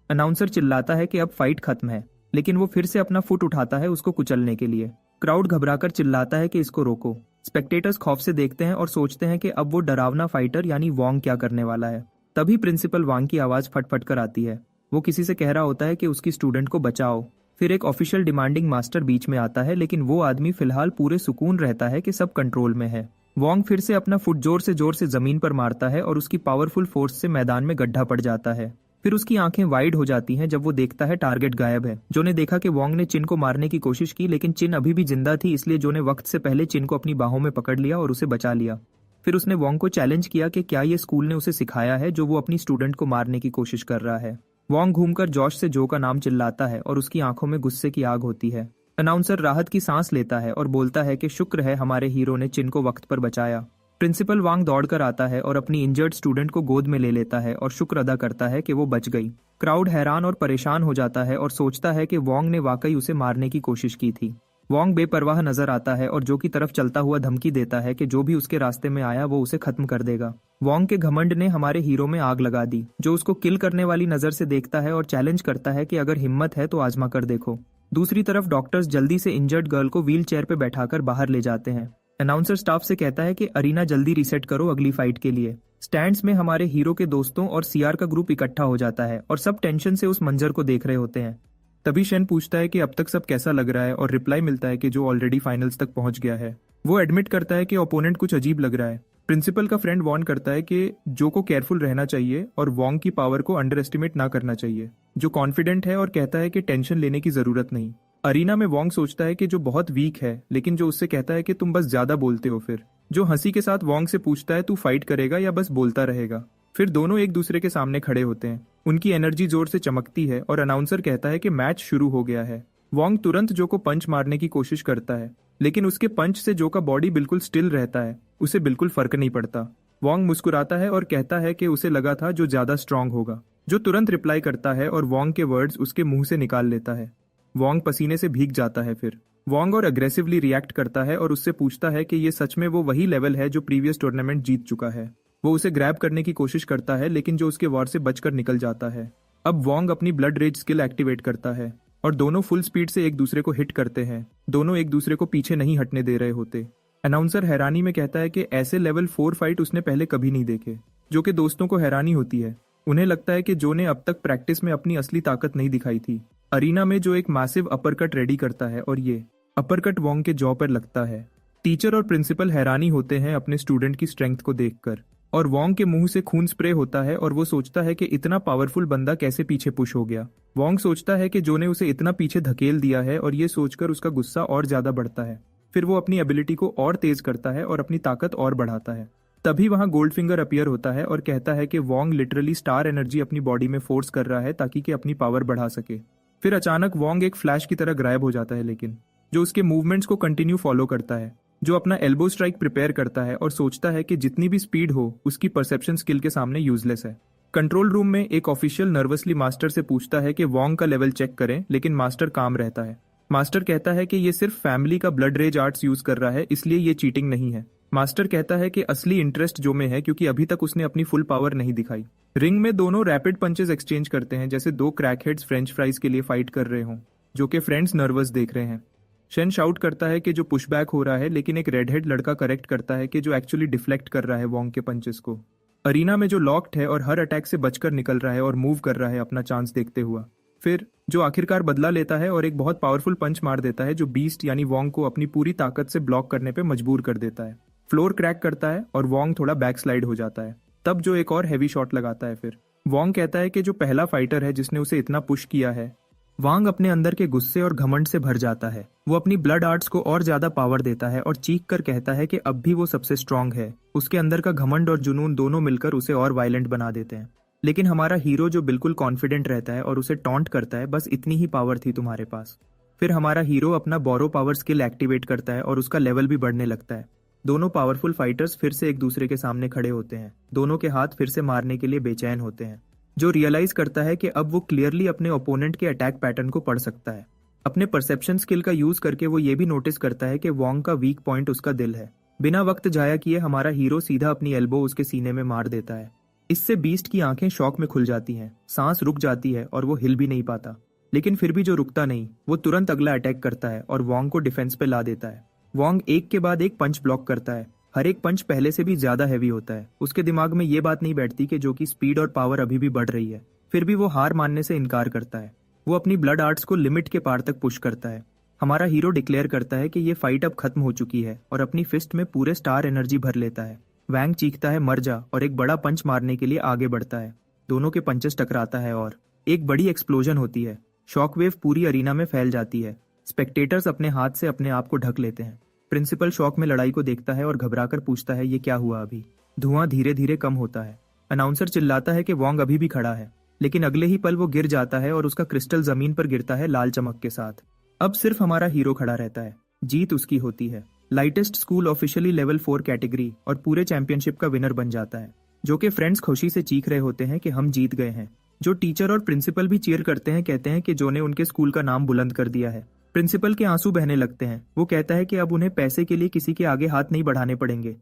अनाउंसर चिल्लाता है कि अब फाइट खत्म है, लेकिन वो फिर से अपना फुट उठाता है उसको कुचलने के लिए। क्राउड घबराकर चिल्लाता है कि इसको रोको। स्पेक्टेटर्स खौफ से देखते हैं और सोचते हैं कि अब वो डरावना फाइटर यानी वोंग क्या करने वाला है। तभी प्रिंसिपल वांग की आवाज फटफट कर आती है। वो किसी से कह रहा होता है कि उसकी स्टूडेंट को बचाओ। फिर एक ऑफिशियल डिमांडिंग मास्टर बीच में आता है, लेकिन वो आदमी फिलहाल पूरे सुकून रहता है कि सब कंट्रोल में है। वोंग फिर से अपना फुट जोर से जमीन पर मारता है और उसकी पावरफुल फोर्स से मैदान में गड्ढा पड़ जाता है। फिर उसकी आंखें वाइड हो जाती हैं जब वो देखता है टारगेट गायब है। जो ने देखा कि वोंग ने चिन को मारने की कोशिश की, लेकिन चिन अभी भी जिंदा थी, इसलिए जो ने वक्त से पहले चिन को अपनी बाहों में पकड़ लिया और उसे बचा लिया। फिर उसने वोंग को चैलेंज किया कि क्या ये स्कूल ने उसे सिखाया है जो वो अपनी स्टूडेंट को मारने की कोशिश कर रहा है। वोंग घूमकर जॉश से जो का नाम चिल्लाता है और उसकी आंखों में गुस्से की आग होती है। अनाउंसर राहत की सांस लेता है और बोलता है कि शुक्र है हमारे हीरो ने चिन को वक्त पर बचाया। प्रिंसिपल वांग दौड़कर आता है और अपनी इंजर्ड स्टूडेंट को गोद में ले लेता है और शुक्र अदा करता है कि वो बच गई। क्राउड हैरान और परेशान हो जाता है और सोचता है कि वोंग ने वाकई उसे मारने की कोशिश की थी। वोंग बेपरवाह नजर आता है और जो की तरफ चलता हुआ धमकी देता है कि जो भी उसके रास्ते में आया वो उसे खत्म कर देगा। वोंग के घमंड ने हमारे हीरो में आग लगा दी, जो उसको किल करने वाली नजर से देखता है और चैलेंज करता है कि अगर हिम्मत है तो आजमा कर देखो। दूसरी तरफ डॉक्टर्स जल्दी से इंजर्ड गर्ल को व्हील चेयर पे बैठाकर बाहर ले जाते हैं। अनाउंसर स्टाफ से कहता है कि अरीना जल्दी रीसेट करो अगली फाइट के लिए। स्टैंड्स में हमारे हीरो के दोस्तों और सीआर का ग्रुप इकट्ठा हो जाता है और सब टेंशन से उस मंजर को देख रहे होते हैं। तभी शेन पूछता है कि अब तक सब कैसा लग रहा है और रिप्लाई मिलता है कि जो ऑलरेडी फाइनल्स तक पहुंच गया है। वो एडमिट करता है कि ओपोनेंट कुछ अजीब लग रहा है। प्रिंसिपल का फ्रेंड वार्न करता है कि जो को केयरफुल रहना चाहिए और वोंग की पावर को अंडर एस्टिमेट ना करना चाहिए। जो कॉन्फिडेंट है और कहता है कि टेंशन लेने की जरूरत नहीं। अरीना में वोंग सोचता है कि जो बहुत वीक है, लेकिन जो उससे कहता है कि तुम बस ज्यादा बोलते हो। फिर जो हंसी के साथ वोंग से पूछता है, तू फाइट करेगा या बस बोलता रहेगा। फिर दोनों एक दूसरे के सामने खड़े होते हैं। उनकी एनर्जी जोर से चमकती है और अनाउंसर कहता है कि मैच शुरू हो गया है। वोंग तुरंत जो को पंच मारने की कोशिश करता है, लेकिन उसके पंच से जो का बॉडी बिल्कुल स्टिल रहता है, उसे बिल्कुल फर्क नहीं पड़ता। वोंग मुस्कुराता है और कहता है कि उसे लगा था जो ज्यादा स्ट्रांग होगा। जो तुरंत रिप्लाई करता है और वोंग के वर्ड्स उसके मुंह से निकाल लेता है। वोंग पसीने से भीग जाता है। फिर वोंग और अग्रेसिवली रिएक्ट करता है और उससे पूछता है कि ये सच में वो वही लेवल है जो प्रीवियस टूर्नामेंट जीत चुका है। वो उसे ग्रैब करने की कोशिश करता है, लेकिन जो उसके वॉर से बचकर निकल जाता है। अब वोंग अपनी ब्लड रेज स्किल एक्टिवेट करता है और दोनों फुल स्पीड से एक दूसरे को हिट करते हैं। दोनों एक दूसरे को पीछे नहीं हटने दे रहे होते। अनाउंसर हैरानी में कहता है कि ऐसे लेवल 4 फाइट उसने पहले कभी नहीं देखे। जो कि दोस्तों को हैरानी होती है। उन्हें लगता है कि जो ने अब तक प्रैक्टिस में अपनी असली ताकत नहीं दिखाई थी। अरीना में जो एक मैसिव अपरकट रेडी करता है और ये अपरकट वोंग के जॉ पर लगता है। टीचर और प्रिंसिपल हैरानी होते हैं अपने स्टूडेंट की स्ट्रेंथ को देखकर और वोंग के मुंह से खून स्प्रे होता है और वो सोचता है कि इतना पावरफुल बंदा कैसे पीछे पुश हो गया। वोंग सोचता है कि जो ने उसे इतना पीछे धकेल दिया है और ये सोचकर उसका गुस्सा और ज्यादा बढ़ता है। फिर वो अपनी एबिलिटी को और तेज करता है और अपनी ताकत और बढ़ाता है। तभी वहां गोल्ड फिंगर अपीयर होता है और कहता है कि वोंग लिटरली स्टार एनर्जी अपनी बॉडी में फोर्स कर रहा है ताकि कि अपनी पावर बढ़ा सके। फिर अचानक वोंग एक फ्लैश की तरह गायब हो जाता है, लेकिन जो उसके मूवमेंट्स को कंटिन्यू फॉलो करता है। जो अपना एल्बो स्ट्राइक प्रिपेयर करता है और सोचता है कि जितनी भी स्पीड हो उसकी परसेप्शन स्किल के सामने यूजलेस है। कंट्रोल रूम में एक ऑफिशियल नर्वसली मास्टर से पूछता है कि वोंग का लेवल चेक करें, लेकिन मास्टर काम रहता है। मास्टर कहता है कि ये सिर्फ फैमिली का ब्लड रेज आर्ट्स यूज कर रहा है, इसलिए ये चीटिंग नहीं है। मास्टर कहता है कि असली इंटरेस्ट जो में है, क्योंकि अभी तक उसने अपनी फुल पावर नहीं दिखाई। रिंग में दोनों रैपिड पंचेस एक्सचेंज करते हैं, जैसे दो क्रैकहेड्स फ्रेंच फ्राइज के लिए फाइट कर रहे हों, जो कि फ्रेंड्स नर्वस देख रहे हैं। शेन शाउट करता है कि जो पुशबैक हो रहा है, लेकिन एक रेड हेड लड़का करेक्ट करता है कि जो एक्चुअली डिफ्लेक्ट कर रहा है वोंग के पंचेस को। अरीना में जो लॉक्ड है और हर अटैक से बचकर निकल रहा है और मूव कर रहा है अपना चांस देखते हुआ। फिर जो आखिरकार बदला लेता है और एक बहुत पावरफुल पंच मार देता है, जो बीस्ट यानी वोंग को अपनी पूरी ताकत से ब्लॉक करने पे मजबूर कर देता है। फ्लोर क्रैक करता है और वोंग थोड़ा बैक स्लाइड हो जाता है। तब जो एक और हैवी शॉट लगाता है। फिर वोंग कहता है कि जो पहला फाइटर है जिसने उसे इतना पुश किया है। वांग अपने अंदर के गुस्से और घमंड से भर जाता है। वो अपनी ब्लड आर्ट्स को और ज्यादा पावर देता है और चीख कर कहता है कि अब भी वो सबसे स्ट्रांग है। उसके अंदर का घमंड और जुनून दोनों मिलकर उसे और वायलेंट बना देते हैं। लेकिन हमारा हीरो जो बिल्कुल कॉन्फिडेंट रहता है और उसे टॉन्ट करता है, बस इतनी ही पावर थी तुम्हारे पास। फिर हमारा हीरो अपना बोरो पावर स्किल एक्टिवेट करता है और उसका लेवल भी बढ़ने लगता है। दोनों पावरफुल फाइटर्स फिर से एक दूसरे के सामने खड़े होते हैं। दोनों के हाथ फिर से मारने के लिए बेचैन होते हैं। जो रियलाइज करता है कि अब वो क्लियरली अपने ओपोनेंट के अटैक पैटर्न को पढ़ सकता है। अपने परसेप्शन स्किल का यूज करके वो ये भी नोटिस करता है कि वोंग का वीक पॉइंट उसका दिल है। बिना वक्त जाया किए हमारा हीरो सीधा अपनी एल्बो उसके सीने में मार देता है। इससे बीस्ट की आंखें शॉक में खुल जाती हैं, सांस रुक जाती है और वो हिल भी नहीं पाता। लेकिन फिर भी जो रुकता नहीं, वो तुरंत अगला अटैक करता है और वोंग को डिफेंस पे ला देता है। वोंग एक के बाद एक पंच ब्लॉक करता है। हर एक पंच पहले से भी ज्यादा हैवी होता है। उसके दिमाग में ये बात नहीं बैठती कि जो कि स्पीड और पावर अभी भी बढ़ रही है। फिर भी वो हार मानने से इनकार करता है। वो अपनी ब्लड आर्ट्स को लिमिट के पार तक पुश करता है। हमारा हीरो डिक्लेयर करता है कि ये फाइट अब खत्म हो चुकी है और अपनी फिस्ट में पूरे स्टार एनर्जी भर लेता है। वैंग चीखता है मर जा और एक बड़ा पंच मारने के लिए आगे बढ़ता है। दोनों के पंचेस टकराता है और एक बड़ी एक्सप्लोजन होती है। शॉकवेव पूरी अरीना में फैल जाती है। स्पेक्टेटर्स अपने हाथ से अपने आप को ढक लेते हैं। प्रिंसिपल शॉक में लड़ाई को देखता है और घबराकर पूछता है ये क्या हुआ अभी। धुआं धीरे धीरे कम होता है। अनाउंसर चिल्लाता है कि वोंग अभी भी खड़ा है, लेकिन अगले ही पल वो गिर जाता है और उसका क्रिस्टल जमीन पर गिरता है लाल चमक के साथ। अब सिर्फ हमारा हीरो खड़ा रहता है। जीत उसकी होती है। Lightest school officially level 4 category और पूरे चैंपियनशिप का विनर बन जाता है। जो कि फ्रेंड्स खुशी से चीख रहे होते हैं कि हम जीत गए हैं। जो टीचर और प्रिंसिपल भी चीयर करते हैं, कहते हैं कि जो ने उनके स्कूल का नाम बुलंद कर दिया है। प्रिंसिपल के आंसू बहने लगते हैं। वो कहता है कि अब उन्हें पैसे के लिए किसी के आगे हाथ नहीं बढ़ाने पड़ेंगे।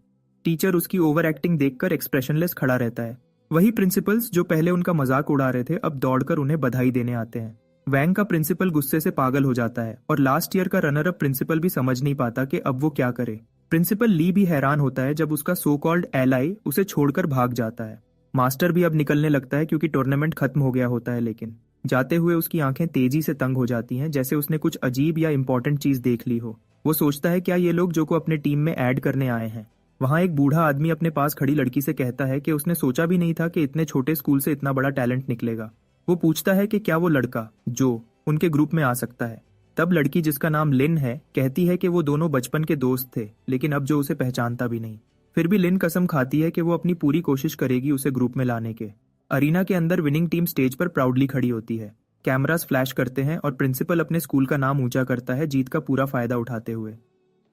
टीचर उसकी ओवर एक्टिंग देखकर एक्सप्रेशनलेस खड़ा रहता है। वही प्रिंसिपल्स जो पहले उनका मजाक उड़ा रहे थे, अब दौड़कर उन्हें बधाई देने आते हैं। वैंग का प्रिंसिपल गुस्से से पागल हो जाता है और लास्ट ईयर का रनर अप प्रिंसिपल भी समझ नहीं पाता कि अब वो क्या करे। प्रिंसिपल ली भी हैरान होता है जब उसका सो कॉल्ड एलाई उसे छोड़कर भाग जाता है। मास्टर भी अब निकलने लगता है क्योंकि टूर्नामेंट खत्म हो गया होता है, लेकिन जाते हुए उसकी आंखें तेजी से तंग हो जाती हैं, जैसे उसने कुछ अजीब या इंपॉर्टेंट चीज देख ली हो। वो सोचता है क्या ये लोग जो को अपने टीम में ऐड करने आए हैं। वहां एक बूढ़ा आदमी अपने पास खड़ी लड़की से कहता है कि उसने सोचा भी नहीं था कि इतने छोटे स्कूल से इतना बड़ा टैलेंट निकलेगा। वो पूछता है कि क्या वो लड़का जो उनके ग्रुप में आ सकता है। तब लड़की, जिसका नाम लिन है, कहती है कि वो दोनों बचपन के दोस्त थे, लेकिन अब जो उसे पहचानता भी नहीं। फिर भी लिन कसम खाती है कि वो अपनी पूरी कोशिश करेगी उसे ग्रुप में लाने के। अरीना के अंदर विनिंग टीम स्टेज पर प्राउडली खड़ी होती है। कैमरास फ्लैश करते हैं और प्रिंसिपल अपने स्कूल का नाम ऊंचा करता है, जीत का पूरा फायदा उठाते हुए।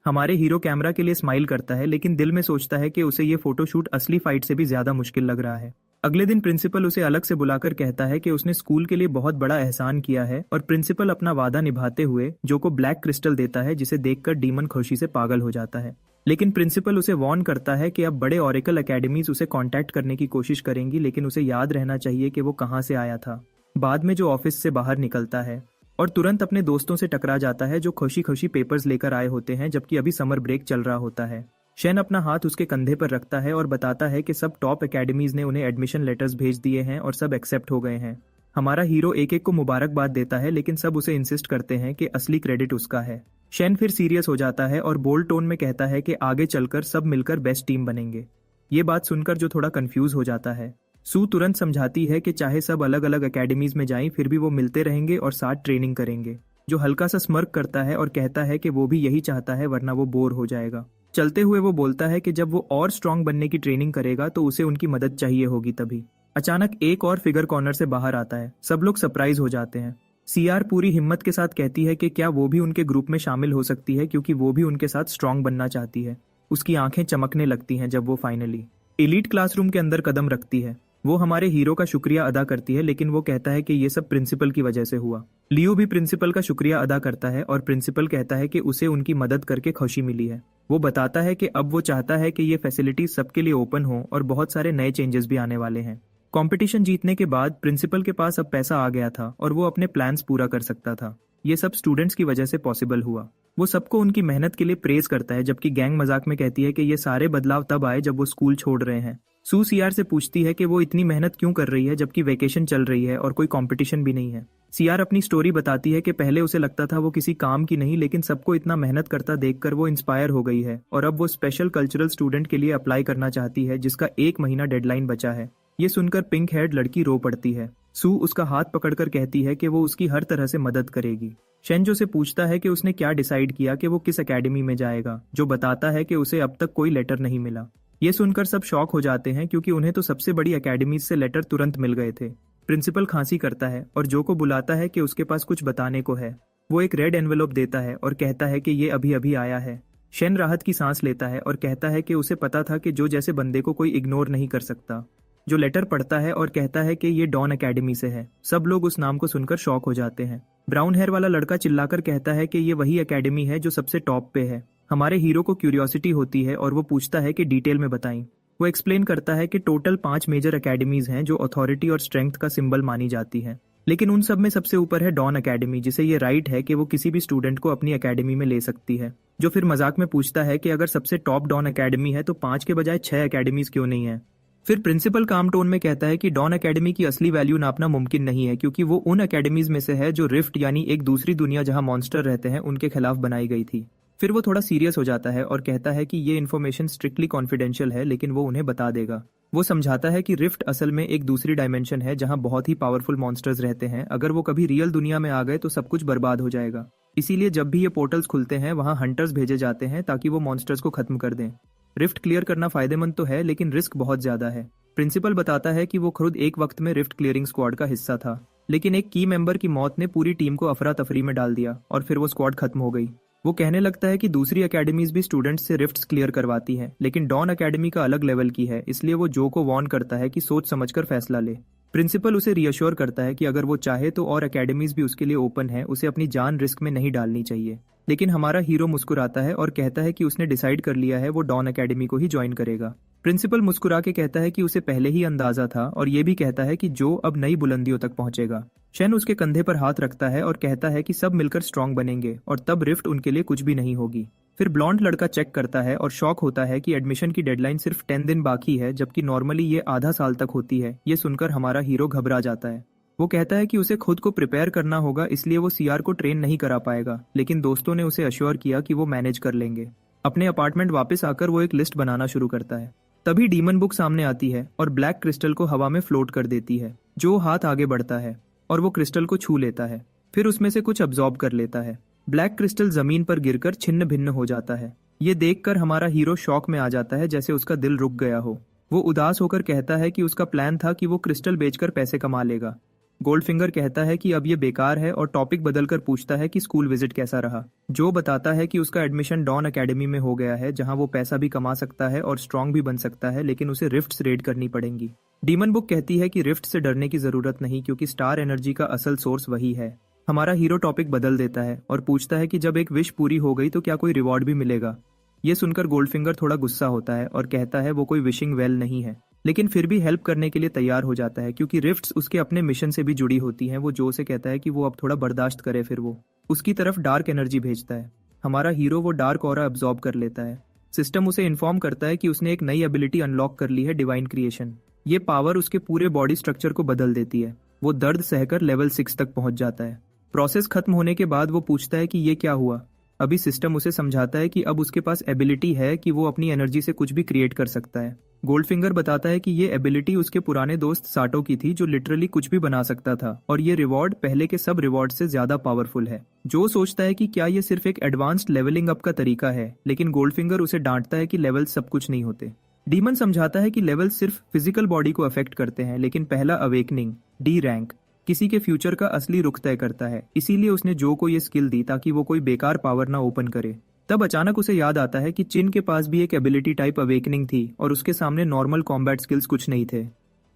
हमारे हीरो कैमरा के लिए स्माइल करता है, लेकिन दिल में सोचता है कि उसे ये फोटोशूट असली फाइट से भी ज्यादा मुश्किल लग रहा है। अगले दिन प्रिंसिपल उसे अलग से बुलाकर कहता है कि उसने स्कूल के लिए बहुत बड़ा एहसान किया है, और प्रिंसिपल अपना वादा निभाते हुए जो को ब्लैक क्रिस्टल देता है, जिसे देखकर डीमन खुशी से पागल हो जाता है। लेकिन प्रिंसिपल उसे वार्न करता है कि अब बड़े ऑरेकल एकेडमीज उसे कांटेक्ट करने की कोशिश करेंगी, लेकिन उसे याद रहना चाहिए कि वो कहाँ से आया था। बाद में जो ऑफिस से बाहर निकलता है और तुरंत अपने दोस्तों से टकरा जाता है जो खुशी खुशी पेपर्स लेकर आए होते हैं, जबकि अभी समर ब्रेक चल रहा होता है। शेन अपना हाथ उसके कंधे पर रखता है और बताता है कि सब टॉप एकेडमीज ने उन्हें एडमिशन लेटर्स भेज दिए हैं और सब एक्सेप्ट हो गए हैं। हमारा हीरो एक एक को मुबारकबाद देता है, लेकिन सब उसे इंसिस्ट करते हैं कि असली क्रेडिट उसका है। शेन फिर सीरियस हो जाता है और बोल्ड टोन में कहता है कि आगे चलकर सब मिलकर बेस्ट टीम बनेंगे। ये बात सुनकर जो थोड़ा कंफ्यूज हो जाता है, सू तुरंत समझाती है कि चाहे सब अलग अलग एकेडमीज में जाएं, फिर भी वो मिलते रहेंगे और साथ ट्रेनिंग करेंगे। जो हल्का सा स्मर्क करता है और कहता है कि वो भी यही चाहता है, वरना वो बोर हो जाएगा। चलते हुए वो बोलता है कि जब वो और स्ट्रांग बनने की ट्रेनिंग करेगा तो उसे उनकी मदद चाहिए होगी। तभी अचानक एक और फिगर कॉर्नर से बाहर आता है। सब लोग सरप्राइज हो जाते हैं। सीआर पूरी हिम्मत के साथ कहती है कि क्या वो भी उनके ग्रुप में शामिल हो सकती है क्योंकि वो भी उनके साथ स्ट्रांग बनना चाहती है। उसकी आंखें चमकने लगती हैं जब वो फाइनली एलीट क्लासरूम के अंदर कदम रखती है। वो हमारे हीरो का शुक्रिया अदा करती है, लेकिन वो कहता है कि ये सब प्रिंसिपल की वजह से हुआ। लियो भी प्रिंसिपल का शुक्रिया अदा करता है और प्रिंसिपल कहता है कि उसे उनकी मदद करके खुशी मिली है। वो बताता है कि अब वो चाहता है कि ये फैसिलिटी सबके लिए ओपन हो और बहुत सारे नए चेंजेस भी आने वाले हैं। कंपटीशन जीतने के बाद प्रिंसिपल के पास अब पैसा आ गया था और वो अपने प्लान्स पूरा कर सकता था। ये सब स्टूडेंट्स की वजह से पॉसिबल हुआ। वो सबको उनकी मेहनत के लिए प्रेज करता है, जबकि गैंग मजाक में कहती है कि ये सारे बदलाव तब आए जब वो स्कूल छोड़ रहे हैं। सू सीआर से पूछती है कि वो इतनी मेहनत क्यों कर रही है जबकि वेकेशन चल रही है और कोई कंपटीशन भी नहीं है। सीआर अपनी स्टोरी बताती है कि पहले उसे लगता था वो किसी काम की नहीं, लेकिन सबको इतना मेहनत करता देखकर वो इंस्पायर हो गई है और अब वो स्पेशल कल्चरल स्टूडेंट के लिए अप्लाई करना चाहती है जिसका 1 महीना डेडलाइन बचा है। ये सुनकर पिंक हेड लड़की रो पड़ती है। सू उसका हाथ पकड़कर कहती है कि वो उसकी हर तरह से मदद करेगी। शेंजो से पूछता है कि उसने क्या डिसाइड किया कि वो किस एकेडमी में जाएगा, जो बताता है कि उसे अब तक कोई लेटर नहीं मिला। ये सुनकर सब शॉक हो जाते हैं क्योंकि उन्हें तो सबसे बड़ी एकेडमी से लेटर तुरंत मिल गए थे। प्रिंसिपल खांसी करता है और जो को बुलाता है कि उसके पास कुछ बताने को है। वो एक रेड एनवेलोप देता है और कहता है कि ये अभी अभी आया है। शेन राहत की सांस लेता है और कहता है कि उसे पता था कि जो जैसे बंदे को कोई इग्नोर नहीं कर सकता। जो लेटर पढ़ता है और कहता है कि ये डॉन एकेडमी से है। सब लोग उस नाम को सुनकर शॉक हो जाते हैं। ब्राउन हेयर वाला लड़का चिल्लाकर कहता है कि ये वही एकेडमी है जो सबसे टॉप पे है। हमारे हीरो को क्यूरियोसिटी होती है और वो पूछता है कि डिटेल में बताएं। वो एक्सप्लेन करता है कि टोटल 5 मेजर एकेडमीज हैं जो अथॉरिटी और स्ट्रेंथ का सिंबल मानी जाती है, लेकिन उन सब में सबसे ऊपर है डॉन एकेडमी, जिसे ये राइट है कि वो किसी भी स्टूडेंट को अपनी एकेडमी में ले सकती है। जो फिर मजाक में पूछता है कि अगर सबसे टॉप डॉन एकेडमी है तो 5 के बजाय 6 एकेडमीज क्यों नहीं है। फिर प्रिंसिपल काम टोन में कहता है कि डॉन एकेडमी की असली वैल्यू नापना मुमकिन नहीं है क्योंकि वो उन एकेडमीज में से है जो रिफ्ट यानी एक दूसरी दुनिया जहां मॉन्स्टर रहते हैं उनके खिलाफ बनाई गई थी। फिर वो थोड़ा सीरियस हो जाता है और कहता है कि ये इन्फॉर्मेशन स्ट्रिक्टली कॉन्फिडेंशियल है, लेकिन वो उन्हें बता देगा। वो समझाता है कि रिफ्ट असल में एक दूसरी डायमेंशन है जहां बहुत ही पावरफुल मॉन्स्टर्स रहते हैं। अगर वो कभी रियल दुनिया में आ गए तो सब कुछ बर्बाद हो जाएगा। इसीलिए जब भी ये पोर्टल्स खुलते हैं वहां हंटर्स भेजे जाते हैं ताकि वो मॉन्स्टर्स को खत्म कर दें। रिफ्ट क्लियर करना फायदेमंद तो है, लेकिन रिस्क बहुत ज्यादा है। प्रिंसिपल बताता है कि वो खुद एक वक्त में रिफ्ट क्लियरिंग स्क्वाड का हिस्सा था, लेकिन एक की मेंबर की मौत ने पूरी टीम को अफरा तफरी में डाल दिया और फिर वो स्क्वाड खत्म हो गई। वो कहने लगता है कि दूसरी एकेडमीज भी स्टूडेंट्स से रिफ्ट्स क्लियर करवाती हैं, लेकिन डॉन एकेडमी का अलग लेवल की है, इसलिए वो जो को वार्न करता है कि सोच समझकर फैसला ले। प्रिंसिपल उसे रियश्योर करता है कि अगर वो चाहे तो और एकेडमीज भी उसके लिए ओपन है, उसे अपनी जान रिस्क में नहीं डालनी चाहिए। लेकिन हमारा हीरो मुस्कुराता है और कहता है कि उसने डिसाइड कर लिया है वो डॉन एकेडमी को ही ज्वाइन करेगा। प्रिंसिपल मुस्कुरा के कहता है कि उसे पहले ही अंदाजा था और ये भी कहता है कि जो अब नई बुलंदियों तक पहुंचेगा। शेन उसके कंधे पर हाथ रखता है और कहता है कि सब मिलकर स्ट्रांग बनेंगे और तब रिफ्ट उनके लिए कुछ भी नहीं होगी। फिर ब्लॉन्ड लड़का चेक करता है और शॉक होता है कि एडमिशन की डेडलाइन सिर्फ 10 दिन बाकी है, जबकि नॉर्मली ये आधा साल तक होती है। ये सुनकर हमारा हीरो घबरा जाता है। वो कहता है कि उसे खुद को प्रिपेयर करना होगा, इसलिए वो सीआर को ट्रेन नहीं करा पाएगा, लेकिन दोस्तों ने उसे अश्योर किया कि वो मैनेज कर लेंगे। अपने अपार्टमेंट वापस आकर वो एक लिस्ट बनाना शुरू करता है। तभी डीमन बुक सामने आती है और ब्लैक क्रिस्टल को हवा में फ्लोट कर देती है। जो हाथ आगे बढ़ता है और वो क्रिस्टल को छू लेता है, फिर उसमें से कुछ अब्जॉर्ब कर लेता है। ब्लैक क्रिस्टल जमीन पर गिरकर छिन्न भिन्न हो जाता है। ये देखकर हमारा हीरो शॉक में आ जाता है, जैसे उसका दिल रुक गया हो। वो उदास होकर कहता है कि उसका प्लान था कि वो क्रिस्टल बेचकर पैसे कमा लेगा। गोल्डफिंगर कहता है कि अब ये बेकार है और टॉपिक बदलकर पूछता है कि स्कूल विजिट कैसा रहा। जो बताता है कि उसका एडमिशन डॉन एकेडमी में हो गया है, जहां वो पैसा भी कमा सकता है और स्ट्रांग भी बन सकता है, लेकिन उसे रिफ्ट्स रेड करनी पड़ेंगी। डीमन बुक कहती है कि रिफ्ट से डरने की जरूरत नहीं, क्योंकि स्टार एनर्जी का असल सोर्स वही है। हमारा हीरो टॉपिक बदल देता है और पूछता है कि जब एक विश पूरी हो गई तो क्या कोई रिवॉर्ड भी मिलेगा। ये सुनकर गोल्डफिंगर थोड़ा गुस्सा होता है और कहता है वो कोई विशिंग वेल नहीं है, लेकिन फिर भी हेल्प करने के लिए तैयार हो जाता है क्योंकि रिफ्ट्स उसके अपने मिशन से भी जुड़ी होती हैं। वो जो से कहता है कि वो अब थोड़ा बर्दाश्त करे, फिर वो उसकी तरफ डार्क एनर्जी भेजता है। हमारा हीरो वो डार्क ऑरा अब्सॉर्ब कर लेता है। सिस्टम उसे इन्फॉर्म करता है कि उसने एक नई एबिलिटी अनलॉक कर ली है, डिवाइन क्रिएशन। ये पावर उसके पूरे बॉडी स्ट्रक्चर को बदल देती है। वो दर्द सहकर लेवल 6 तक पहुंच जाता है। प्रोसेस खत्म होने के बाद वो पूछता है कि ये क्या हुआ। अभी सिस्टम उसे समझाता है कि अब उसके पास एबिलिटी है कि वो अपनी एनर्जी से कुछ भी क्रिएट कर सकता है। गोल्डफिंगर बताता है कि ये एबिलिटी उसके पुराने दोस्त साटो की थी, जो लिटरली कुछ भी बना सकता था, और ये रिवॉर्ड पहले के सब रिवॉर्ड से ज्यादा पावरफुल है। जो सोचता है कि क्या ये सिर्फ एक एडवांस्ड लेवलिंग अप का तरीका है, लेकिन गोल्डफिंगर उसे डांटता है कि लेवल सब कुछ नहीं होते। डीमन समझाता है कि लेवल सिर्फ फिजिकल बॉडी को अफेक्ट करते हैं, लेकिन पहला अवेकनिंग डी रैंक किसी के फ्यूचर का असली रुख तय करता है। इसीलिए उसने जो को ये स्किल दी ताकि वो कोई बेकार पावर ना ओपन करे। तब अचानक उसे याद आता है कि चिन के पास भी एक एबिलिटी टाइप अवेकनिंग थी और उसके सामने नॉर्मल कॉम्बैट स्किल्स कुछ नहीं थे।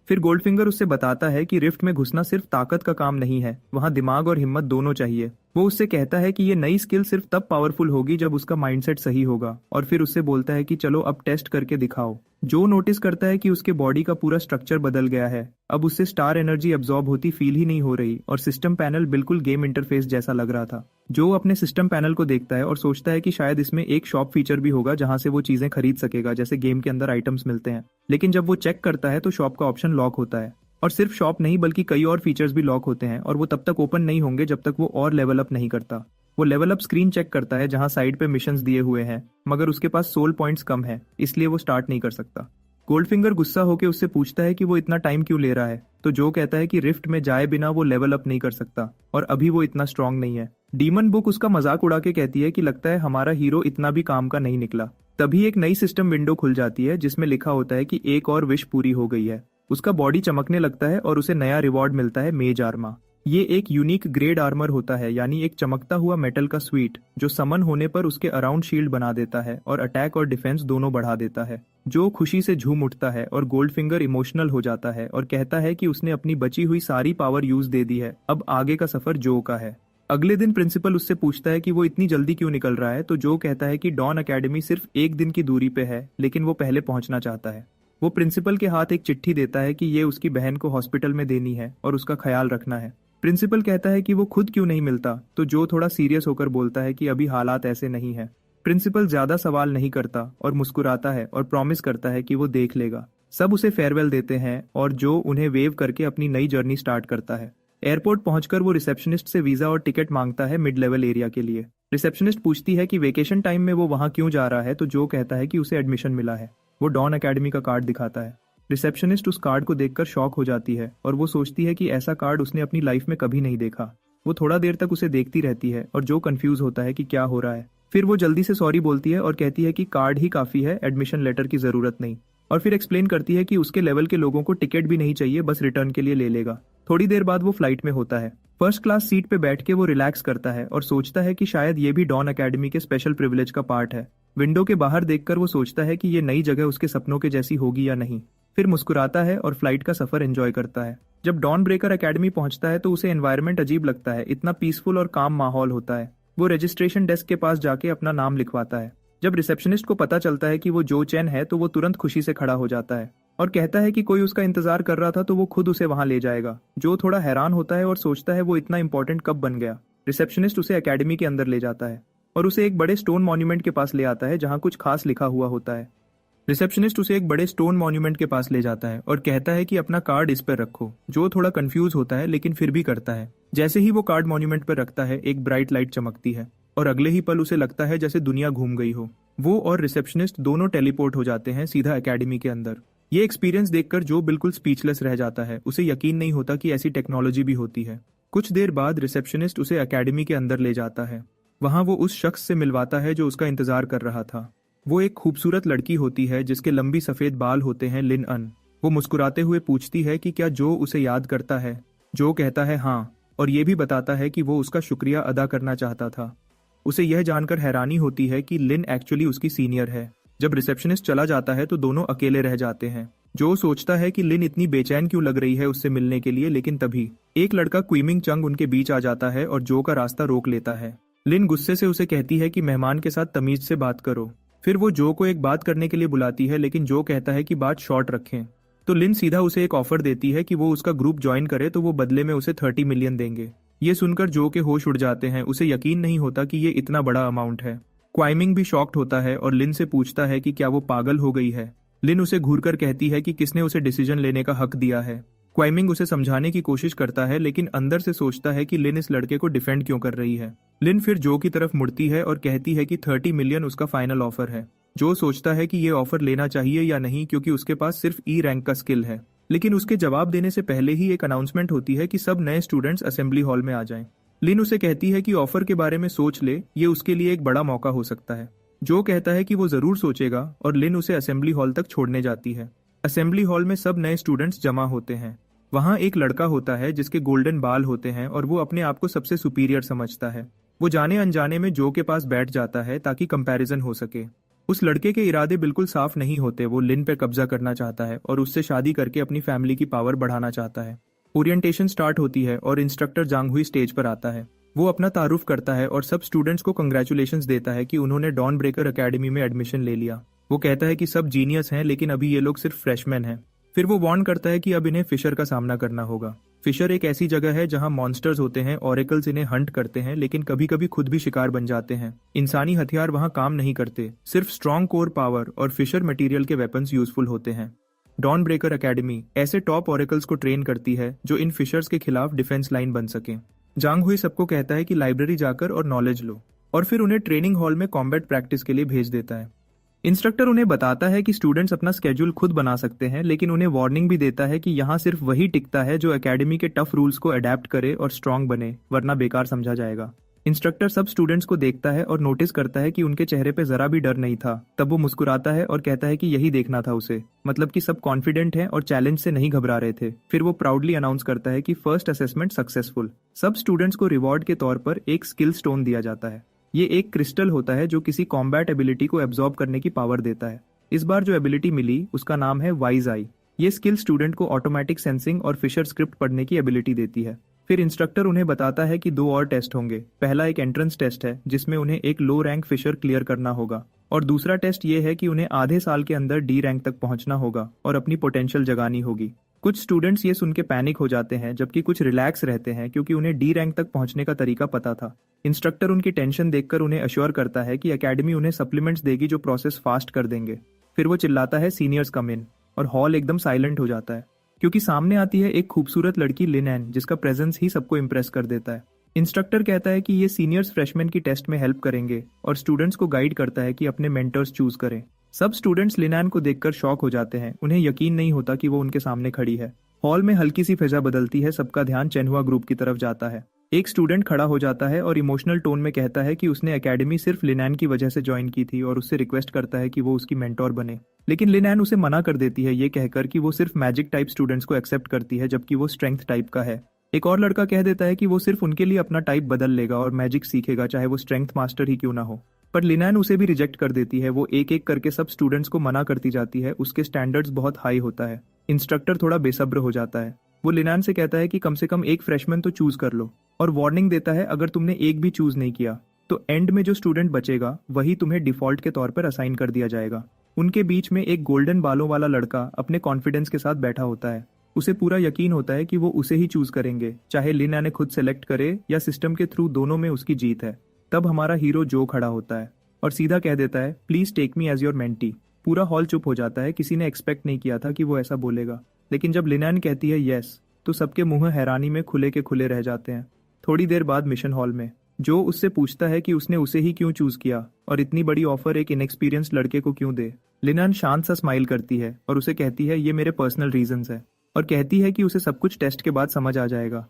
फिर गोल्डफिंगर उससे बताता है कि रिफ्ट में घुसना सिर्फ ताकत का काम नहीं है, वहां दिमाग और हिम्मत दोनों चाहिए। वो उससे कहता है कि ये नई स्किल सिर्फ तब पावरफुल होगी जब उसका माइंडसेट सही होगा, और फिर उससे बोलता है कि चलो अब टेस्ट करके दिखाओ। जो नोटिस करता है कि उसके बॉडी का पूरा स्ट्रक्चर बदल गया है। अब उससे स्टार एनर्जी एब्जॉर्ब होती फील ही नहीं हो रही और सिस्टम पैनल बिल्कुल गेम इंटरफेस जैसा लग रहा था। जो अपने सिस्टम पैनल को देखता है और सोचता है कि शायद इसमें एक शॉप फीचर भी होगा जहां से वो चीजें खरीद सकेगा, जैसे गेम के अंदर आइटम्स मिलते हैं। लेकिन जब वो चेक करता है तो शॉप का ऑप्शन लॉक होता है, और सिर्फ शॉप नहीं बल्कि कई और फीचर्स भी लॉक होते हैं, और वो तब तक ओपन नहीं होंगे जब तक वो और लेवल अप नहीं करता। वो लेवल अप स्क्रीन चेक करता है जहां साइड पे मिशंस दिए हुए हैं, मगर उसके पास सोल पॉइंट्स कम है, इसलिए वो स्टार्ट नहीं कर सकता। गोल्डफिंगर गुस्सा होकर उससे पूछता है कि वो इतना टाइम क्यों ले रहा है, तो जो कहता है कि रिफ्ट में जाए बिना वो लेवल अप नहीं कर सकता और अभी वो इतना स्ट्रांग नहीं है। डीमन बुक उसका मजाक उड़ा के कहती है कि लगता है हमारा हीरो इतना भी काम का नहीं निकला। तभी एक नई सिस्टम विंडो खुल जाती है जिसमें लिखा होता है कि एक और विश पूरी हो गई है। उसका बॉडी चमकने लगता है और उसे नया रिवॉर्ड मिलता है, मेज आर्मा। ये एक यूनिक ग्रेड आर्मर होता है, यानी एक चमकता हुआ मेटल का स्वीट जो समन होने पर उसके अराउंड शील्ड बना देता है और अटैक और डिफेंस दोनों बढ़ा देता है। जो खुशी से झूम उठता है और गोल्डफिंगर इमोशनल हो जाता है और कहता है कि उसने अपनी बची हुई सारी पावर यूज दे दी है, अब आगे का सफर जो का है। अगले दिन प्रिंसिपल उससे पूछता है कि वो इतनी जल्दी क्यों निकल रहा है, तो जो कहता है कि डॉन अकेडमी सिर्फ एक दिन की दूरी पे है, लेकिन वो पहले पहुंचना चाहता है। वो प्रिंसिपल के हाथ एक चिट्ठी देता है कि ये उसकी बहन को हॉस्पिटल में देनी है और उसका ख्याल रखना है। प्रिंसिपल कहता है कि वो खुद क्यों नहीं मिलता, तो जो थोड़ा सीरियस होकर बोलता है कि अभी हालात ऐसे नहीं है। प्रिंसिपल ज्यादा सवाल नहीं करता और मुस्कुराता है और प्रॉमिस करता है कि वो देख लेगा। सब उसे फेयरवेल देते हैं और जो उन्हें वेव करके अपनी नई जर्नी स्टार्ट करता है। एयरपोर्ट पहुंचकर वो रिसेप्शनिस्ट से वीजा और टिकट मांगता है मिड लेवल एरिया के लिए। रिसेप्शनिस्ट पूछती है कि वेकेशन टाइम में वो वहां क्यों जा रहा है, तो जो कहता है कि उसे एडमिशन मिला है। वो डॉन अकेडमी का कार्ड दिखाता है। रिसेप्शनिस्ट उस कार्ड को देखकर शॉक हो जाती है और वो सोचती है कि ऐसा कार्ड उसने अपनी लाइफ में कभी नहीं देखा। वो थोड़ा देर तक उसे देखती रहती है और जो कंफ्यूज होता है कि क्या हो रहा है। फिर वो जल्दी से सॉरी बोलती है और कहती है कि कार्ड ही काफी है, एडमिशन लेटर की जरूरत नहीं। और फिर एक्सप्लेन करती है कि उसके लेवल के लोगों को टिकट भी नहीं चाहिए, बस रिटर्न के लिए ले लेगा। थोड़ी देर बाद वो फ्लाइट में होता है। फर्स्ट क्लास सीट पे बैठ के वो रिलैक्स करता है और सोचता है कि शायद ये भी डॉन अकेडमी के स्पेशल प्रिविलेज का पार्ट है। विंडो के बाहर देखकर वो सोचता है कि ये नई जगह उसके सपनों के जैसी होगी या नहीं। फिर मुस्कुराता है और फ्लाइट का सफर एंजॉय करता है। जब डॉन ब्रेकर अकेडमी पहुंचता है तो उसे एनवायरनमेंट अजीब लगता है, इतना पीसफुल और काम माहौल होता है। वो रजिस्ट्रेशन डेस्क के पास जाके अपना नाम लिखवाता है। जब रिसेप्शनिस्ट को पता चलता है कि वो जो चैन है तो वो तुरंत खुशी से खड़ा हो जाता है और कहता है कि कोई उसका इंतजार कर रहा था तो वो खुद उसे वहां ले जाएगा। जो थोड़ा हैरान होता है और सोचता है वो इतना इंपॉर्टेंट कब बन गया। रिसेप्शनिस्ट उसे अकेडमी के अंदर ले जाता है और उसे एक बड़े स्टोन मॉन्यूमेंट के पास ले आता है जहां कुछ खास लिखा हुआ होता है। रिसेप्शनिस्ट उसे एक बड़े स्टोन मॉन्यूमेंट के पास ले जाता है और कहता है कि अपना कार्ड इस पर रखो। जो थोड़ा कंफ्यूज होता है लेकिन फिर भी करता है। जैसे ही वो कार्ड मॉन्यूमेंट पर रखता है एक ब्राइट लाइट चमकती है और अगले ही पल उसे लगता है जैसे दुनिया घूम गई हो। वो और रिसेप्शनिस्ट दोनों टेलीपोर्ट हो जाते हैं सीधा अकेडमी के अंदर। ये एक्सपीरियंस देखकर जो बिल्कुल स्पीचलेस रह जाता है। उसे यकीन नहीं होता कि ऐसी टेक्नोलॉजी भी होती है। कुछ देर बाद रिसेप्शनिस्ट उसे अकेडमी के अंदर ले जाता है। वहां वो उस शख्स से मिलवाता है जो उसका इंतजार कर रहा था। वो एक खूबसूरत लड़की होती है जिसके लंबी सफेद बाल होते हैं, लिन अन। वो मुस्कुराते हुए पूछती है कि क्या जो उसे याद करता है। जो कहता है हाँ, और ये भी बताता है कि वो उसका शुक्रिया अदा करना चाहता था। उसे यह जानकर हैरानी होती है कि लिन एक्चुअली उसकी सीनियर है। जब रिसेप्शनिस्ट चला जाता है तो दोनों अकेले रह जाते हैं। जो सोचता है कि लिन इतनी बेचैन क्यों लग रही है उससे मिलने के लिए, लेकिन तभी एक लड़का क्वीमिंग चंग उनके बीच आ जाता है और जो का रास्ता रोक लेता है। लिन गुस्से से उसे कहती है कि मेहमान के साथ तमीज से बात करो। फिर वो जो को एक बात करने के लिए बुलाती है, लेकिन जो कहता है कि बात शॉर्ट रखें। तो लिन सीधा उसे एक ऑफर देती है कि वो उसका ग्रुप ज्वाइन करे तो वो बदले में उसे 30 मिलियन देंगे। ये सुनकर जो के होश उड़ जाते हैं। उसे यकीन नहीं होता कि ये इतना बड़ा अमाउंट है। क्वाइमिंग भी शॉक्ड होता है और लिन से पूछता है कि क्या वो पागल हो गई है। लिन उसे घूरकर कहती है कि किसने उसे डिसीजन लेने का हक दिया है। क्वाइमिंग उसे समझाने की कोशिश करता है, लेकिन अंदर से सोचता है कि लिन इस लड़के को डिफेंड क्यों कर रही है। लिन फिर जो की तरफ मुड़ती है और कहती है कि 30 मिलियन उसका फाइनल ऑफर है। जो सोचता है कि ये ऑफर लेना चाहिए या नहीं, क्योंकि उसके पास सिर्फ ई रैंक का स्किल है। लेकिन उसके जवाब देने से पहले ही एक अनाउंसमेंट होती है कि सब नए स्टूडेंट्स असेंबली हॉल में आ जाएं। लिन उसे कहती है कि ऑफर के बारे में सोच ले, ये उसके लिए एक बड़ा मौका हो सकता है। जो कहता है कि वो जरूर सोचेगा और लिन उसे असेंबली हॉल तक छोड़ने जाती है। असेंबली हॉल में सब नए स्टूडेंट्स जमा होते हैं। वहाँ एक लड़का होता है जिसके गोल्डन बाल होते हैं और वो अपने आप को सबसे सुपीरियर समझता है। वो जाने अनजाने में जो के पास बैठ जाता है ताकि कंपैरिजन हो सके। उस लड़के के इरादे बिल्कुल साफ नहीं होते। वो लिन पे कब्जा करना चाहता है और उससे शादी करके अपनी फैमिली की पावर बढ़ाना चाहता है। ओरिएंटेशन स्टार्ट होती है और इंस्ट्रक्टर जांगहुई स्टेज पर आता है। वो अपना तारुफ करता है और सब स्टूडेंट्स को कंग्रेचुलेशंस देता है कि उन्होंने डॉन ब्रेकर एकेडमी में एडमिशन ले लिया। वो कहता है कि सब जीनियस हैं लेकिन अभी ये लोग सिर्फ फ्रेशमैन हैं। फिर वो वार्न करता है कि अब इन्हें फिशर का सामना करना होगा। फिशर एक ऐसी जगह है जहां मॉन्स्टर्स होते हैं, ऑरेकल्स इन्हें हंट करते हैं लेकिन कभी कभी खुद भी शिकार बन जाते हैं। इंसानी हथियार वहां काम नहीं करते, सिर्फ स्ट्रॉन्ग कोर पावर और फिशर मटेरियल के वेपन्स यूजफुल होते हैं। डॉन ब्रेकर एकेडमी ऐसे टॉप ऑरेकल्स को ट्रेन करती है जो इन फिशर्स के खिलाफ डिफेंस लाइन बन सके। जांग हुई सबको कहता है कि लाइब्रेरी जाकर और नॉलेज लो, और फिर उन्हें ट्रेनिंग हॉल में कॉम्बैट प्रैक्टिस के लिए भेज देता है। इंस्ट्रक्टर उन्हें बताता है कि स्टूडेंट्स अपना स्केड्यूल खुद बना सकते हैं, लेकिन उन्हें वार्निंग भी देता है कि यहाँ सिर्फ वही टिकता है जो एकेडमी के टफ रूल्स को अडेप्ट करे और स्ट्रांग बने, वरना बेकार समझा जाएगा। इंस्ट्रक्टर सब स्टूडेंट्स को देखता है और नोटिस करता है कि उनके चेहरे पे जरा भी डर नहीं था। तब वो मुस्कुराता है और कहता है कि यही देखना था उसे, मतलब कि सब कॉन्फिडेंट हैं और चैलेंज से नहीं घबरा रहे थे। फिर वो प्राउडली अनाउंस करता है कि फर्स्ट असेसमेंट सक्सेसफुल। सब स्टूडेंट्स को रिवॉर्ड के तौर पर एक स्किल स्टोन दिया जाता है। ये एक क्रिस्टल होता है जो किसी कॉम्बैट एबिलिटी को एब्जॉर्ब करने की पावर देता है। इस बार जो एबिलिटी मिली उसका नाम है वाइज आई। ये स्किल स्टूडेंट को ऑटोमेटिक सेंसिंग और फिशर स्क्रिप्ट पढ़ने की एबिलिटी देती है। फिर इंस्ट्रक्टर उन्हें बताता है कि 2 और टेस्ट होंगे। पहला एक एंट्रेंस टेस्ट है जिसमें उन्हें एक लो रैंक फिशर क्लियर करना होगा, और दूसरा टेस्ट ये है कि उन्हें आधे साल के अंदर डी रैंक तक पहुंचना होगा और अपनी पोटेंशियल जगानी होगी। कुछ स्टूडेंट्स ये सुन के पैनिक हो जाते हैं जबकि कुछ रिलैक्स रहते हैं क्योंकि उन्हें डी रैंक तक पहुंचने का तरीका पता था। इंस्ट्रक्टर उनकी टेंशन देखकर उन्हें अश्योर करता है कि एकेडमी उन्हें सप्लीमेंट्स देगी जो प्रोसेस फास्ट कर देंगे। फिर वो चिल्लाता है सीनियर्स कम इन, और हॉल एकदम साइलेंट हो जाता है क्योंकि सामने आती है एक खूबसूरत लड़की लिन एन, जिसका प्रेजेंस ही सबको इम्प्रेस कर देता है। इंस्ट्रक्टर कहता है कि ये सीनियर्स फ्रेशमैन की टेस्ट में हेल्प करेंगे और स्टूडेंट्स को गाइड करता है कि अपने मेंटर्स चूज करें। सब स्टूडेंट्स लिनैन को देखकर शॉक हो जाते हैं। उन्हें यकीन नहीं होता कि वो उनके सामने खड़ी है। हॉल में हल्की सी फिजा बदलती है, सबका ध्यान चेनहुआ ग्रुप की तरफ जाता है। एक स्टूडेंट खड़ा हो जाता है और इमोशनल टोन में कहता है कि उसने एकेडमी सिर्फ लिनैन की वजह से ज्वाइन की थी और उससे रिक्वेस्ट करता है कि वो उसकी मेंटोर बने। लेकिन लिनैन उसे मना कर देती है, ये कहकर कि वो सिर्फ मैजिक टाइप स्टूडेंट्स को एक्सेप्ट करती है जबकि वो स्ट्रेंथ टाइप का है। एक और लड़का कह देता है कि वो सिर्फ उनके लिए अपना टाइप बदल लेगा और मैजिक सीखेगा, चाहे वो स्ट्रेंथ मास्टर ही क्यों ना हो। पर लिनैन उसे भी रिजेक्ट कर देती है। वो एक एक करके सब स्टूडेंट्स को मना करती जाती है। उसके स्टैंडर्ड्स बहुत हाई होता है। इंस्ट्रक्टर थोड़ा बेसब्र हो जाता है। वो लिनैन से कहता है कि कम से कम एक फ्रेशमैन तो चूज कर लो, और वार्निंग देता है अगर तुमने एक भी चूज नहीं किया तो एंड में जो स्टूडेंट बचेगा वही तुम्हें डिफॉल्ट के तौर पर असाइन कर दिया जाएगा। उनके बीच में एक गोल्डन बालों वाला लड़का अपने कॉन्फिडेंस के साथ बैठा होता है। उसे पूरा यकीन होता है कि वो उसे ही चूज करेंगे, चाहे लिनैन ने खुद सेलेक्ट करे या सिस्टम के थ्रू, दोनों में उसकी जीत है। तब हमारा हीरो जो खड़ा होता है और सीधा कह देता है please take me as your mentee. पूरा हॉल चुप हो जाता है। किसी ने एक्सपेक्ट नहीं किया था कि वो ऐसा बोलेगा, लेकिन जब लिनैन कहती है यस तो सबके मुंह हैरानी में खुले के खुले रह जाते हैं। थोड़ी देर बाद मिशन हॉल में जो उससे पूछता है कि उसने उसे ही क्यों चूज किया और इतनी बड़ी ऑफर एक इनएक्सपीरियंस लड़के को क्यों दे। लिनैन शांत सा स्माइल करती है और उसे कहती है ये मेरे पर्सनल रीजंस है, और कहती है कि उसे सब कुछ टेस्ट के बाद समझ आ जाएगा।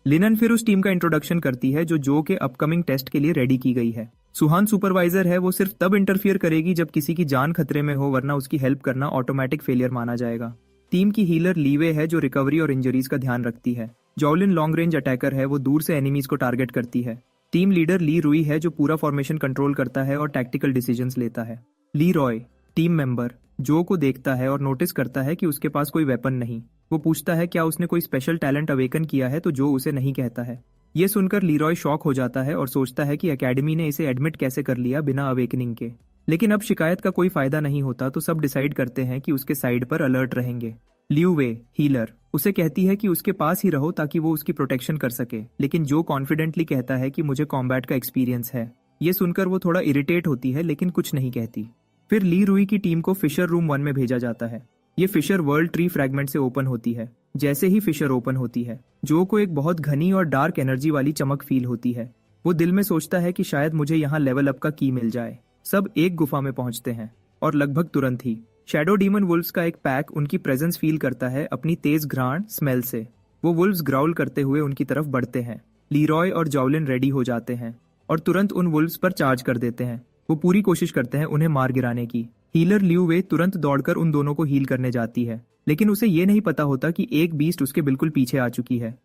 लिनैन फिर उस टीम का इंट्रोडक्शन करती है जो के अपकमिंग टेस्ट के लिए रेडी की गई है। सुहान सुपरवाइजर है। वो सिर्फ तब इंटरफियर करेगी जब किसी की जान खतरे में हो, वरना उसकी हेल्प करना ऑटोमेटिक फेलियर माना जाएगा। टीम की हीलर लीवे है जो रिकवरी और इंजरीज का ध्यान रखती है। जॉवलिन लॉन्ग रेंज अटैकर है। वो दूर से एनिमीज को टारगेट करती है। टीम लीडर ली रुई है जो पूरा फॉर्मेशन कंट्रोल करता है और टैक्टिकल डिसीजंस लेता है। ली रॉय टीम मेंबर जो को देखता है और नोटिस करता है कि उसके पास कोई वेपन नहीं। वो पूछता है क्या उसने कोई स्पेशल टैलेंट अवेकन किया है, तो जो उसे नहीं कहता है। ये सुनकर लीरॉय शॉक हो जाता है और सोचता है कि एकेडमी ने इसे एडमिट कैसे कर लिया बिना अवेकनिंग के। लेकिन अब शिकायत का कोई फायदा नहीं होता, तो सब डिसाइड करते हैं कि उसके साइड पर अलर्ट रहेंगे। लियू वे हीलर उसे कहती है कि उसके पास ही रहो ताकि वो उसकी प्रोटेक्शन कर सके, लेकिन जो कॉन्फिडेंटली कहता है कि मुझे कॉम्बैट का एक्सपीरियंस है। ये सुनकर वो थोड़ा इरिटेट होती है लेकिन कुछ नहीं कहती। फिर ली रुई की टीम को फिशर रूम 1 में भेजा जाता है। ये फिशर वर्ल्ड ट्री फ्रैगमेंट से ओपन होती है। जैसे ही फिशर ओपन होती है जो को एक बहुत घनी और डार्क एनर्जी वाली चमक फील होती है। वो दिल में सोचता है कि शायद मुझे यहाँ लेवल अप का की मिल जाए। सब एक गुफा में पहुंचते हैं और लगभग तुरंत ही शैडो डीमन वुल्व्स का एक पैक उनकी प्रेजेंस फील करता है अपनी तेज घ्राण स्मेल से। वो वुल्व्स ग्राउल करते हुए उनकी तरफ बढ़ते हैं। लीरॉय और जॉवलिन रेडी हो जाते हैं और तुरंत उन वुल्व्स पर चार्ज कर देते हैं। वो पूरी कोशिश करते हैं उन्हें मार गिराने की। हीलर लियू वे तुरंत दौड़कर उन दोनों को हील करने जाती है, लेकिन उसे ये नहीं पता होता कि एक बीस्ट उसके बिल्कुल पीछे आ चुकी है।